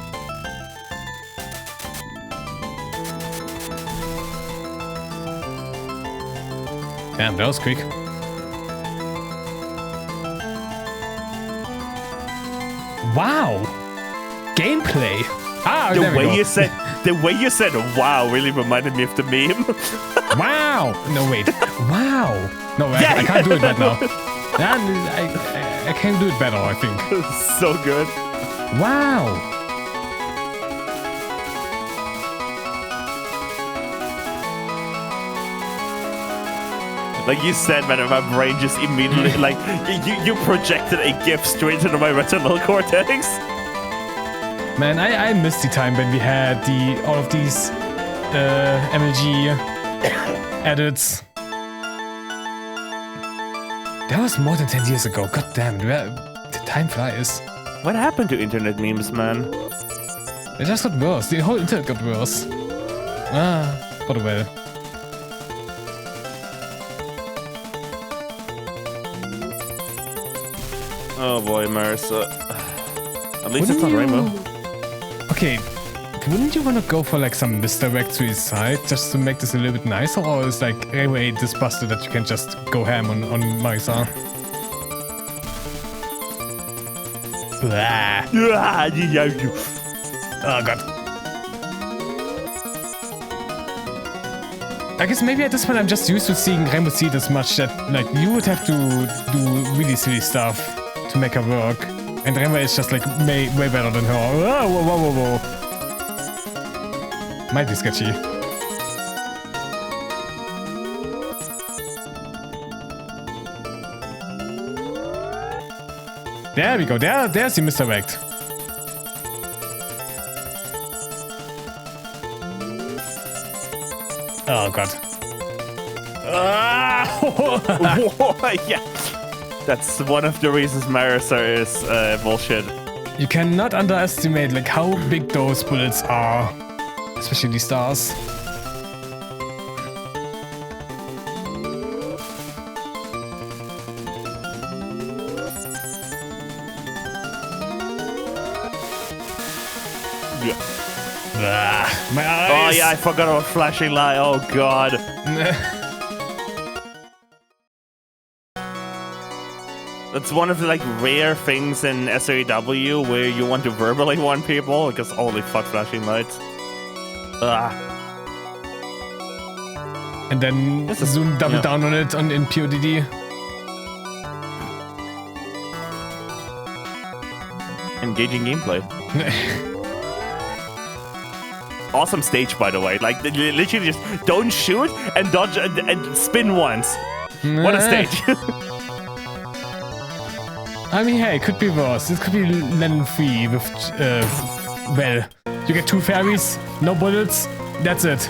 Damn, that was quick. Wow! Gameplay! Ah, the way you said "wow" really reminded me of the meme. Wow! No, wait. Wow! No, yeah. I can't do it right now. I can do it better, I think. So good. Wow! Like you said, man, my brain just immediately, like, you projected a GIF straight into my retinal cortex. Man, I missed the time when we had all of these MLG edits. That was more than 10 years ago. God damn, the time flies. What happened to internet memes, man? It just got worse. The whole internet got worse. Ah, for the well. Oh boy, Marisa. At least it's not Reimu. Okay, wouldn't you want to go for like some misdirect to his side just to make this a little bit nicer, or is like ReimuA this busted that you can just go ham on Marisa? Blah. Oh god. I guess maybe at this point I'm just used to seeing ReimuA see this much that like you would have to do really silly stuff to make her work. And ReimuA is just like way better than her. Whoa. Might be sketchy. There we go. There's the misdirect. Oh god. Yeah. That's one of the reasons Marisa is bullshit. You cannot underestimate like how big those bullets are, especially the stars. Yeah. My eyes. Oh yeah, I forgot about flashing light. Oh god. That's one of the like rare things in SoEW where you want to verbally warn people because holy fuck, flashing lights. And then zoom double down on it in PODD. Engaging gameplay. Awesome stage, by the way. Like literally just don't shoot and dodge and spin once. What a stage. I mean, hey, it could be worse. It could be level 3 with, well, you get 2 fairies, no bullets, that's it.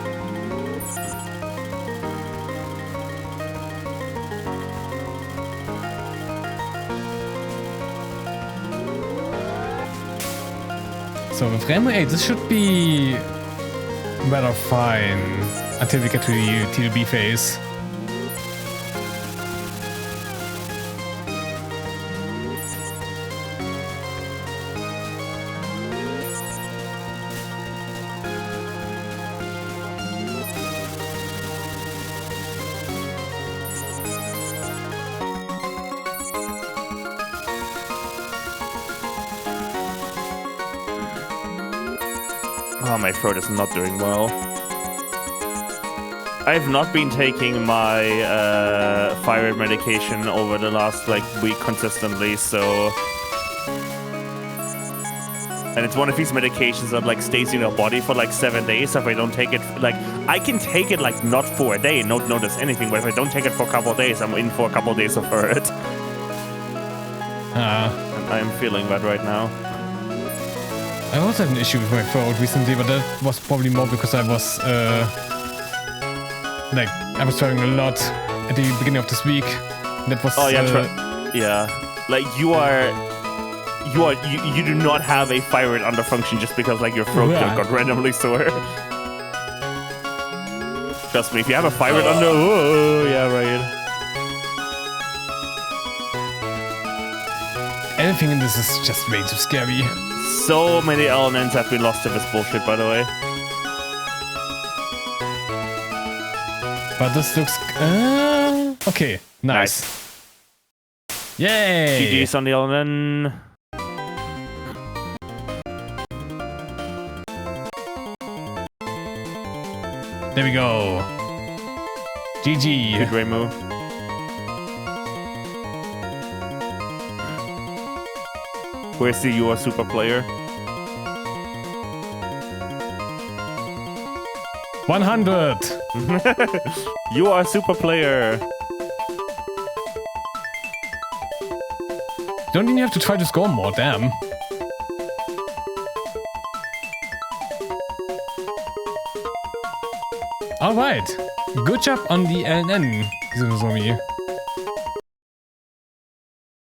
So with ReimuA, this should be rather fine until we get to the TLB phase. Oh, my throat is not doing well. I've not been taking my thyroid medication over the last week consistently, so... And it's one of these medications that stays in your body for 7 days. So if I don't take it, I can take it not for a day and not notice anything, but if I don't take it for a couple of days, I'm in for a couple of days of hurt. And I'm feeling that right now. I also had an issue with my throat recently, but that was probably more because I was I was traveling a lot at the beginning of this week. That was you do not have a thyroid underfunction just because your throat got randomly sore. Trust me, if you have a thyroid right. Anything in this is just way too scary. So many elements have been lost to this bullshit, by the way. But this looks... okay, nice. Yay! GG's on the element. There we go. GG. Good Reimu. Where's the You Are Super player? 100. You are a super player. Don't even have to try to score more, damn. Alright. Good job on the NNBNT.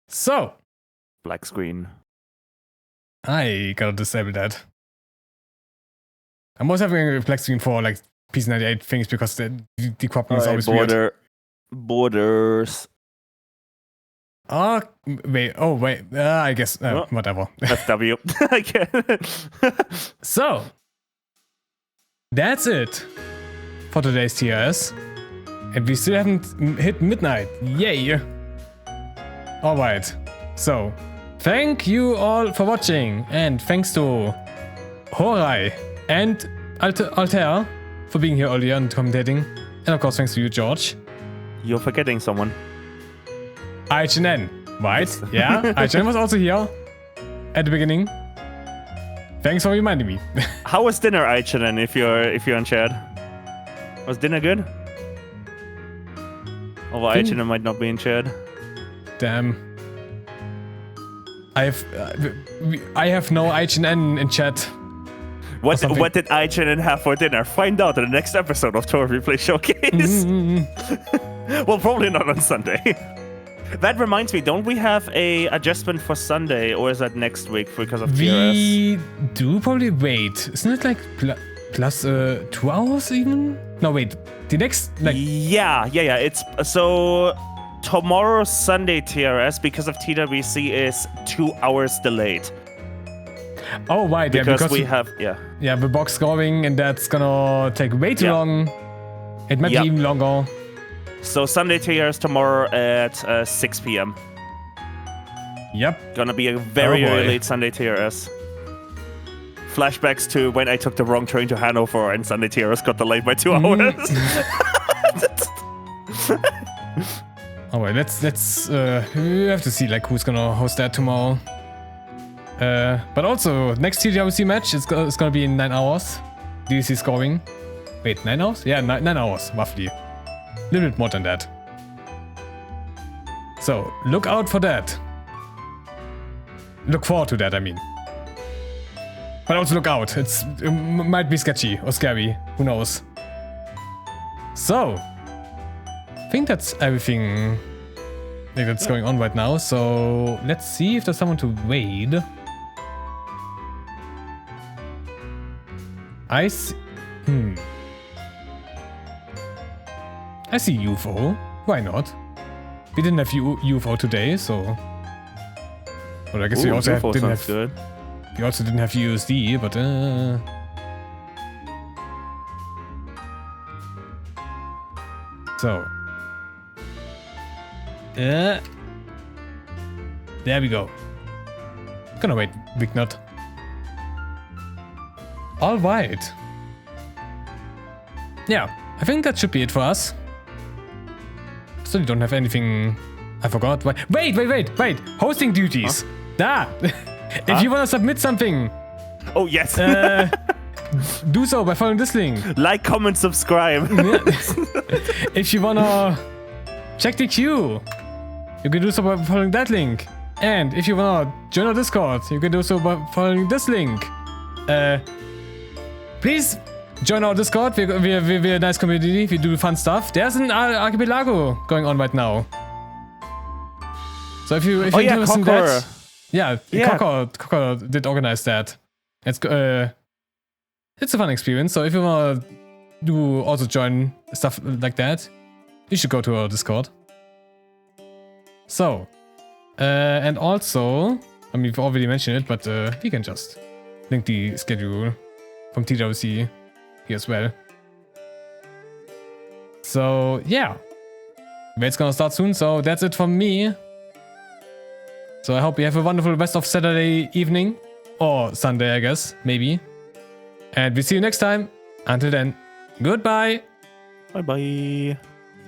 So. Black screen. I gotta disable that. I'm also having a black screen for PC98 things because the cropping is always weird. Borders. Oh, wait. I guess, whatever. FW. So, that's it for today's TRS. And we still haven't hit midnight. Yay! Alright. So, thank you all for watching. And thanks to Horai and Altair for being here earlier and commentating. And of course, thanks to you, George. You're forgetting someone. IZNZI, right? Yeah, IZNZI was also here at the beginning. Thanks for reminding me. How was dinner, IZNZI, if you're in chat? Was dinner good? Although IZNZI might not be in chat. Damn. I have no IZNZI in chat. What did IZNZI have for dinner? Find out in the next episode of Touhou Replay Showcase. Well, probably not on Sunday. That reminds me, don't we have a adjustment for Sunday, or is that next week because of TRS? We do probably wait. Isn't it plus 2 hours even? No, wait. The next Yeah. It's so tomorrow's Sunday TRS because of TWC is 2 hours delayed. Oh, right. Because we have the box scoring, and that's gonna take way too long. It might be even longer. So Sunday TRS tomorrow at 6 p.m. Yep. Gonna be a very late Sunday TRS. Flashbacks to when I took the wrong train to Hanover and Sunday TRS got delayed by 2 hours. Alright, let's we have to see who's gonna host that tomorrow. But also next TWC match is gonna be in 9 hours. DDC scoring. Wait, 9 hours? Yeah, 9 hours roughly. A little bit more than that. So look out for that. Look forward to that, I mean. But also look out. It might be sketchy or scary. Who knows? So I think that's everything that's going on right now. So let's see if there's someone to raid. I see. I see UFO. Why not? We didn't have UFO today, so. Well, I guess we also didn't have. Good. We also didn't have USD, but so. There we go. Gonna wait, Big Nut. All right. Yeah, I think that should be it for us. Still don't have anything I forgot. Wait. Hosting duties. Huh? If you want to submit something, Oh, yes. do so by following this link. Like, comment, subscribe. If you want to check the queue, you can do so by following that link. And if you want to join our Discord, you can do so by following this link. Please join our Discord. We're a nice community. We do fun stuff. There's an archipelago going on right now. So if you're interested in that, Cocker did organize that. It's a fun experience. So if you want to also join stuff like that, you should go to our Discord. So, and also, I mean, we've already mentioned it, but we can just link the schedule from TWC here as well. So yeah, it's gonna start soon. So that's it from me. So I hope you have a wonderful rest of Saturday evening or Sunday, I guess, maybe. And we'll see you next time. Until then, goodbye. Bye-bye.